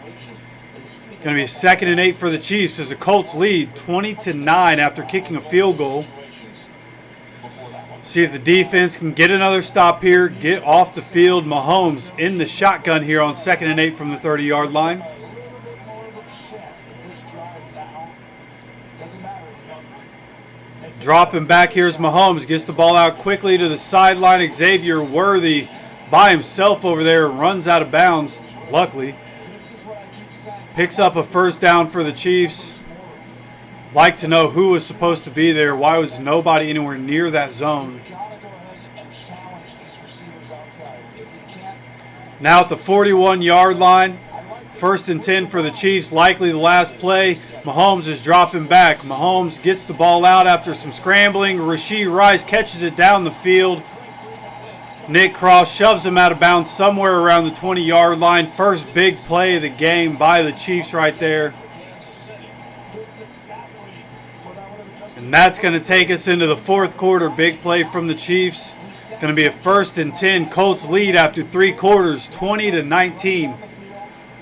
Going to be 2nd and 8 for the Chiefs as the Colts lead 20-9 after kicking a field goal. See if the defense can get another stop here, get off the field. Mahomes in the shotgun here on 2nd and 8 from the 30-yard line. Dropping back, here's Mahomes. Gets the ball out quickly to the sideline. Xavier Worthy by himself over there. Runs out of bounds, luckily. Picks up a first down for the Chiefs. Like to know who was supposed to be there. Why was nobody anywhere near that zone? Now at the 41-yard line. 1st and 10 for the Chiefs, likely the last play. Mahomes is dropping back. Mahomes gets the ball out after some scrambling. Rashee Rice catches it down the field. Nick Cross shoves him out of bounds somewhere around the 20-yard line. First big play of the game by the Chiefs right there. And that's going to take us into the fourth quarter. Big play from the Chiefs. Going to be a 1st and 10. Colts lead after 3 quarters, 20-19.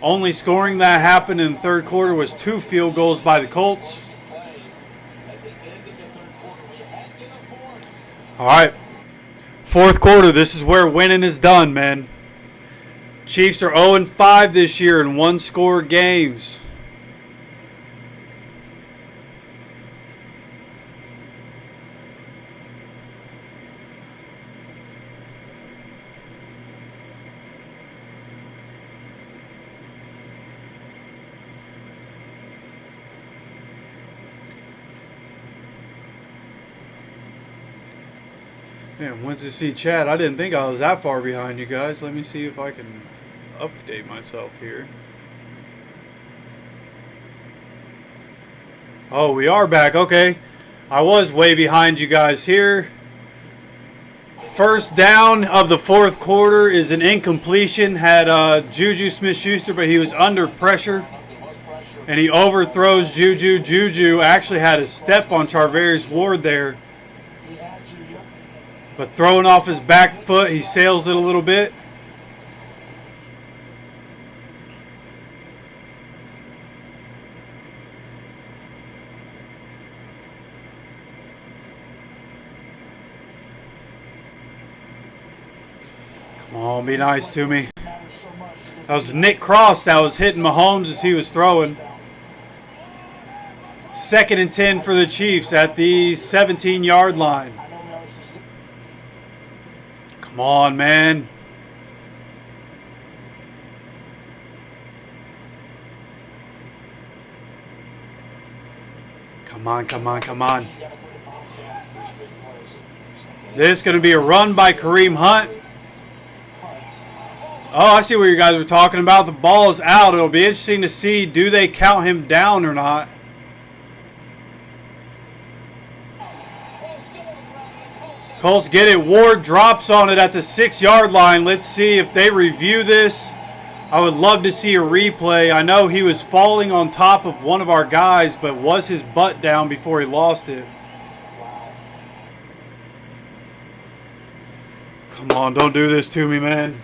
Only scoring that happened in the third quarter was 2 field goals by the Colts. All right. Fourth quarter, this is where winning is done, man. Chiefs are 0-5 this year in 1-score games. Man, went to see Chad. I didn't think I was that far behind you guys. Let me see if I can update myself here. Oh, we are back. Okay. I was way behind you guys here. First down of the fourth quarter is an incompletion. Had Juju Smith-Schuster, but he was under pressure. And he overthrows Juju. Juju actually had a step on Charvarius Ward there. But throwing off his back foot, he sails it a little bit. Come on, be nice to me. That was Nick Cross that was hitting Mahomes as he was throwing. 2nd and 10 for the Chiefs at the 17-yard line. Come on, man. Come on, come on, come on. This is going to be a run by Kareem Hunt. Oh, I see what you guys were talking about. The ball is out. It'll be interesting to see, do they count him down or not? Colts get it. Ward drops on it at the 6-yard line. Let's see if they review this. I would love to see a replay. I know he was falling on top of one of our guys, but was his butt down before he lost it? Come on, don't do this to me, man.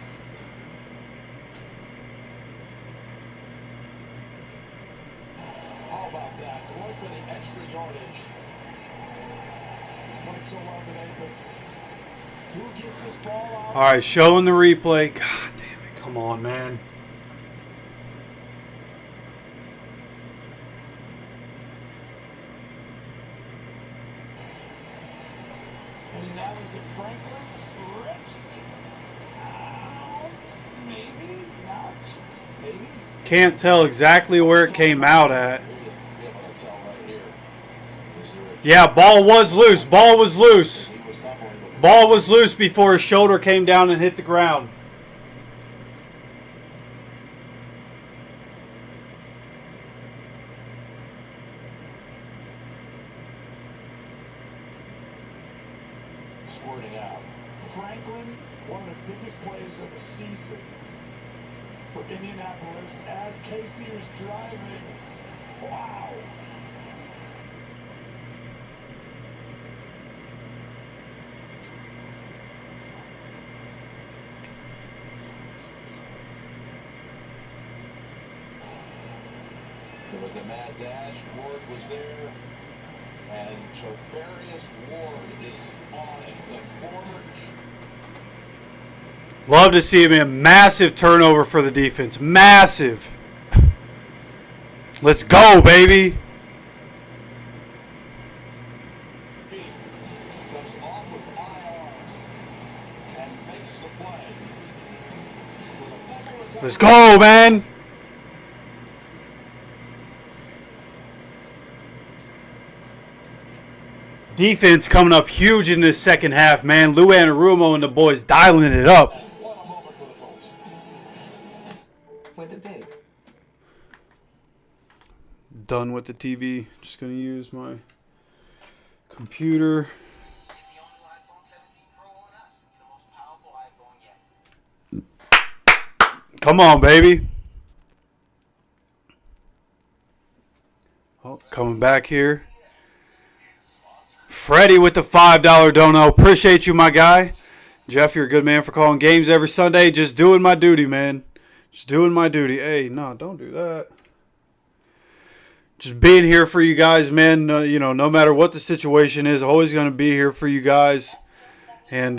How about that? Going for the extra yardage. He's played so well today, but who gets this ball out? All right, showing the replay. God damn it. Come on, man. And now is it Franklin? Rips out. Maybe not. Maybe. Can't tell exactly where it came out at. Yeah, ball was loose. Ball was loose. Ball was loose before his shoulder came down and hit the ground. Squirting out. Franklin, one of the biggest plays of the season for Indianapolis as Casey was driving. Wow. There was a mad dash. Ward was there. And Charvarius Ward is on it. The former. Love to see him in a massive turnover for the defense. Massive. Let's go, baby. Comes off with IR and makes the play. Let's go, man. Defense coming up huge in this second half, man. Lou Anarumo and the boys dialing it up. What a moment for the Colts. For the big. Done with the TV. Just going to use my computer. The only iPhone 17 Pro on us. The most powerful iPhone yet. Come on, baby. Oh, coming back here. Freddie with the $5 dono. Appreciate you, my guy. Jeff, you're a good man for calling games every Sunday. Just doing my duty, man. Just doing my duty. Hey, no, don't do that. Just being here for you guys, man. No matter what the situation is, always going to be here for you guys. And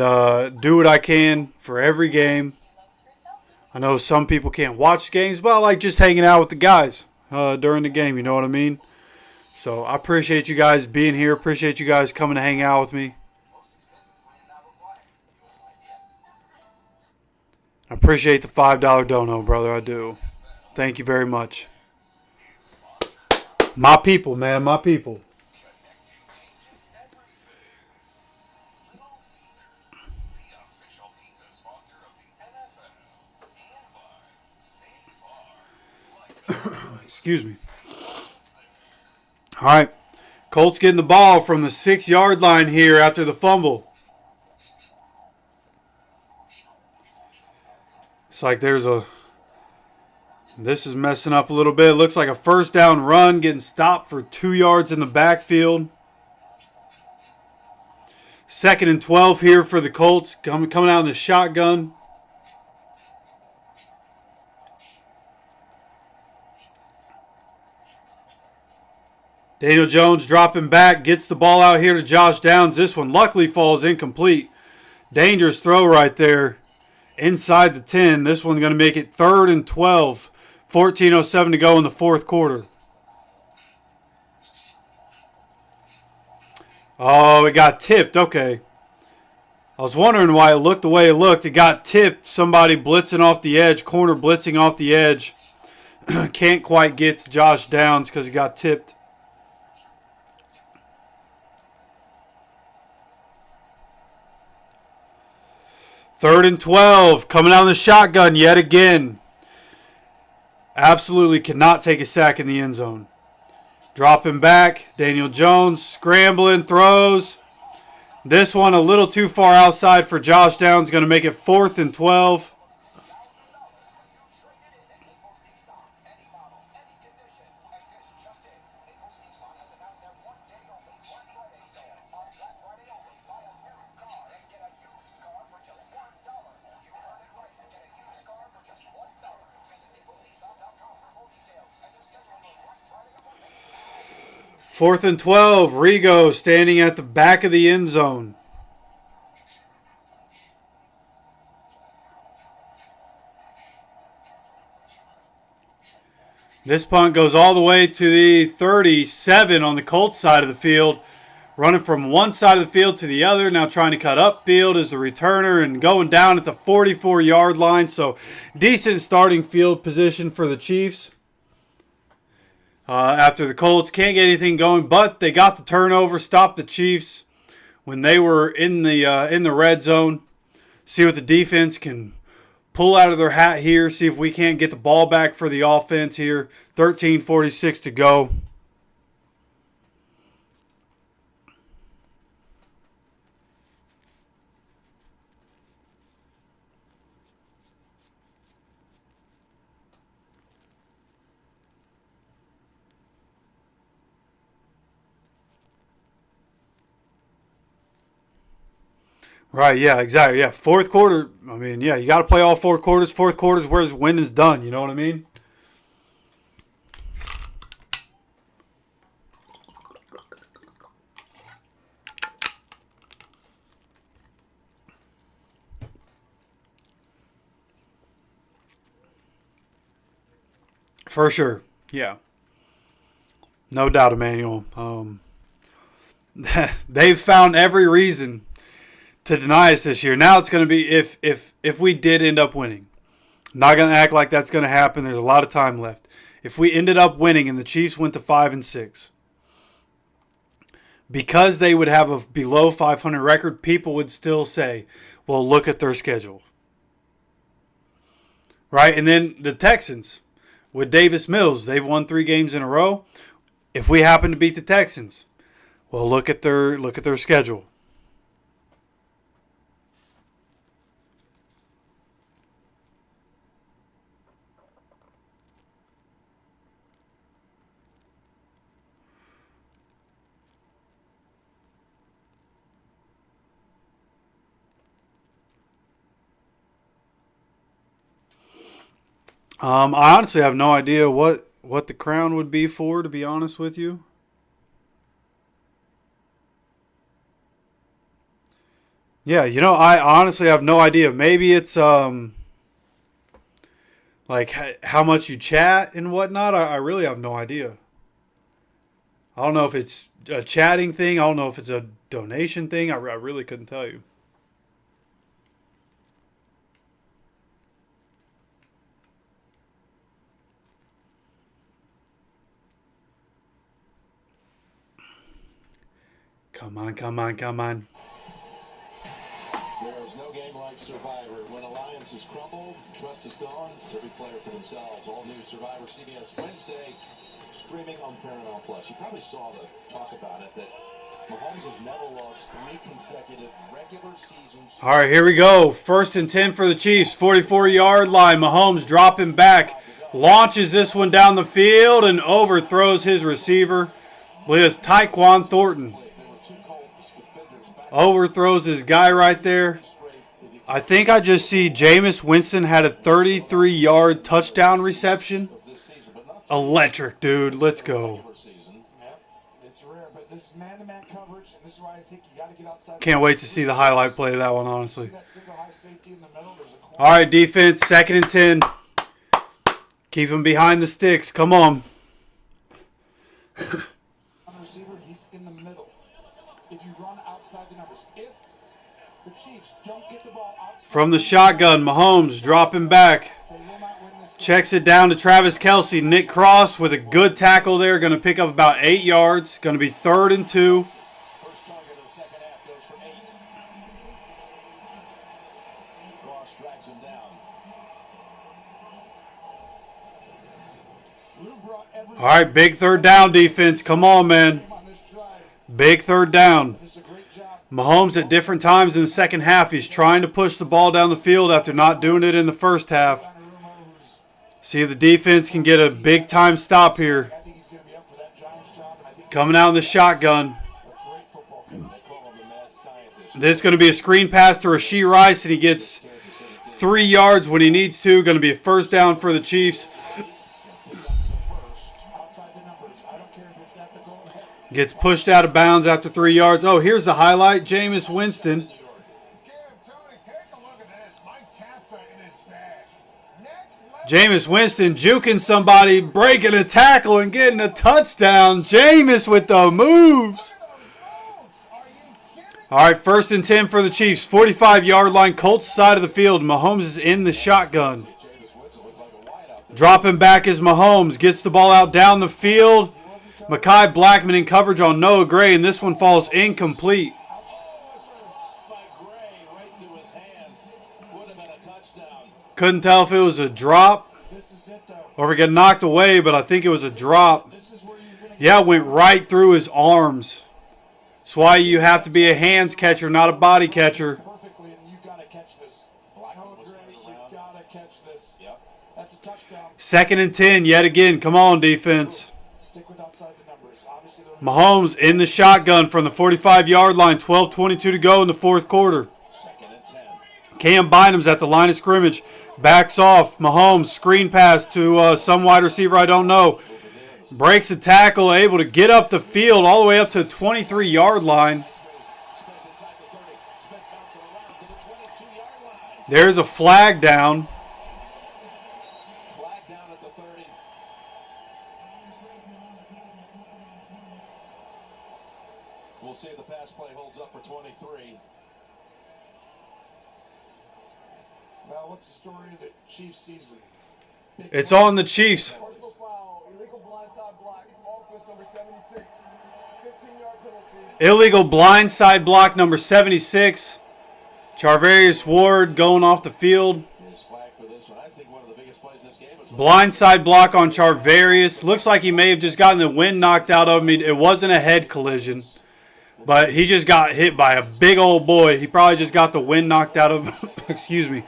do what I can for every game. I know some people can't watch games, but I like just hanging out with the guys during the game. You know what I mean? So I appreciate you guys being here. Appreciate you guys coming to hang out with me. I appreciate the $5 dono, brother. I do. Thank you very much. My people, man. My people. Excuse me. All right. Colts getting the ball from the 6-yard line here after the fumble. It's like this is messing up a little bit. It looks like a first down run getting stopped for 2 yards in the backfield. 2nd and 12 here for the Colts. Coming out in the shotgun. Daniel Jones dropping back. Gets the ball out here to Josh Downs. This one luckily falls incomplete. Dangerous throw right there. Inside the 10. This one's going to make it 3rd and 12. 14:07 to go in the 4th quarter. Oh, it got tipped. Okay. I was wondering why it looked the way it looked. It got tipped. Somebody blitzing off the edge. Corner blitzing off the edge. Can't quite get to Josh Downs because he got tipped. Third and 12. Coming out in the shotgun yet again. Absolutely cannot take a sack in the end zone. Dropping back. Daniel Jones scrambling. Throws. This one a little too far outside for Josh Downs. Going to make it 4th and 12. Fourth and 12. Rigo standing at the back of the end zone. This punt goes all the way to the 37 on the Colts side of the field. Running from one side of the field to the other. Now trying to cut upfield as a returner and going down at the 44-yard line. So decent starting field position for the Chiefs. After the Colts can't get anything going, but they got the turnover, stopped the Chiefs when they were in the red zone. See what the defense can pull out of their hat here. See if we can't get the ball back for the offense here. 13:46 to go. Right, yeah, exactly. Yeah, 4th quarter. I mean, yeah, you got to play all 4 quarters. 4th quarter is where the win is done. You know what I mean? For sure. Yeah. No doubt, Emmanuel. They've found every reason to deny us this year. Now it's going to be if we did end up winning. I'm not going to act like that's going to happen. There's a lot of time left. If we ended up winning and the Chiefs went to 5-6, because they would have a below 500 record, people would still say, well, look at their schedule. Right? And then the Texans with Davis Mills, they've won 3 games in a row. If we happen to beat the Texans, well, look at their schedule. I honestly have no idea what the crown would be for, to be honest with you. Yeah, I honestly have no idea. Maybe it's like how much you chat and whatnot. I really have no idea. I don't know if it's a chatting thing. I don't know if it's a donation thing. I really couldn't tell you. Come on, come on, come on. There is no game like Survivor. When alliances crumble, trust is gone. It's every player for themselves. All new Survivor CBS Wednesday, streaming on Paramount Plus. You probably saw the talk about it that Mahomes has never lost 3 consecutive regular seasons. All right, here we go. 1st and 10 for the Chiefs. 44-yard line. Mahomes dropping back. Launches this one down the field and overthrows his receiver. With Tyquan Thornton. Overthrows his guy right there. I think I just see Jameis Winston had a 33-yard touchdown reception. Electric, dude. Let's go. It's rare, but this is man-to-man coverage, and this is why I think you got to get outside. Can't wait to see the highlight play of that one, honestly. All right, defense, 2nd and 10. Keep him behind the sticks. Come on. Receiver, he's in the middle. If you run outside the numbers, if the Chiefs don't get the ball outside From the shotgun, Mahomes dropping back. Checks it down to Travis Kelce. Nick Cross with a good tackle there. Going to pick up about 8 yards. Going to be 3rd and 2. First target of the second half goes for 8. Cross drags him down. All right, big 3rd down defense. Come on, man. Big 3rd down. Mahomes at different times in the second half, he's trying to push the ball down the field after not doing it in the first half. See if the defense can get a big-time stop here. Coming out in the shotgun. This is going to be a screen pass to Rashee Rice, and he gets 3 yards when he needs to. Going to be a 1st down for the Chiefs. Gets pushed out of bounds after 3 yards. Oh, here's the highlight. Jameis Winston. Jameis Winston juking somebody, breaking a tackle, and getting a touchdown. Jameis with the moves. All right, 1st and 10 for the Chiefs. 45-yard line, Colts side of the field. Mahomes is in the shotgun. Dropping back is Mahomes. Gets the ball out down the field. Mekhi Blackman in coverage on Noah Gray, and this one falls incomplete. Couldn't tell if it was a drop or if it got knocked away, but I think it was a drop. Yeah, it went right through his arms. That's why you have to be a hands catcher, not a body catcher. perfectly, and you got to catch this. You got to catch this. That's a touchdown. 2nd and 10 yet again. Come on, defense. Stick with outside the numbers. Obviously, Mahomes in the shotgun from the 45-yard line. 12:22 to go in the 4th quarter. 2nd and 10. Cam Bynum's at the line of scrimmage. Backs off. Mahomes, screen pass to some wide receiver I don't know. Breaks a tackle, able to get up the field all the way up to the 23-yard line. There's a flag down. Flag down at the 30. We'll see if the pass play holds up for 23. well, what's the story of the Chiefs season? It's on the Chiefs. Personal foul, illegal blindside block, offense number 76, 15-yard penalty. Illegal blindside block number 76. Charvarius Ward going off the field. His flag for this one. I think one of the biggest plays this game is Blindside block on Charvarius. Looks like he may have just gotten the wind knocked out of him. It wasn't a head collision, but he just got hit by a big old boy. He probably just got the wind knocked out of him. Excuse me.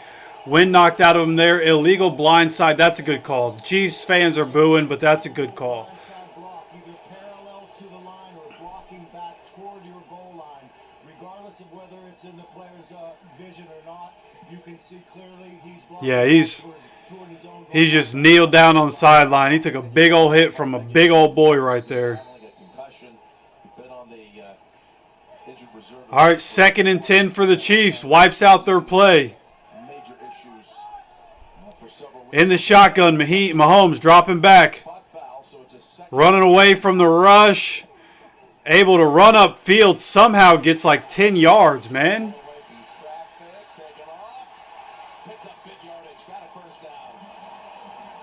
Wind knocked out of him there. Illegal blindside. That's a good call. The Chiefs fans are booing, but that's a good call. Block, either parallel to the line or blocking back toward your goal line, regardless of whether it's in the player's vision or not, you can see clearly he's blocking. Yeah, toward his own goal he just line. kneeled down on the sideline. He took a big old hit from a big old boy right there. All right, 2nd and 10 for the Chiefs. Wipes out their play. In the shotgun, Mahomes dropping back. Running away from the rush. Able to run upfield. Somehow gets like 10 yards, man.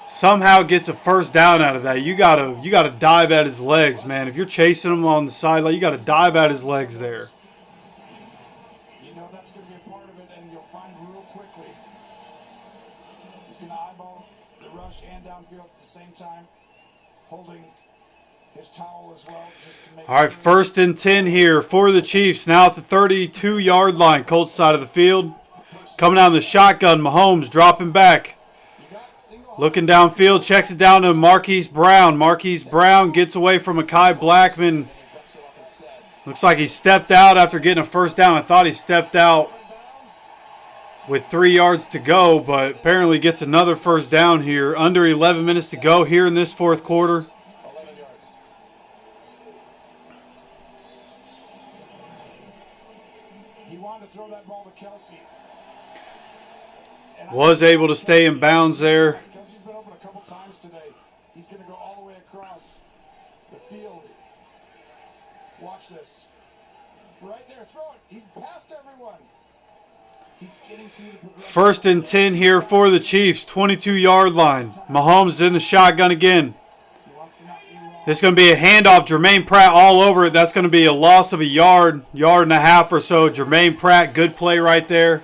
Somehow gets a first down out of that. You gotta dive at his legs, man. If you're chasing him on the sideline, you gotta dive at his legs there. You know that's going to be a part of it, and you'll find real quickly he's going to eyeball the rush and downfield at the same time, holding his towel as well. Just to make All right, 1st and 10 here for the Chiefs. Now at the 32-yard line, Colts side of the field. Coming out of the shotgun, Mahomes dropping back. Looking downfield, checks it down to Marquise Brown. Marquise Brown gets away from Mekhi Blackman. Looks like he stepped out after getting a first down. I thought he stepped out with 3 yards to go, but apparently gets another first down here. Under 11 minutes to go here in this 4th quarter. He wanted to throw that ball to Kelsey. Was able to stay in bounds there. Kelsey's been open a couple times today. He's going to go all the way across the field. Watch this. Right there, throw it. He's past everyone. He's getting through the progression. 1st and 10 here for the Chiefs. 22-yard line. Mahomes in the shotgun again. This is going to be a handoff. Jermaine Pratt all over it. That's going to be a loss of a yard and a half or so. Jermaine Pratt, good play right there.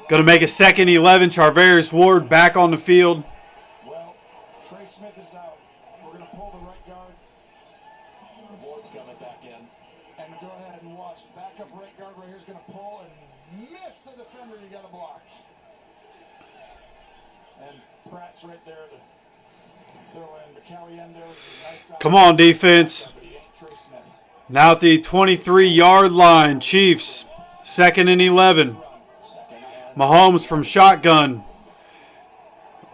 Going to make a 2nd and 11. Charvarius Ward back on the field. Well, Trey Smith is out. We're going to pull the right guard. Ward's coming back in. And go ahead and watch. Backup right guard right here is going to pull and miss the defender. You got to block. And Pratt's right there to fill in. McCalliendo's nice side. Come on, defense. But he ain't Trey Smith. Now at the 23-yard line. Chiefs, 2nd and 11. Mahomes from shotgun.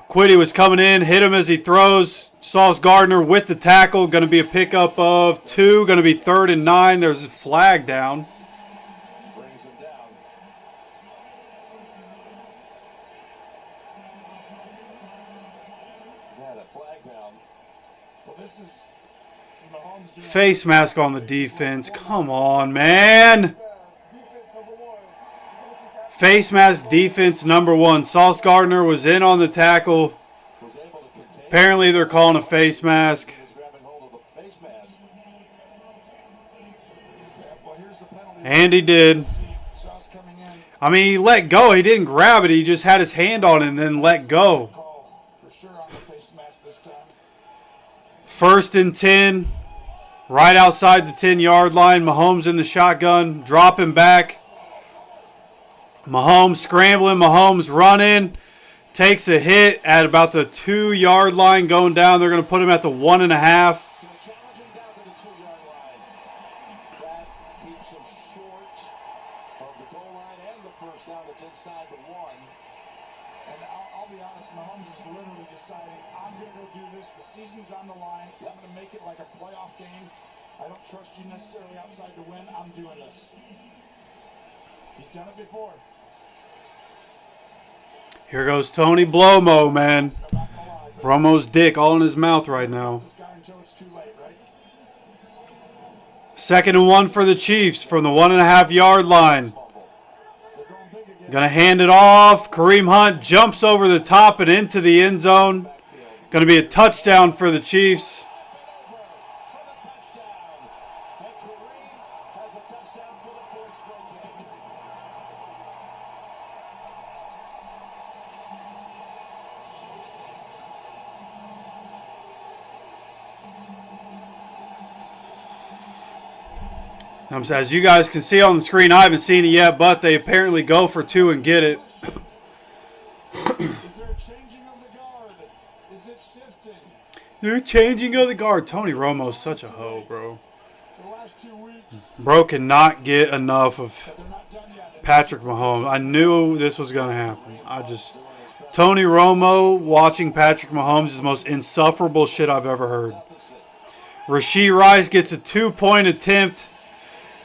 Quiddy was coming in, hit him as he throws. Sauce Gardner with the tackle. Going to be a pickup of 2. Going to be 3rd and 9. There's a flag down. Brings him down. Yeah, that flag down. Well, this is Mahomes doing Face mask on the defense. Come on, man. Face mask defense number 1. Sauce Gardner was in on the tackle. Apparently they're calling a face mask. And he did. I mean, he let go. He didn't grab it. He just had his hand on it and then let go. 1st and 10. Right outside the 10-yard line. Mahomes in the shotgun. Dropping back. Mahomes scrambling, Mahomes running, takes a hit at about the 2-yard line going down. They're going to put him at the 1.5. Challenge him down to the 2-yard line. That keeps him short of the goal line and the first down that's inside the 1. And I'll be honest, Mahomes is literally deciding, I'm going to go do this. The season's on the line. I'm going to make it like a playoff game. I don't trust you necessarily outside to win. I'm doing this. He's done it before. Here goes Tony Blomo, man. Romo's dick all in his mouth right now. 2nd and 1 for the Chiefs from the 1.5-yard line. Going to hand it off. Kareem Hunt jumps over the top and into the end zone. Going to be a touchdown for the Chiefs. As you guys can see on the screen, I haven't seen it yet, but they apparently go for 2 and get it. Is there a changing of the guard? Is it shifting? They're changing of the guard. Tony Romo's such a hoe, bro. For the last 2 weeks, Bro cannot get enough of but they're not done yet. Patrick Mahomes. I knew this was going to happen. Tony Romo watching Patrick Mahomes is the most insufferable shit I've ever heard. Rashee Rice gets a 2-point attempt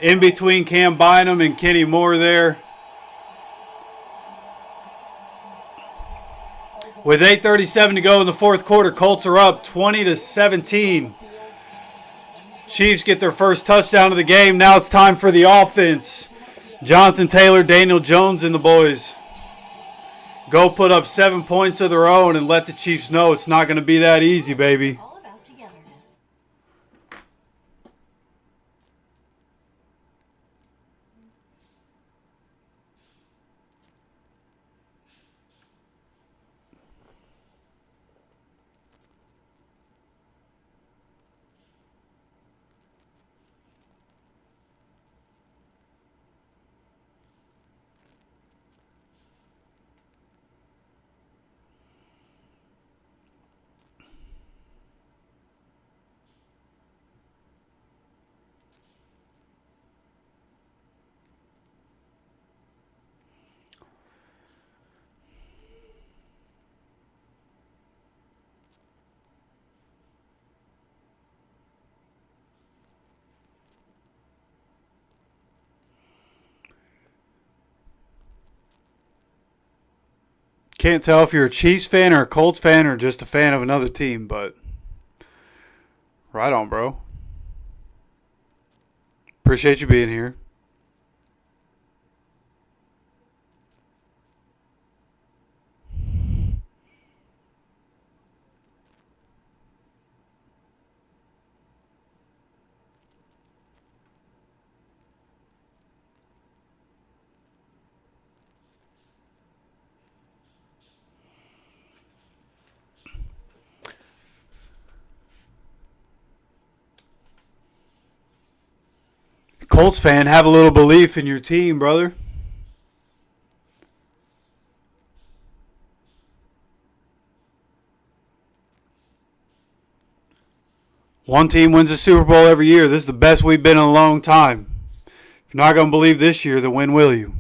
in between Cam Bynum and Kenny Moore there. With 8:37 to go in the fourth quarter, Colts are up 20-17. Chiefs get their first touchdown of the game. Now it's time for the offense. Jonathan Taylor, Daniel Jones, and the boys go put up 7 points of their own and let the Chiefs know it's not going to be that easy, baby. All about togetherness. Can't tell if you're a Chiefs fan or a Colts fan or just a fan of another team, but right on, bro. Appreciate you being here. Colts fan, have a little belief in your team, brother. One team wins the Super Bowl every year. This is the best we've been in a long time. If you're not going to believe this year, then when will you?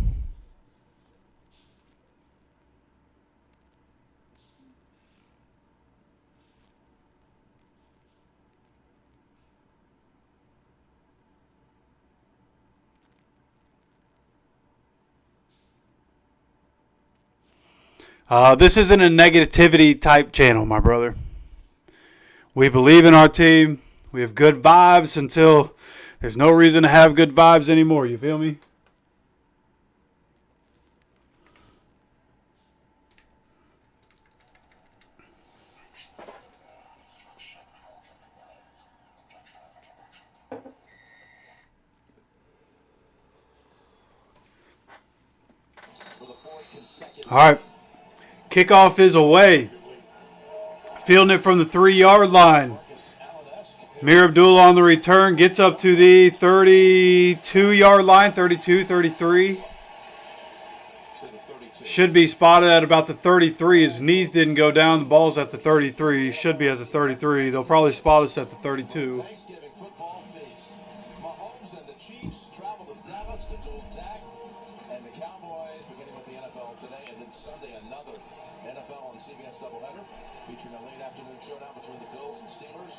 This isn't a negativity type channel, my brother. We believe in our team. We have good vibes until there's no reason to have good vibes anymore. You feel me? All right. Kickoff is away. Fielding it from the 3-yard line. Mir Abdullah on the return. Gets up to the 32-yard line. 32, 33. Should be spotted at about the 33. His knees didn't go down. The ball's at the 33. Should be at the 33. They'll probably spot us at the 32. Thanksgiving football feast. Mahomes and the Chiefs travel to Dallas to dual tag. And the Cowboys beginning with the NFL today. And then Sunday, another NFL and CBS doubleheader featuring a late afternoon showdown between the Bills and Steelers.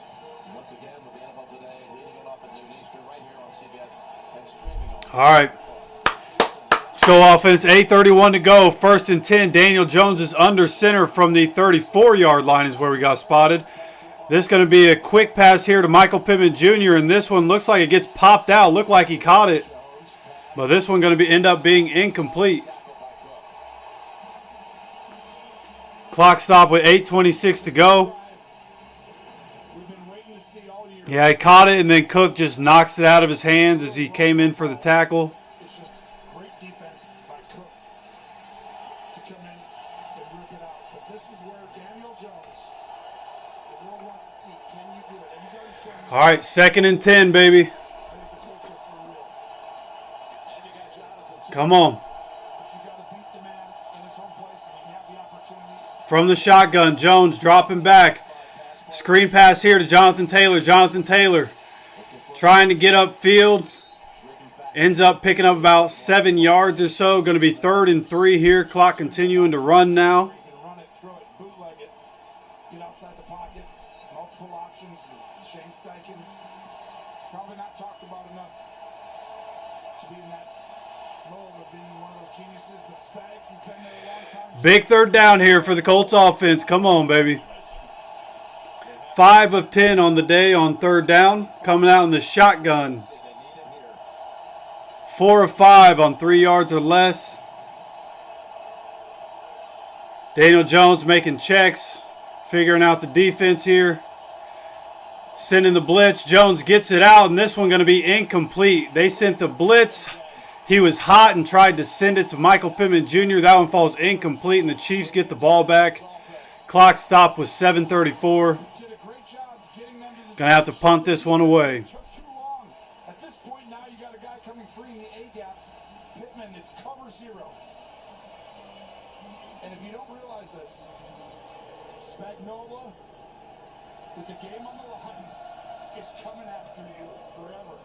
Once again with the NFL today, leading it off at noon Eastern right here on CBS and streaming on. All right. Let's go offense. 8:31 to go. 1st and 10. Daniel Jones is under center from the 34-yard line is where we got spotted. This is going to be a quick pass here to Michael Pittman Jr. And this one looks like it gets popped out. Looked like he caught it. But this one going to end up being incomplete. Clock stop with 8:26 to go. Yeah, he caught it, and then Cook just knocks it out of his hands as he came in for the tackle. It's just great defense by Cook to come in and rip it out. But this is where Daniel Jones, the world wants to see, can you do it? And he's already shown me. All right, 2nd and 10, baby. I think the Colts are for real. Come on. But you got to beat the man in his home place, and you have the opportunity. From the shotgun, Jones dropping back. Screen pass here to Jonathan Taylor. Jonathan Taylor trying to get upfield. Ends up picking up about 7 yards or so. Going to be 3rd and 3 here. Clock continuing to run now. Run it, throw it, bootleg it, get outside the pocket. Multiple options. Shane Steichen, probably not talked about enough to be in that role of being one of those geniuses, but Spags has been there a long time. Big 3rd down here for the Colts offense. Come on, baby. 5 of 10 on the day on 3rd down. Coming out in the shotgun. 4 of 5 on 3 yards or less. Daniel Jones making checks. Figuring out the defense here. Sending the blitz. Jones gets it out, and this one going to be incomplete. They sent the blitz. He was hot and tried to send it to Michael Pittman Jr. That one falls incomplete, and the Chiefs get the ball back. Clock stop was 7:34. Going to have to punt this one away. Too long. At this point now, you got a guy coming free in the A gap. Pittman, it's cover 0. And if you don't realize this, Spagnuolo, with the game on the line, is coming after you forever.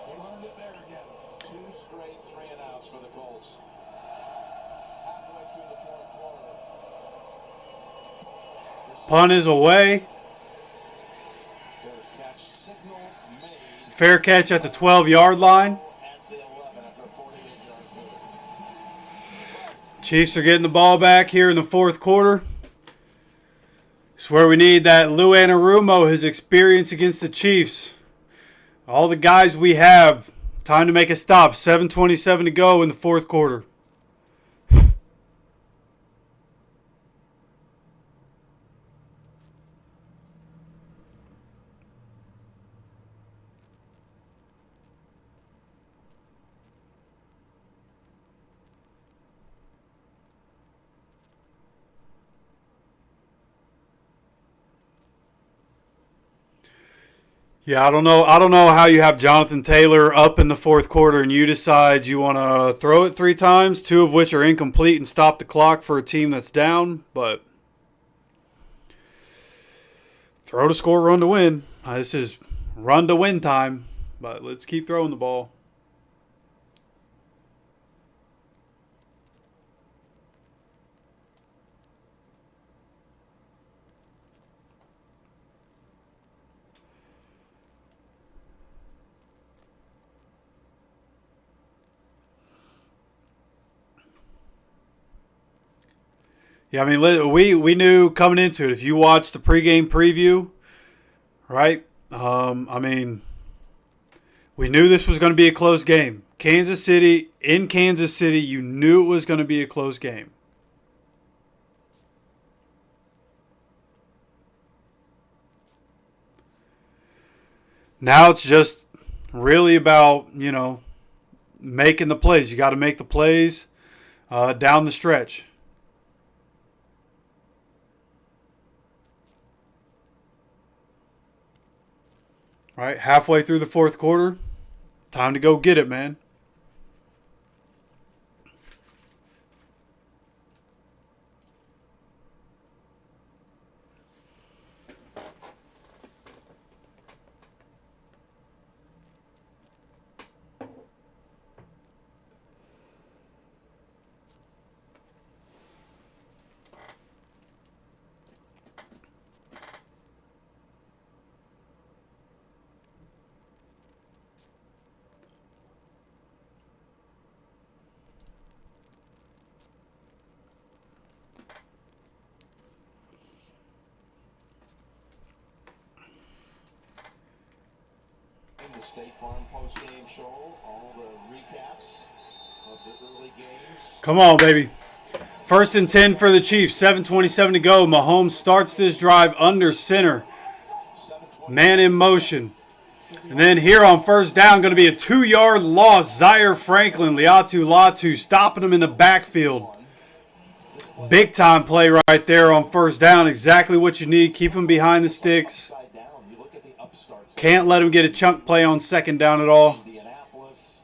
They learned it there again. 2 straight 3-and-outs for the Colts. Halfway through the 4th quarter. Punt is away. Catch signal made Fair catch at the 12-yard line. at the 11 after a 48-yard move. Chiefs are getting the ball back here in the 4th quarter. It's where we need that Lou Anarumo, his experience against the Chiefs. All the guys we have. Time to make a stop. 7:27 to go in the 4th quarter. Yeah, I don't know how you have Jonathan Taylor up in the 4th quarter and you decide you want to throw it 3 times, 2 of which are incomplete, and stop the clock for a team that's down. But throw to score, run to win. This is run to win time, but let's keep throwing the ball. Yeah, I mean, we knew coming into it. If you watched the pregame preview, right? I mean, we knew this was going to be a close game. Kansas City, you knew it was going to be a close game. Now it's just really about, making the plays. You got to make the plays down the stretch. All right, halfway through the 4th quarter. Time to go get it, man. The State Farm post-game show, all the recaps of the early games. Come on, baby. 1st and 10 for the Chiefs. 7:27 to go. Mahomes starts this drive under center. Man in motion. And then here on 1st down, going to be a 2-yard loss. Zaire Franklin, Liatu Latu, stopping him in the backfield. Big time play right there on 1st down. Exactly what you need. Keep him behind the sticks. Can't let him get a chunk play on 2nd down at all. Indianapolis.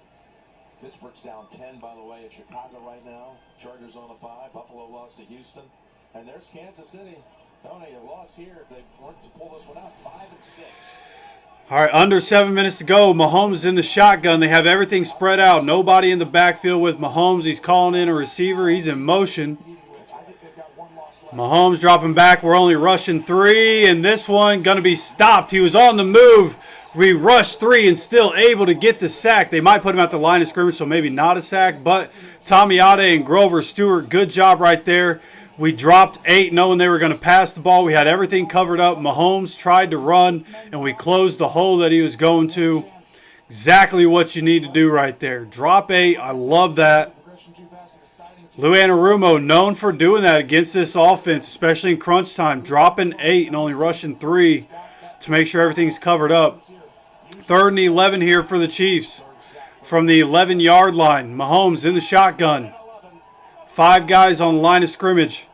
Pittsburgh's down 10, by the way, at Chicago right now. Chargers on a bye. Buffalo lost to Houston. And there's Kansas City. Tony, a loss here if they weren't to pull this one out. 5-6. All right, under 7 minutes to go. Mahomes is in the shotgun. They have everything spread out. Nobody in the backfield with Mahomes. He's calling in a receiver. He's in motion. Mahomes dropping back. We're only rushing 3, and this one going to be stopped. He was on the move. We rushed 3 and still able to get the sack. They might put him at the line of scrimmage, so maybe not a sack, but Tomiata and Grover Stewart, good job right there. We dropped 8 knowing they were going to pass the ball. We had everything covered up. Mahomes tried to run, and we closed the hole that he was going to. Exactly what you need to do right there. Drop 8. I love that. Lou Anarumo known for doing that against this offense, especially in crunch time. Dropping 8 and only rushing 3 to make sure everything's covered up. 3rd and 11 here for the Chiefs. From the 11-yard line, Mahomes in the shotgun. 5 guys on the line of scrimmage.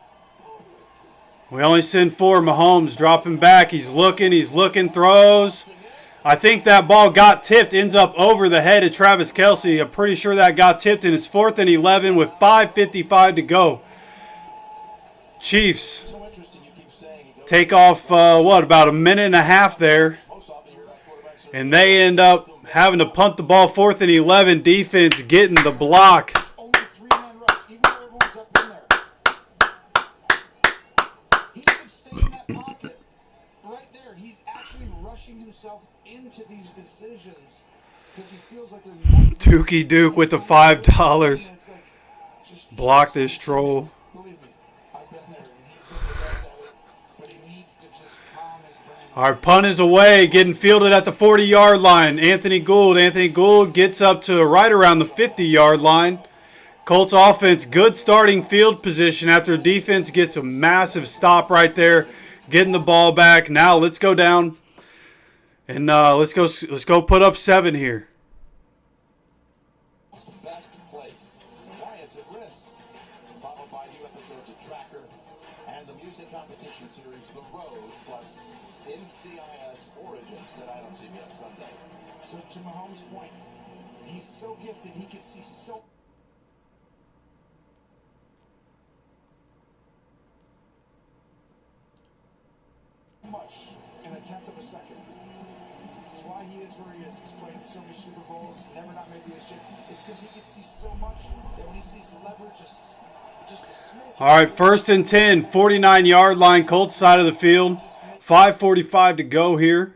We only send 4. Mahomes dropping back. He's looking, throws. I think that ball got tipped, ends up over the head of Travis Kelce. I'm pretty sure that got tipped, and it's 4th and 11 with 5:55 to go. Chiefs take off, about a minute and a half there. And they end up having to punt the ball. 4th and 11. Defense getting the block. Only 3-man rush, even though everyone's up in there. He should stay in that pocket right there. He's actually rushing himself into these decisions because he feels like they're not. Dookie Duke with the $5. Block this troll. Believe me, I've been there, and he's been the best at it, but he needs to just calm his brain. Our punt is away, getting fielded at the 40-yard line. Anthony Gould gets up to right around the 50-yard line. Colts offense, good starting field position after defense gets a massive stop right there, getting the ball back. Now let's go down and let's go put up 7 here. Best place. Giants at risk. Followed by new episodes of Tracker and the music competition series The Road plus NCIS Origins tonight on CBS Sunday. So to Mahomes' point, he's so gifted, he could see so much in a tenth of a second. That's why he is where he is. He's played so many Super Bowls, never not made the issue. It's because he could see so much that when he sees leverage, just a smidge. All right, 1st and 10, 49-yard line, Colts side of the field. 5:45 to go here.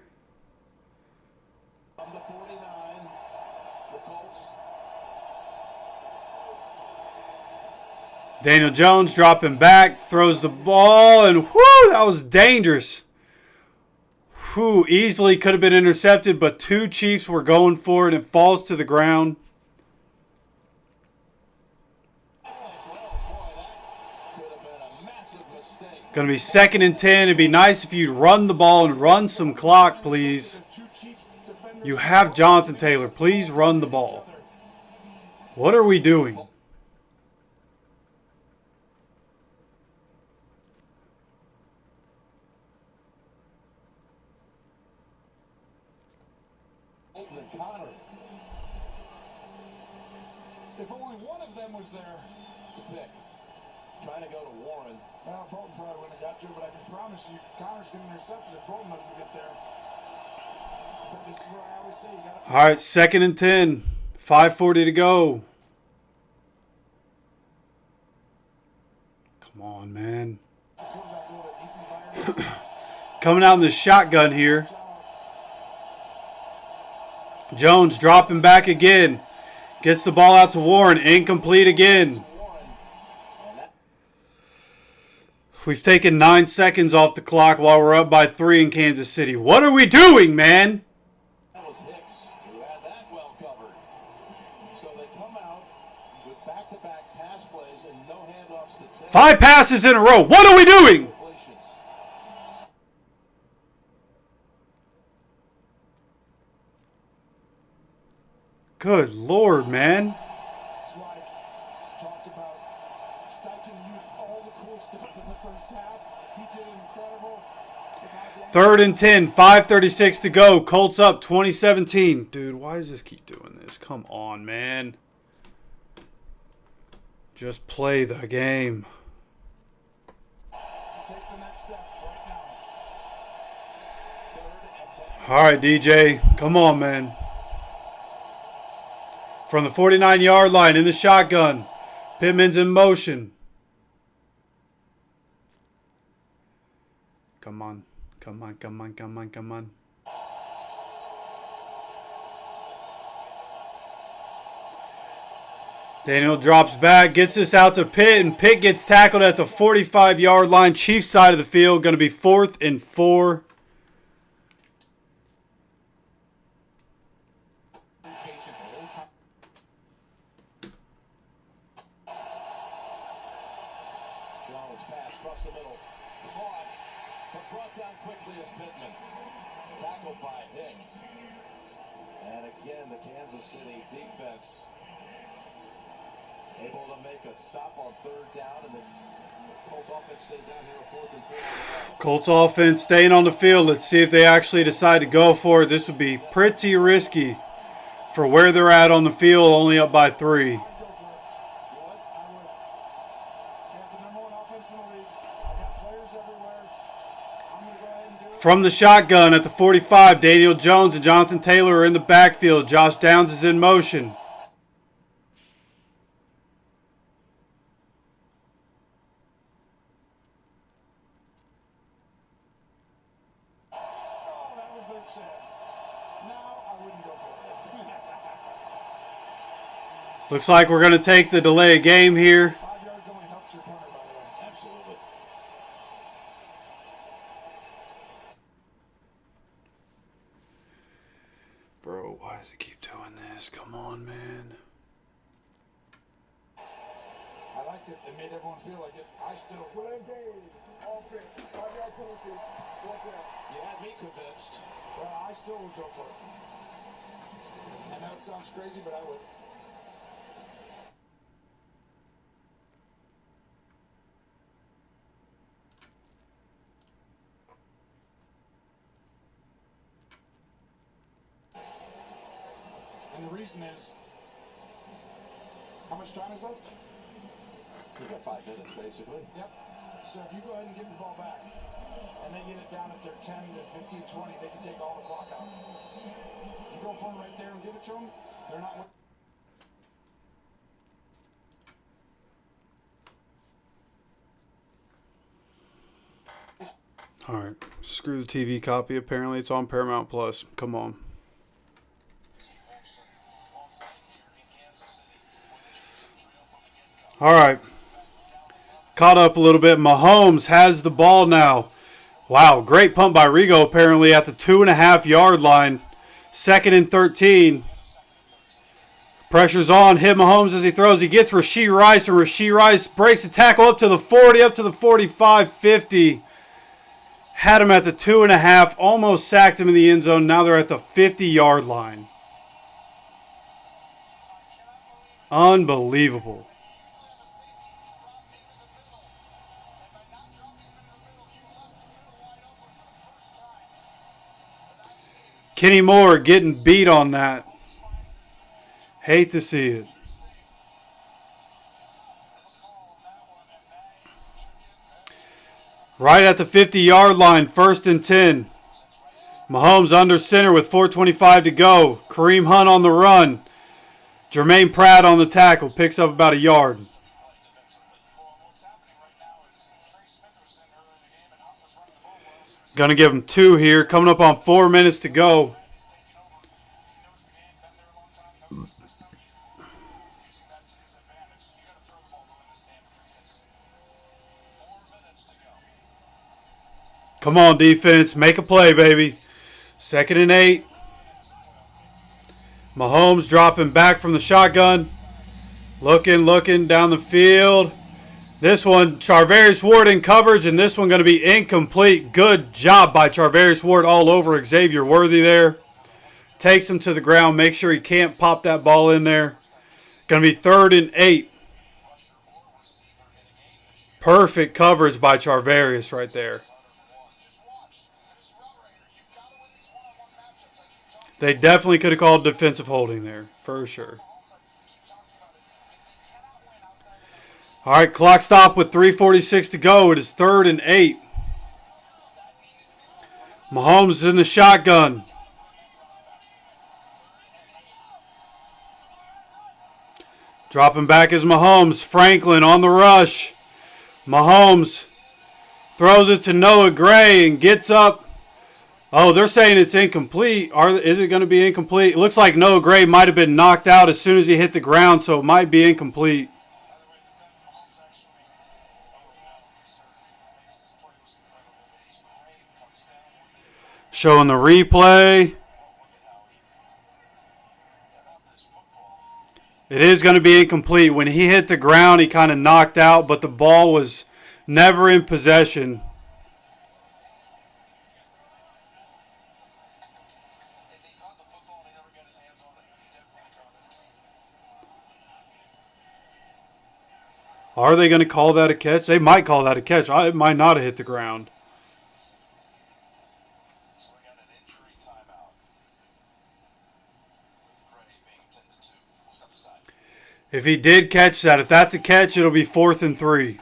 From the 49, the Colts. Daniel Jones dropping back, throws the ball, and whoo, that was dangerous. Whew, easily could have been intercepted, but 2 Chiefs were going for it, and it falls to the ground. Going to be 2nd and 10. It'd be nice if you'd run the ball and run some clock, please. You have Jonathan Taylor. Please run the ball. What are we doing? If only one of them was there To pick. Trying to go to Warren. well, Bolton probably wouldn't have got to, but I can promise you, Connor's going to intercept it if Bolton doesn't get there. But this is where I always say you got to. All right, 2nd and 10. 5:40 to go. Come on, man. Coming out in the shotgun here. Jones dropping back again. Gets the ball out to Warren. Incomplete again. We've taken 9 seconds off the clock while we're up by 3 in Kansas City. What are we doing, man? That was Hicks who had that well covered. So they come out with back-to-back pass plays and no handoffs to Taylor. 5 passes in a row. What are we doing? Completions. Good Lord, man. Swag talked about Steichen used all the cool stuff in the first half. He did incredible. 3rd and 10, 5:36 to go. Colts up 2017. Dude, why does this keep doing this? Come on, man. Just play the game. To take the next step, All right, DJ. Come on, man. From the 49-yard line in the shotgun. Pittman's in motion. Come on. Come on, come on, come on, come on. Daniel drops back, gets this out to Pitt, and Pitt gets tackled at the 45-yard line. Chiefs side of the field, going to be 4th and 4. Jones pass across the middle. Caught, but brought down quickly as Pittman. Tackled by Hicks. And again, the Kansas City defense able to make a stop on 3rd down, and the Colts offense stays out here at 4th and 4. Colts offense staying on the field. Let's see if they actually decide to go for it. This would be pretty risky for where they're at on the field, only up by 3. From the shotgun at the 45, Daniel Jones and Jonathan Taylor are in the backfield. Josh Downs is in motion. Looks like we're going to take the delay of game here. 5 yards only helps your corner, by the way. Absolutely. Bro, why does it keep doing this? Come on, man. I liked it. It made everyone feel like it. I still. Offense. 5-yard penalty. 4th down. You had me convinced. Well, I still would go for it. I know it sounds crazy, but I would. And the reason is, how much time is left? You've got 5 minutes, basically. Yep. So if you go ahead and get the ball back, and they get it down at their 10 to 15, 20, they can take all the clock out. You go for them right there and give it to them, they're not... All right, screw the TV copy. Apparently it's on Paramount Plus. Come on. All right. Caught up a little bit. Mahomes has the ball now. Wow, great punt by Rigo apparently at the 2.5-yard line. 2nd and 13. Pressure's on. Hit Mahomes as he throws. He gets Rashee Rice, and Rashee Rice breaks the tackle up to the 40, up to the 45, 50. Had him at the 2.5. Almost sacked him in the end zone. Now they're at the 50-yard line. Unbelievable. Kenny Moore getting beat on that. Hate to see it. Right at the 50-yard line, 1st and 10. Mahomes under center with 4:25 to go. Kareem Hunt on the run. Jermaine Pratt on the tackle. Picks up about a yard. Going to give him 2 here. Coming up on 4 minutes to go. Come on, defense. Make a play, baby. 2nd and 8. Mahomes dropping back from the shotgun. Looking down the field. This one, Charvarius Ward in coverage, and this one going to be incomplete. Good job by Charvarius Ward all over Xavier Worthy there. Takes him to the ground. Make sure he can't pop that ball in there. Going to be 3rd and 8. Perfect coverage by Charvarius right there. They definitely could have called defensive holding there, for sure. All right, clock stop with 3:46 to go. It is 3rd and 8. Mahomes is in the shotgun. Dropping back is Mahomes. Franklin on the rush. Mahomes throws it to Noah Gray and gets up. Oh, they're saying it's incomplete. Is it going to be incomplete? It looks like Noah Gray might have been knocked out as soon as he hit the ground, so it might be incomplete. Showing the replay. It is going to be incomplete. When he hit the ground, he kind of knocked out, but the ball was never in possession. Are they going to call that a catch? They might call that a catch. It might not have hit the ground. So we got an injury timeout. With Gray being 10-2. We'll step aside. If he did catch that, if that's a catch, it'll be 4th and 3.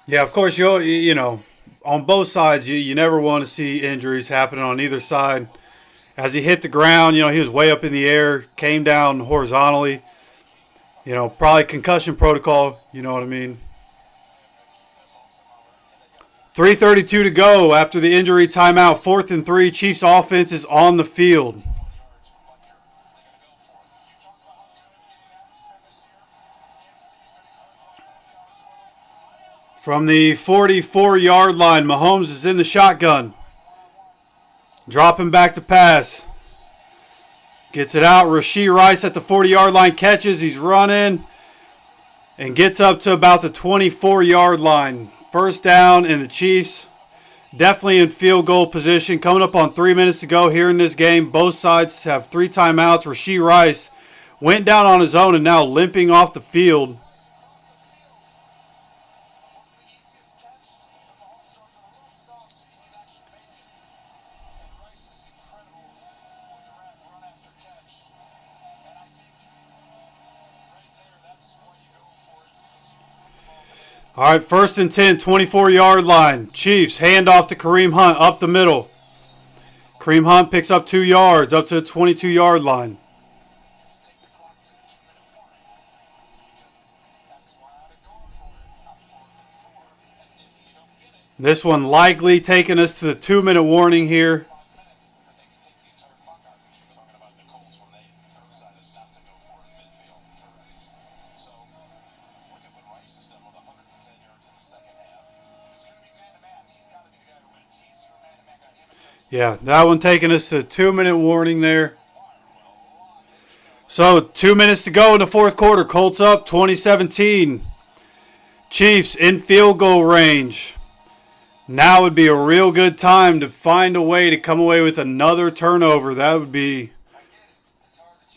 Yeah, of course, you know, on both sides, you never want to see injuries happening on either side. As he hit the ground, you know, he was way up in the air, came down horizontally. You know, probably concussion protocol, you know what I mean. 3:32 to go after the injury timeout. 4th and 3, Chiefs offense is on the field. From the 44-yard line, Mahomes is in the shotgun. Dropping back to pass. Gets it out. Rashee Rice at the 40-yard line catches. He's running. And gets up to about the 24-yard line. First down, and the Chiefs definitely in field goal position. Coming up on 3 minutes to go here in this game. Both sides have 3 timeouts. Rashee Rice went down on his own and now limping off the field. All right, 1st and 10, 24-yard line. Chiefs, hand off to Kareem Hunt up the middle. Kareem Hunt picks up 2 yards up to the 22-yard line. This one likely taking us to the 2-minute warning here. Yeah, that one taking us to a 2-minute warning there. So 2 minutes to go in the 4th quarter. Colts up 20-17. Chiefs in field goal range. Now would be a real good time to find a way to come away with another turnover. That would be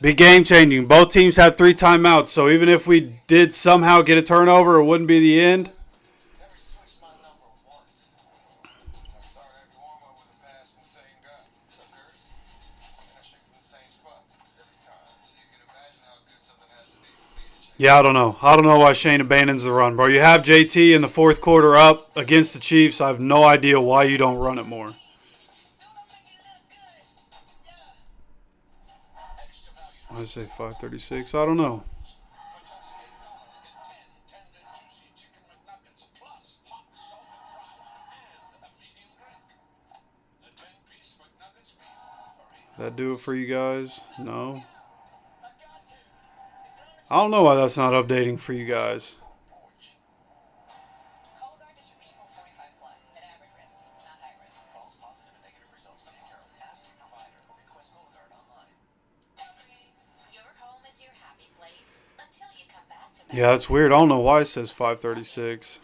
game changing. Both teams had 3 timeouts, so even if we did somehow get a turnover, it wouldn't be the end. Yeah, I don't know. I don't know why Shane abandons the run, bro. You have JT in the fourth quarter up against the Chiefs. I have no idea why you don't run it more. I say 5:36. I don't know. That do it for you guys? No. I don't know why that's not updating for you guys. Yeah, that's weird. I don't know why it says 5:36.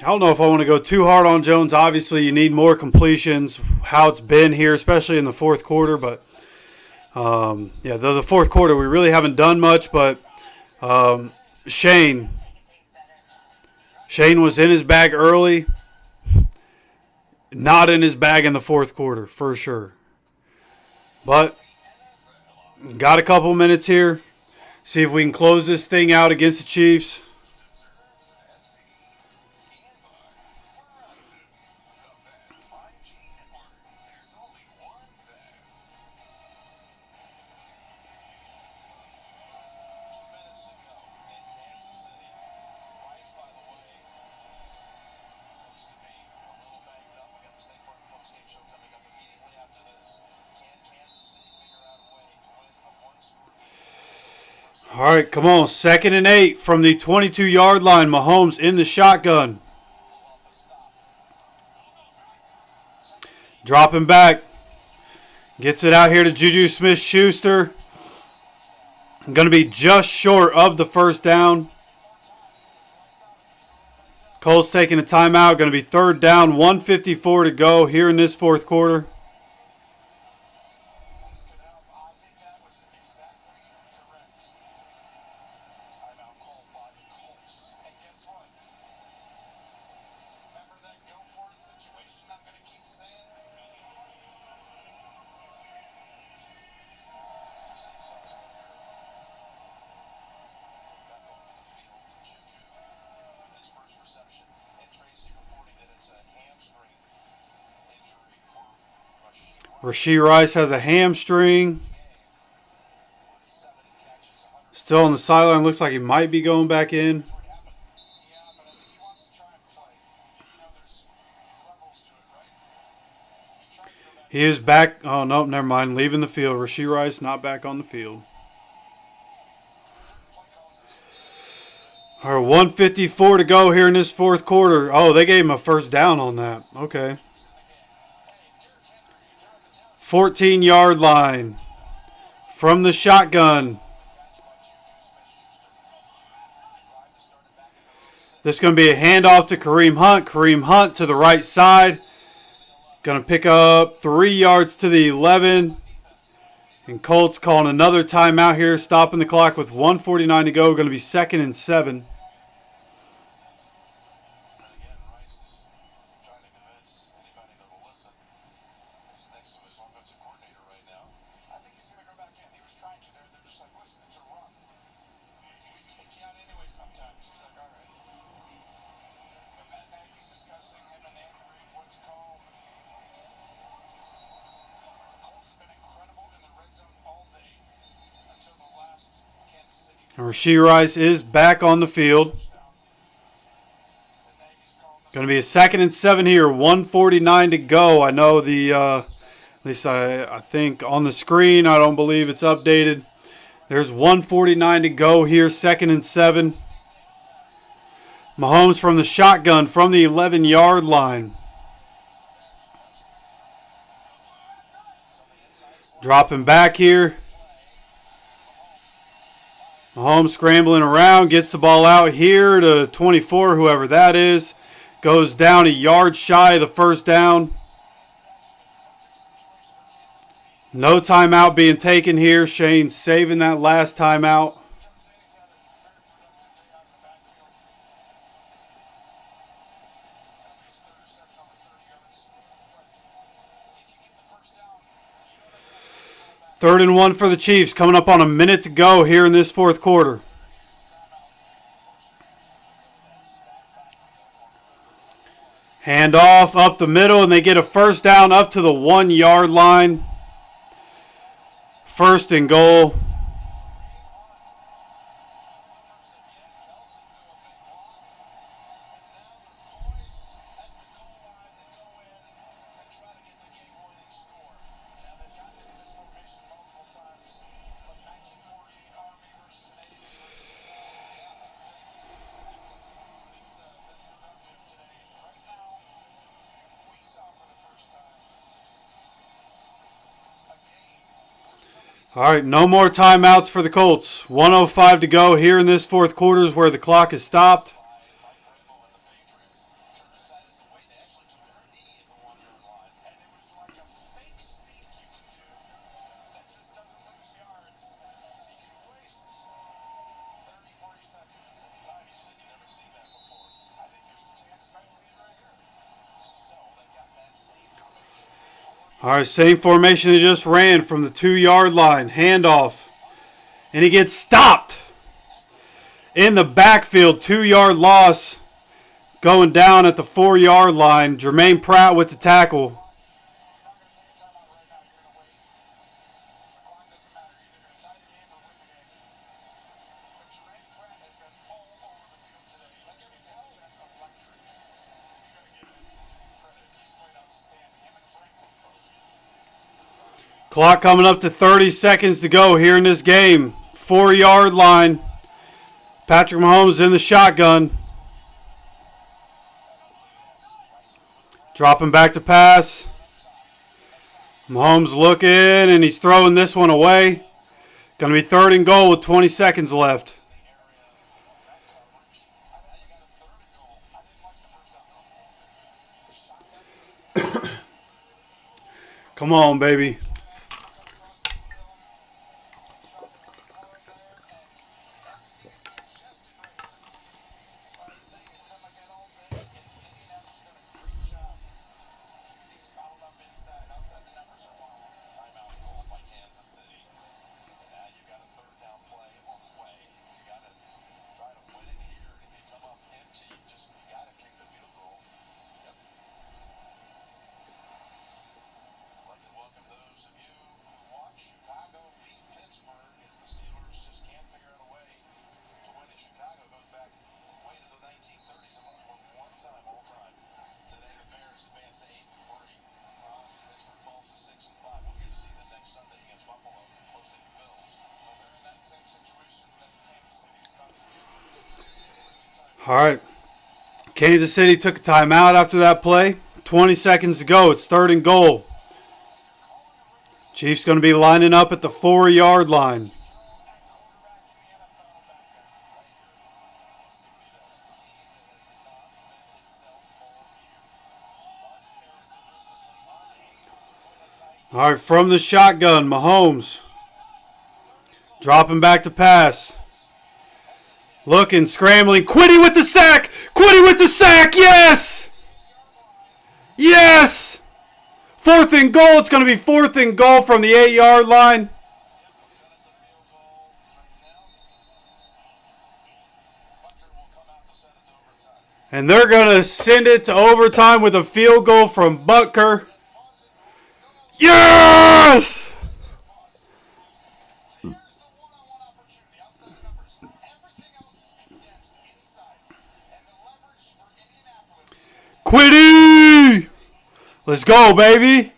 I don't know if I want to go too hard on Jones. Obviously, you need more completions, how it's been here, especially in the fourth quarter. But, yeah, the fourth quarter, we really haven't done much. But Shane was in his bag early, not in his bag in the fourth quarter, for sure. But got a couple minutes here. See if we can close this thing out against the Chiefs. All right, come on. 2nd and 8 from the 22-yard line. Mahomes in the shotgun. Dropping back. Gets it out here to Juju Smith-Schuster. Going to be just short of the first down. Colts taking a timeout. Going to be 3rd down. 1:54 to go here in this fourth quarter. Rashee Rice has a hamstring. Still on the sideline. Looks like he might be going back in. He is back. Oh, no, never mind. Leaving the field. Rashee Rice not back on the field. All right, 1:54 to go here in this fourth quarter. Oh, they gave him a first down on that. Okay. 14-yard line from the shotgun. This is going to be a handoff to Kareem Hunt. Kareem Hunt to the right side. Going to pick up 3 yards to the 11. And Colts calling another timeout here, stopping the clock with 1:49 to go. Going to be 2nd and 7. And Rashee Rice is back on the field. Going to be a 2nd and 7 here. 1:49 to go. I know at least I think on the screen, I don't believe it's updated. There's 1:49 to go here. 2nd and 7. Mahomes from the shotgun from the 11-yard line. Dropping back here. Mahomes scrambling around. Gets the ball out here to 24, whoever that is. Goes down a yard shy of the first down. No timeout being taken here. Shane saving that last timeout. Third and 1 for the Chiefs, coming up on a minute to go here in this fourth quarter. Hand off up the middle, and they get a first down up to the 1-yard line. First and goal. All right, no more timeouts for the Colts. 1:05 to go here in this fourth quarter is where the clock is stopped. All right, same formation they just ran from the 2-yard line. Handoff. And he gets stopped in the backfield. 2-yard loss going down at the 4-yard line. Jermaine Pratt with the tackle. Clock coming up to 30 seconds to go here in this game. 4-yard line. Patrick Mahomes in the shotgun. Dropping back to pass. Mahomes looking, and he's throwing this one away. Going to be 3rd and goal with 20 seconds left. Come on, baby. All right. Kansas City took a timeout after that play. 20 seconds to go. It's 3rd and goal. Chiefs going to be lining up at the 4-yard line. All right, from the shotgun, Mahomes. Dropping back to pass. Looking, scrambling. Quiddy with the sack! Quiddy with the sack! Yes! Yes! 4th and goal. It's going to be 4th and goal from the 8-yard line. And they're going to send it to overtime with a field goal from Butker. Yes! Quiddy! Let's go, baby.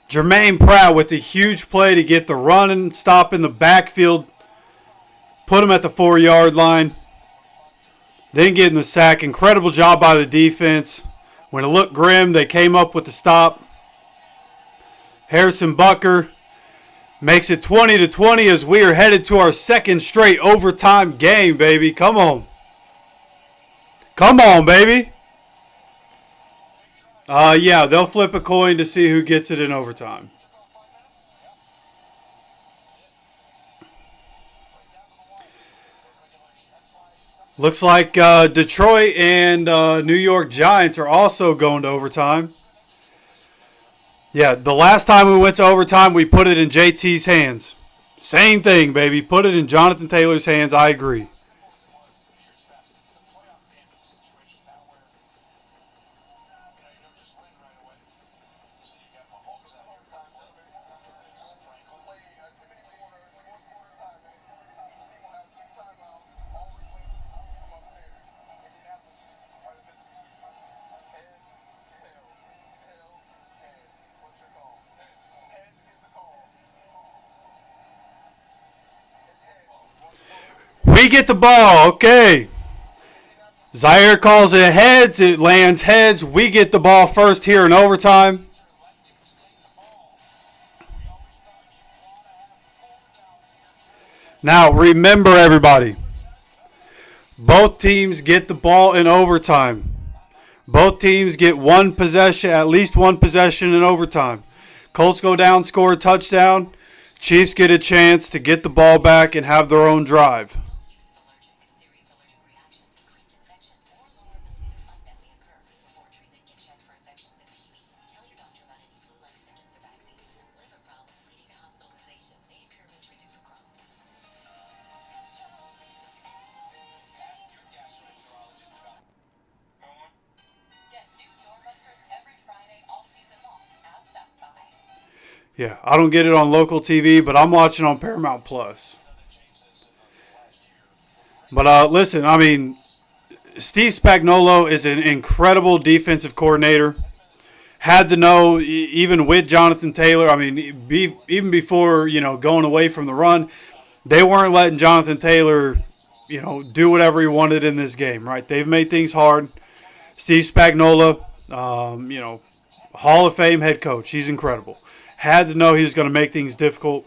Jermaine Pratt with the huge play to get the run and stop in the backfield. Put him at the 4-yard line. Then getting the sack. Incredible job by the defense. When it looked grim, they came up with the stop. Harrison Butker makes it 20-20 as we are headed to our second straight overtime game, baby. Come on. Come on, baby. Yeah, they'll flip a coin to see who gets it in overtime. Looks like Detroit and New York Giants are also going to overtime. Yeah, the last time we went to overtime, we put it in JT's hands. Same thing, baby. Put it in Jonathan Taylor's hands. I agree. We get the ball. Okay. Zaire calls it heads. It lands heads. We get the ball first here in overtime. Now, remember, everybody. Both teams get the ball in overtime. Both teams get one possession, at least one possession in overtime. Colts go down, score a touchdown. Chiefs get a chance to get the ball back and have their own drive. Yeah, I don't get it on local TV, but I'm watching on Paramount Plus. But listen, I mean, Steve Spagnuolo is an incredible defensive coordinator. Had to know, even with Jonathan Taylor, I mean, even before, going away from the run, they weren't letting Jonathan Taylor, do whatever he wanted in this game, right? They've made things hard. Steve Spagnuolo, Hall of Fame head coach. He's incredible. Had to know he was going to make things difficult.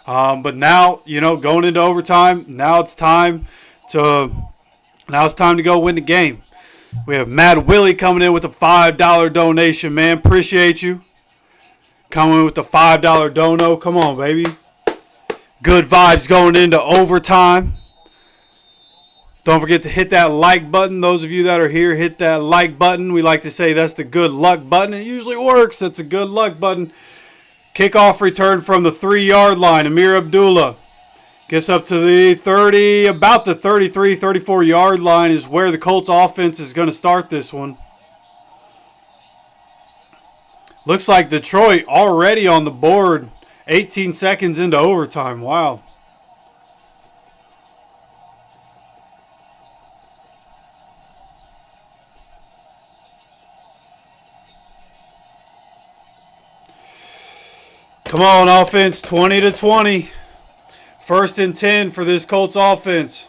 But now, going into overtime, now it's time to go win the game. We have Mad Willie coming in with a $5 donation, man. Appreciate you. Coming in with the $5 dono. Come on, baby. Good vibes going into overtime. Don't forget to hit that like button. Those of you that are here, hit that like button. We like to say that's the good luck button. It usually works. That's a good luck button. Kickoff return from the 3-yard line. Amir Abdullah gets up to the 30, about the 33, 34-yard line is where the Colts offense is going to start this one. Looks like Detroit already on the board, 18 seconds into overtime. Wow. Come on, offense, 20-20. First and 10 for this Colts offense.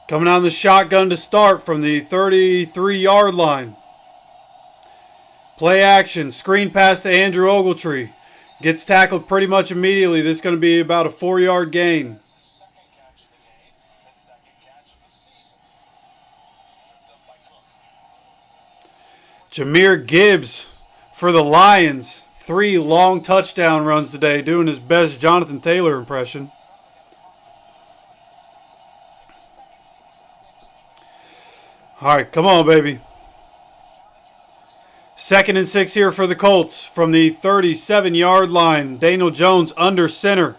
Coming on the shotgun to start from the 33-yard line. Play action, screen pass to Andrew Ogletree. Gets tackled pretty much immediately. This is going to be about a 4-yard gain. Jahmyr Gibbs for the Lions. 3 long touchdown runs today, doing his best Jonathan Taylor impression. All right, come on, baby. 2nd and 6 here for the Colts from the 37-yard line. Daniel Jones under center.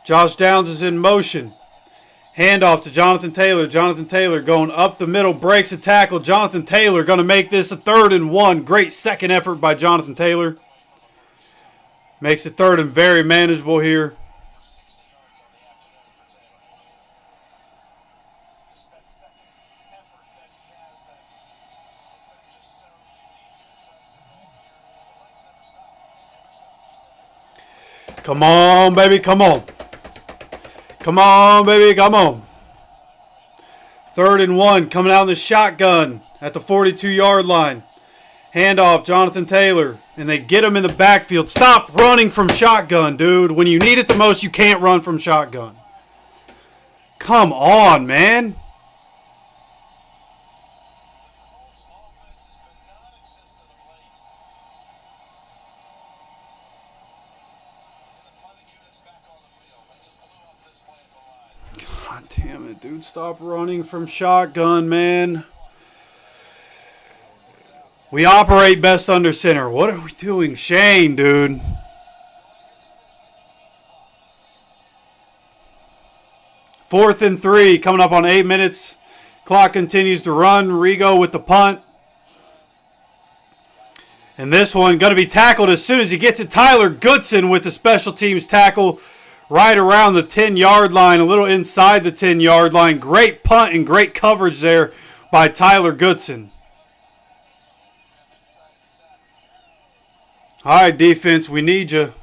Josh Downs is in motion. Handoff to Jonathan Taylor. Jonathan Taylor going up the middle, breaks a tackle. Jonathan Taylor going to make this a 3rd and 1. Great second effort by Jonathan Taylor. Makes it 3rd and very manageable here. Come on, baby, come on. Come on, baby, come on. 3rd and 1, coming out in the shotgun at the 42-yard line. Handoff, Jonathan Taylor, and they get him in the backfield. Stop running from shotgun, dude. When you need it the most, you can't run from shotgun. Come on, man. God damn it, dude. Stop running from shotgun, man. We operate best under center. What are we doing? Shane, dude. Fourth and 3, coming up on 8 minutes. Clock continues to run. Rigo with the punt. And this one going to be tackled as soon as he gets it. Tyler Goodson with the special teams tackle right around the 10-yard line, a little inside the 10-yard line. Great punt and great coverage there by Tyler Goodson. All right, defense, we need you.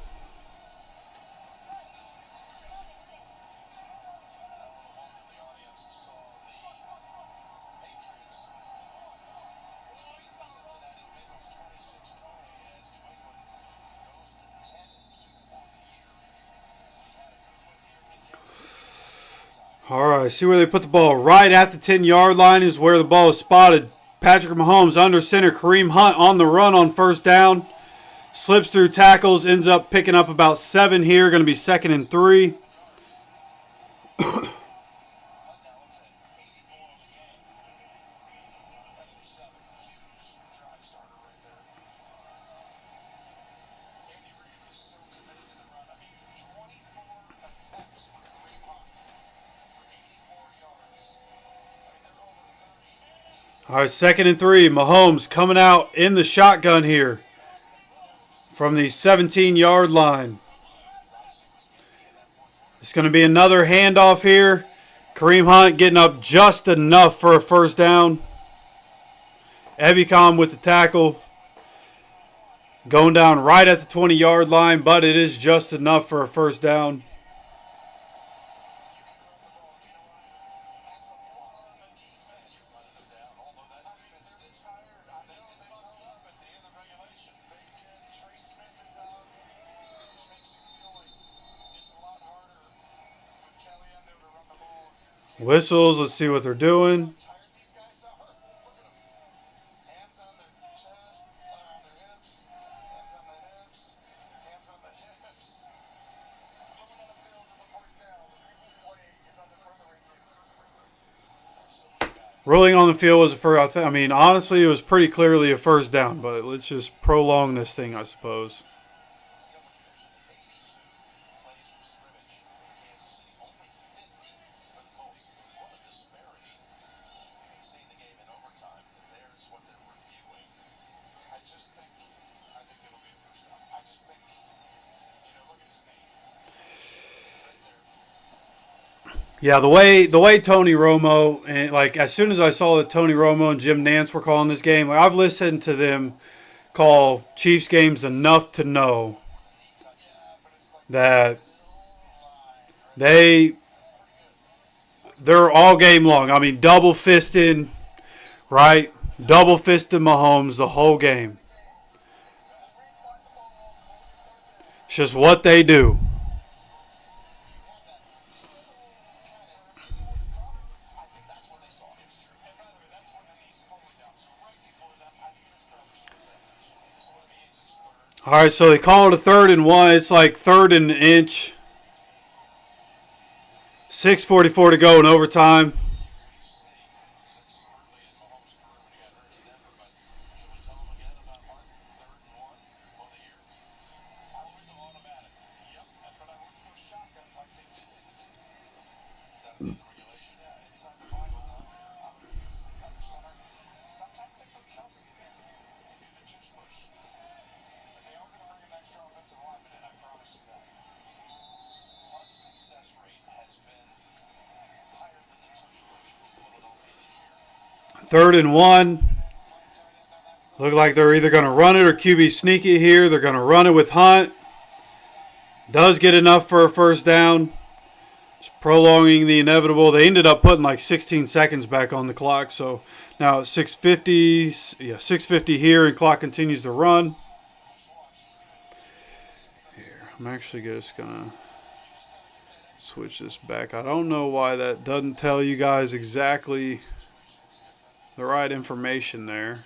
All right, see where they put the ball. Right at the 10-yard line is where the ball is spotted. Patrick Mahomes under center. Kareem Hunt on the run on 1st down. Slips through tackles, ends up picking up about 7 here. Going to be 2nd and 3. All right, 2nd and 3. Mahomes coming out in the shotgun here from the 17-yard line. It's going to be another handoff here. Kareem Hunt getting up just enough for a 1st down. Ebicom with the tackle. Going down right at the 20-yard line, but it is just enough for a 1st down. Whistles, let's see what they're doing. Ruling on the field was a first. I mean, honestly, it was pretty clearly a 1st down, but let's just prolong this thing, I suppose. Yeah, the way Tony Romo, and like as soon as I saw that Tony Romo and Jim Nantz were calling this game, like, I've listened to them call Chiefs games enough to know that they're all game long. I mean, double fisting, right? Double fisting Mahomes the whole game. It's just what they do. All right, so they call it a 3rd and 1. It's like 3rd and an inch. 6:44 to go in overtime. 3rd and 1. Look like they're either going to run it or QB sneak it here. They're going to run it with Hunt. Does get enough for a first down. Just prolonging the inevitable. They ended up putting like 16 seconds back on the clock. So now it's 6:50. Yeah, 6:50 here, and clock continues to run. Here, I'm actually just going to switch this back. I don't know why that doesn't tell you guys exactly the right information there.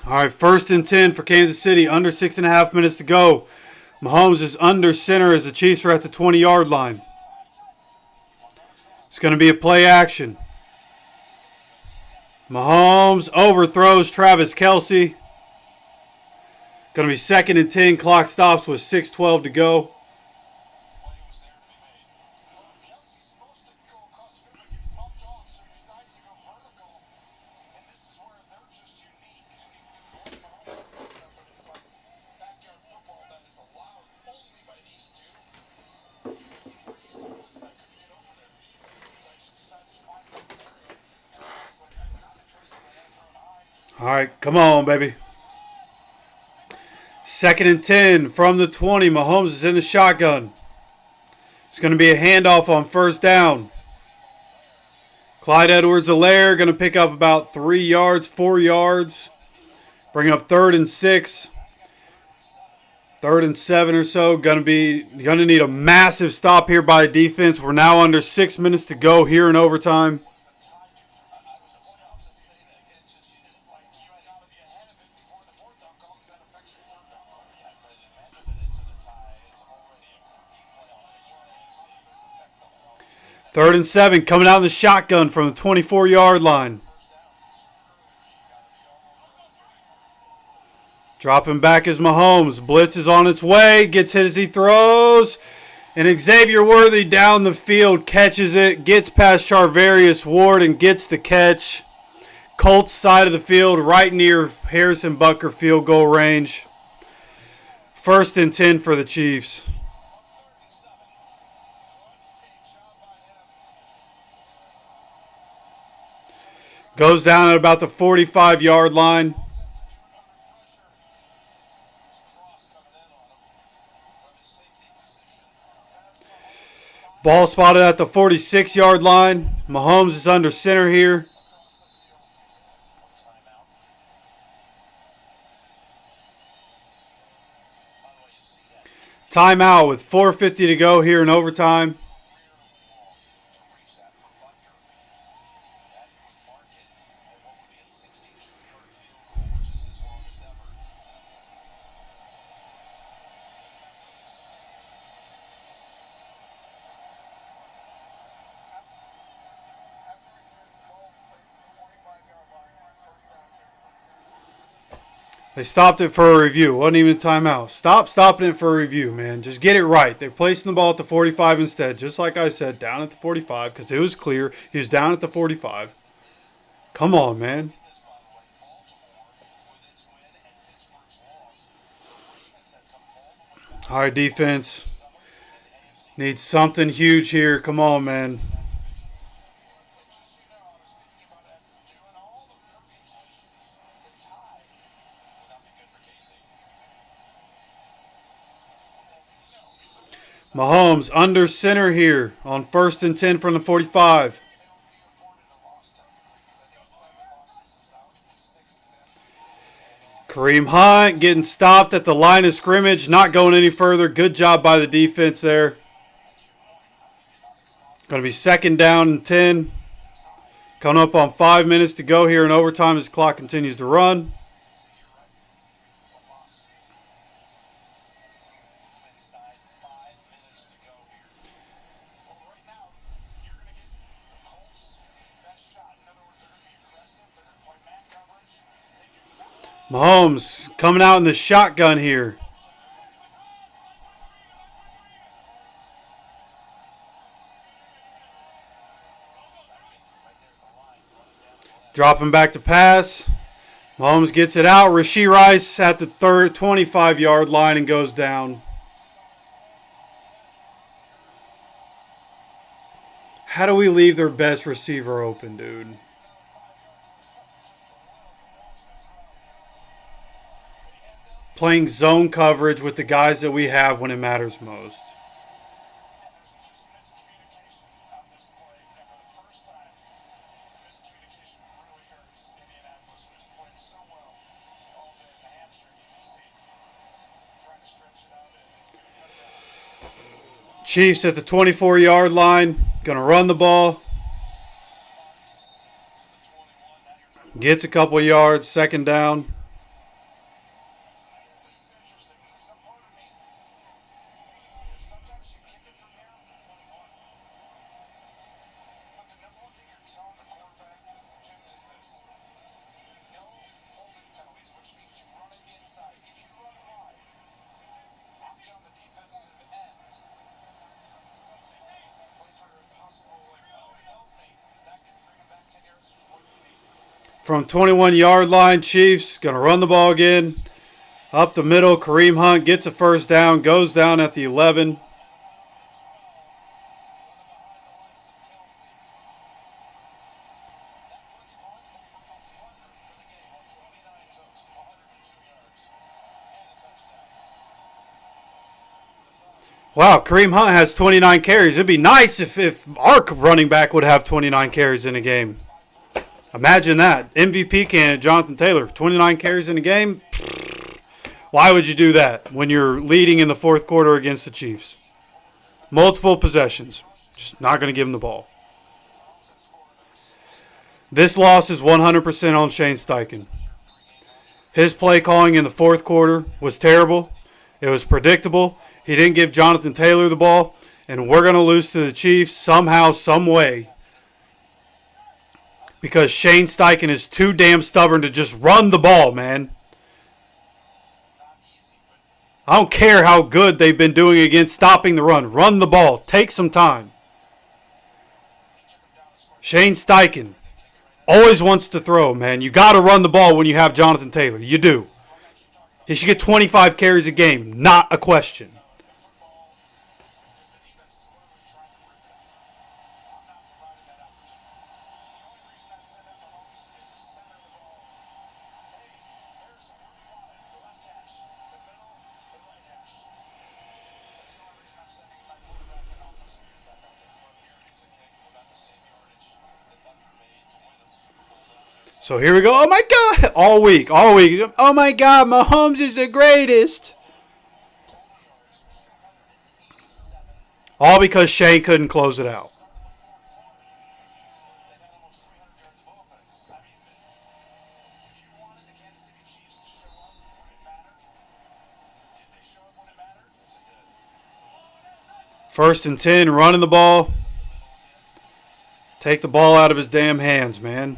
All right, 1st and 10 for Kansas City. Under 6.5 minutes to go. Mahomes is under center as the Chiefs are at the 20-yard line. It's going to be a play action. Mahomes overthrows Travis Kelce. Going to be 2nd and 10. Clock stops with 6:12 to go. All right, come on, baby. 2nd and 10 from the 20. Mahomes is in the shotgun. It's going to be a handoff on 1st down. Clyde Edwards-Helaire going to pick up about 3 yards, 4 yards. Bring up 3rd and 6. 3rd and 7 or so. Going to need a massive stop here by the defense. We're now under 6 minutes to go here in overtime. Third and 7, coming out in the shotgun from the 24-yard line. Dropping back is Mahomes. Blitz is on its way. Gets hit as he throws. And Xavier Worthy down the field catches it. Gets past Charvarius Ward and gets the catch. Colts side of the field right near Harrison Butker field goal range. 1st and 10 for the Chiefs. Goes down at about the 45-yard line. Ball spotted at the 46-yard line. Mahomes is under center here. Timeout with 4:50 to go here in overtime. They stopped it for a review. Wasn't even a timeout. Stop stopping it for a review, man. Just get it right. They're placing the ball at the 45 instead. Just like I said, down at the 45 because it was clear. He was down at the 45. Come on, man. All right, defense. Needs something huge here. Come on, man. Mahomes under center here on 1st and 10 from the 45. Kareem Hunt getting stopped at the line of scrimmage, not going any further. Good job by the defense there. Going to be 2nd down and 10. Coming up on 5 minutes to go here in overtime as the clock continues to run. Mahomes coming out in the shotgun here. Dropping back to pass. Mahomes gets it out. Rashee Rice at the 25-yard line and goes down. How do we leave their best receiver open, dude? Playing zone coverage with the guys that we have when it matters most. Chiefs at the 24-yard line. Going to run the ball. Gets a couple yards. Second down. From 21-yard line, Chiefs going to run the ball again. Up the middle, Kareem Hunt gets a first down, goes down at the 11. Wow, Kareem Hunt has 29 carries. It'd be nice if our running back would have 29 carries in a game. Imagine that. MVP candidate Jonathan Taylor, 29 carries in a game. Why would you do that when you're leading in the fourth quarter against the Chiefs? Multiple possessions. Just not going to give him the ball. This loss is 100% on Shane Steichen. His play calling in the fourth quarter was terrible. It was predictable. He didn't give Jonathan Taylor the ball. And we're going to lose to the Chiefs somehow, some way. Because Shane Steichen is too damn stubborn to just run the ball, man. I don't care how good they've been doing against stopping the run. Run the ball. Take some time. Shane Steichen always wants to throw, man. You got to run the ball when you have Jonathan Taylor. You do. He should get 25 carries a game. Not a question. So here we go. Oh, my God. All week. Oh, my God. Mahomes is the greatest. All because Shane couldn't close it out. First and 10, running the ball. Take the ball out of his damn hands, man.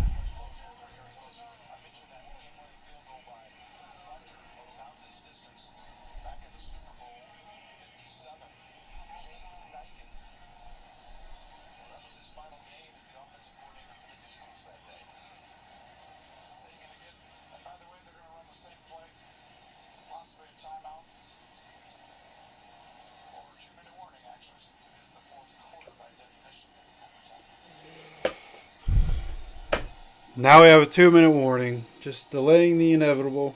Now we have a 2-minute warning. Just delaying the inevitable.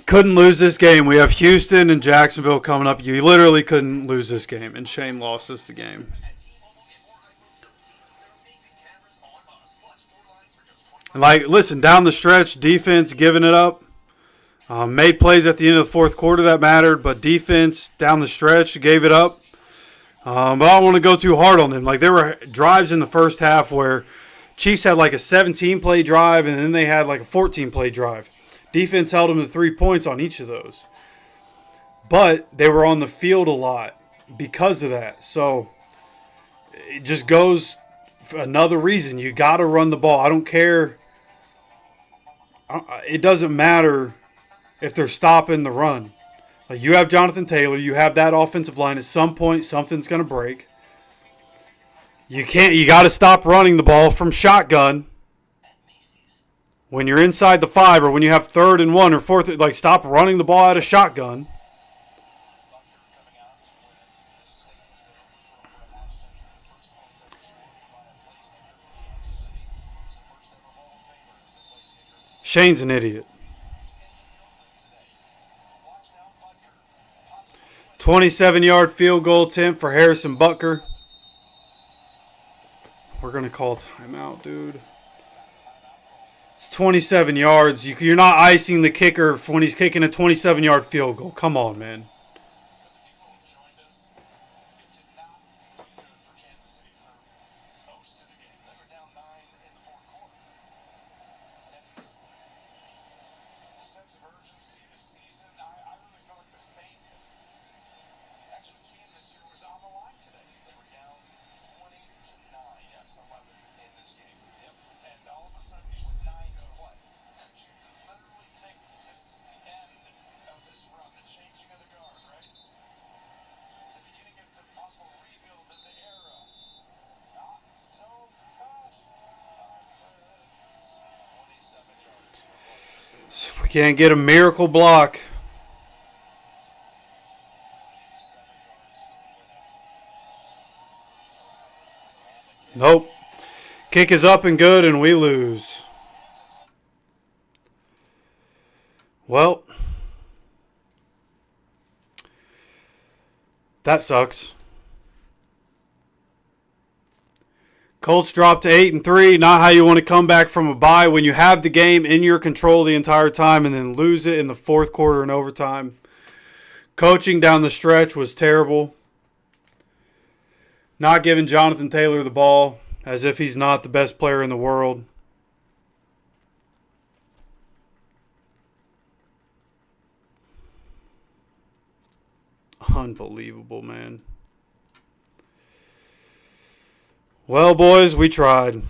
Couldn't lose this game. We have Houston and Jacksonville coming up. You literally couldn't lose this game, and Shane lost us the game. Like, listen, down the stretch, defense giving it up. Made plays at the end of the fourth quarter that mattered, but defense down the stretch gave it up. But I don't want to go too hard on them. Like, there were drives in the first half where Chiefs had like a 17-play drive, and then they had like a 14-play drive. Defense held them to 3 points on each of those. But they were on the field a lot because of that. So it just goes for another reason. You got to run the ball. I don't care. It doesn't matter if they're stopping the run. Like, you have Jonathan Taylor, you have that offensive line. At some point, something's going to break. You got to stop running the ball from shotgun. When you're inside the 5 or when you have 3rd and 1 or 4th, like, stop running the ball out of shotgun. Shane's an idiot. 27-yard field goal attempt for Harrison Butker. We're going to call timeout, dude. It's 27 yards. You're not icing the kicker when he's kicking a 27-yard field goal. Come on, man. If we can't get a miracle block. Nope. Kick is up and good, and we lose. Well, that sucks. Colts dropped to 8-3. Not how you want to come back from a bye when you have the game in your control the entire time and then lose it in the 4th quarter and overtime. Coaching down the stretch was terrible. Not giving Jonathan Taylor the ball as if he's not the best player in the world. Unbelievable, man. Well, boys, we tried.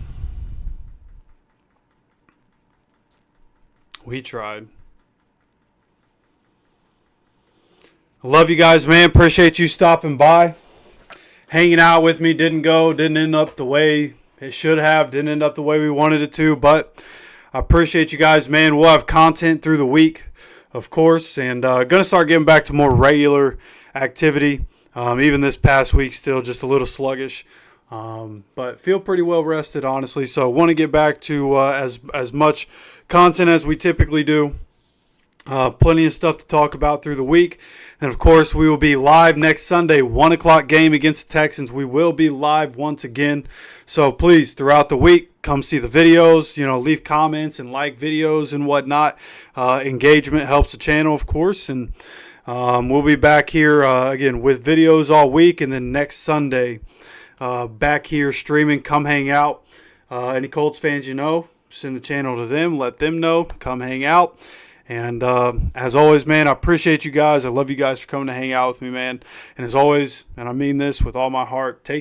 We tried. I love you guys, man. Appreciate you stopping by. Hanging out with me. Didn't end up the way it should have. Didn't end up the way we wanted it to. But I appreciate you guys, man. We'll have content through the week, of course. And going to start getting back to more regular activity. Even this past week, still just a little sluggish. But feel pretty well rested, honestly. So want to get back to as much content as we typically do. Plenty of stuff to talk about through the week. And, of course, we will be live next Sunday, 1 o'clock game against the Texans. We will be live once again. So, please, throughout the week, come see the videos. Leave comments and like videos and whatnot. Engagement helps the channel, of course. And we'll be back here, again, with videos all week. And then next Sunday, back here streaming. Come hang out. Any Colts fans send the channel to them. Let them know. Come hang out. And as always, man, I appreciate you guys. I love you guys for coming to hang out with me, man. And as always, and I mean this with all my heart, take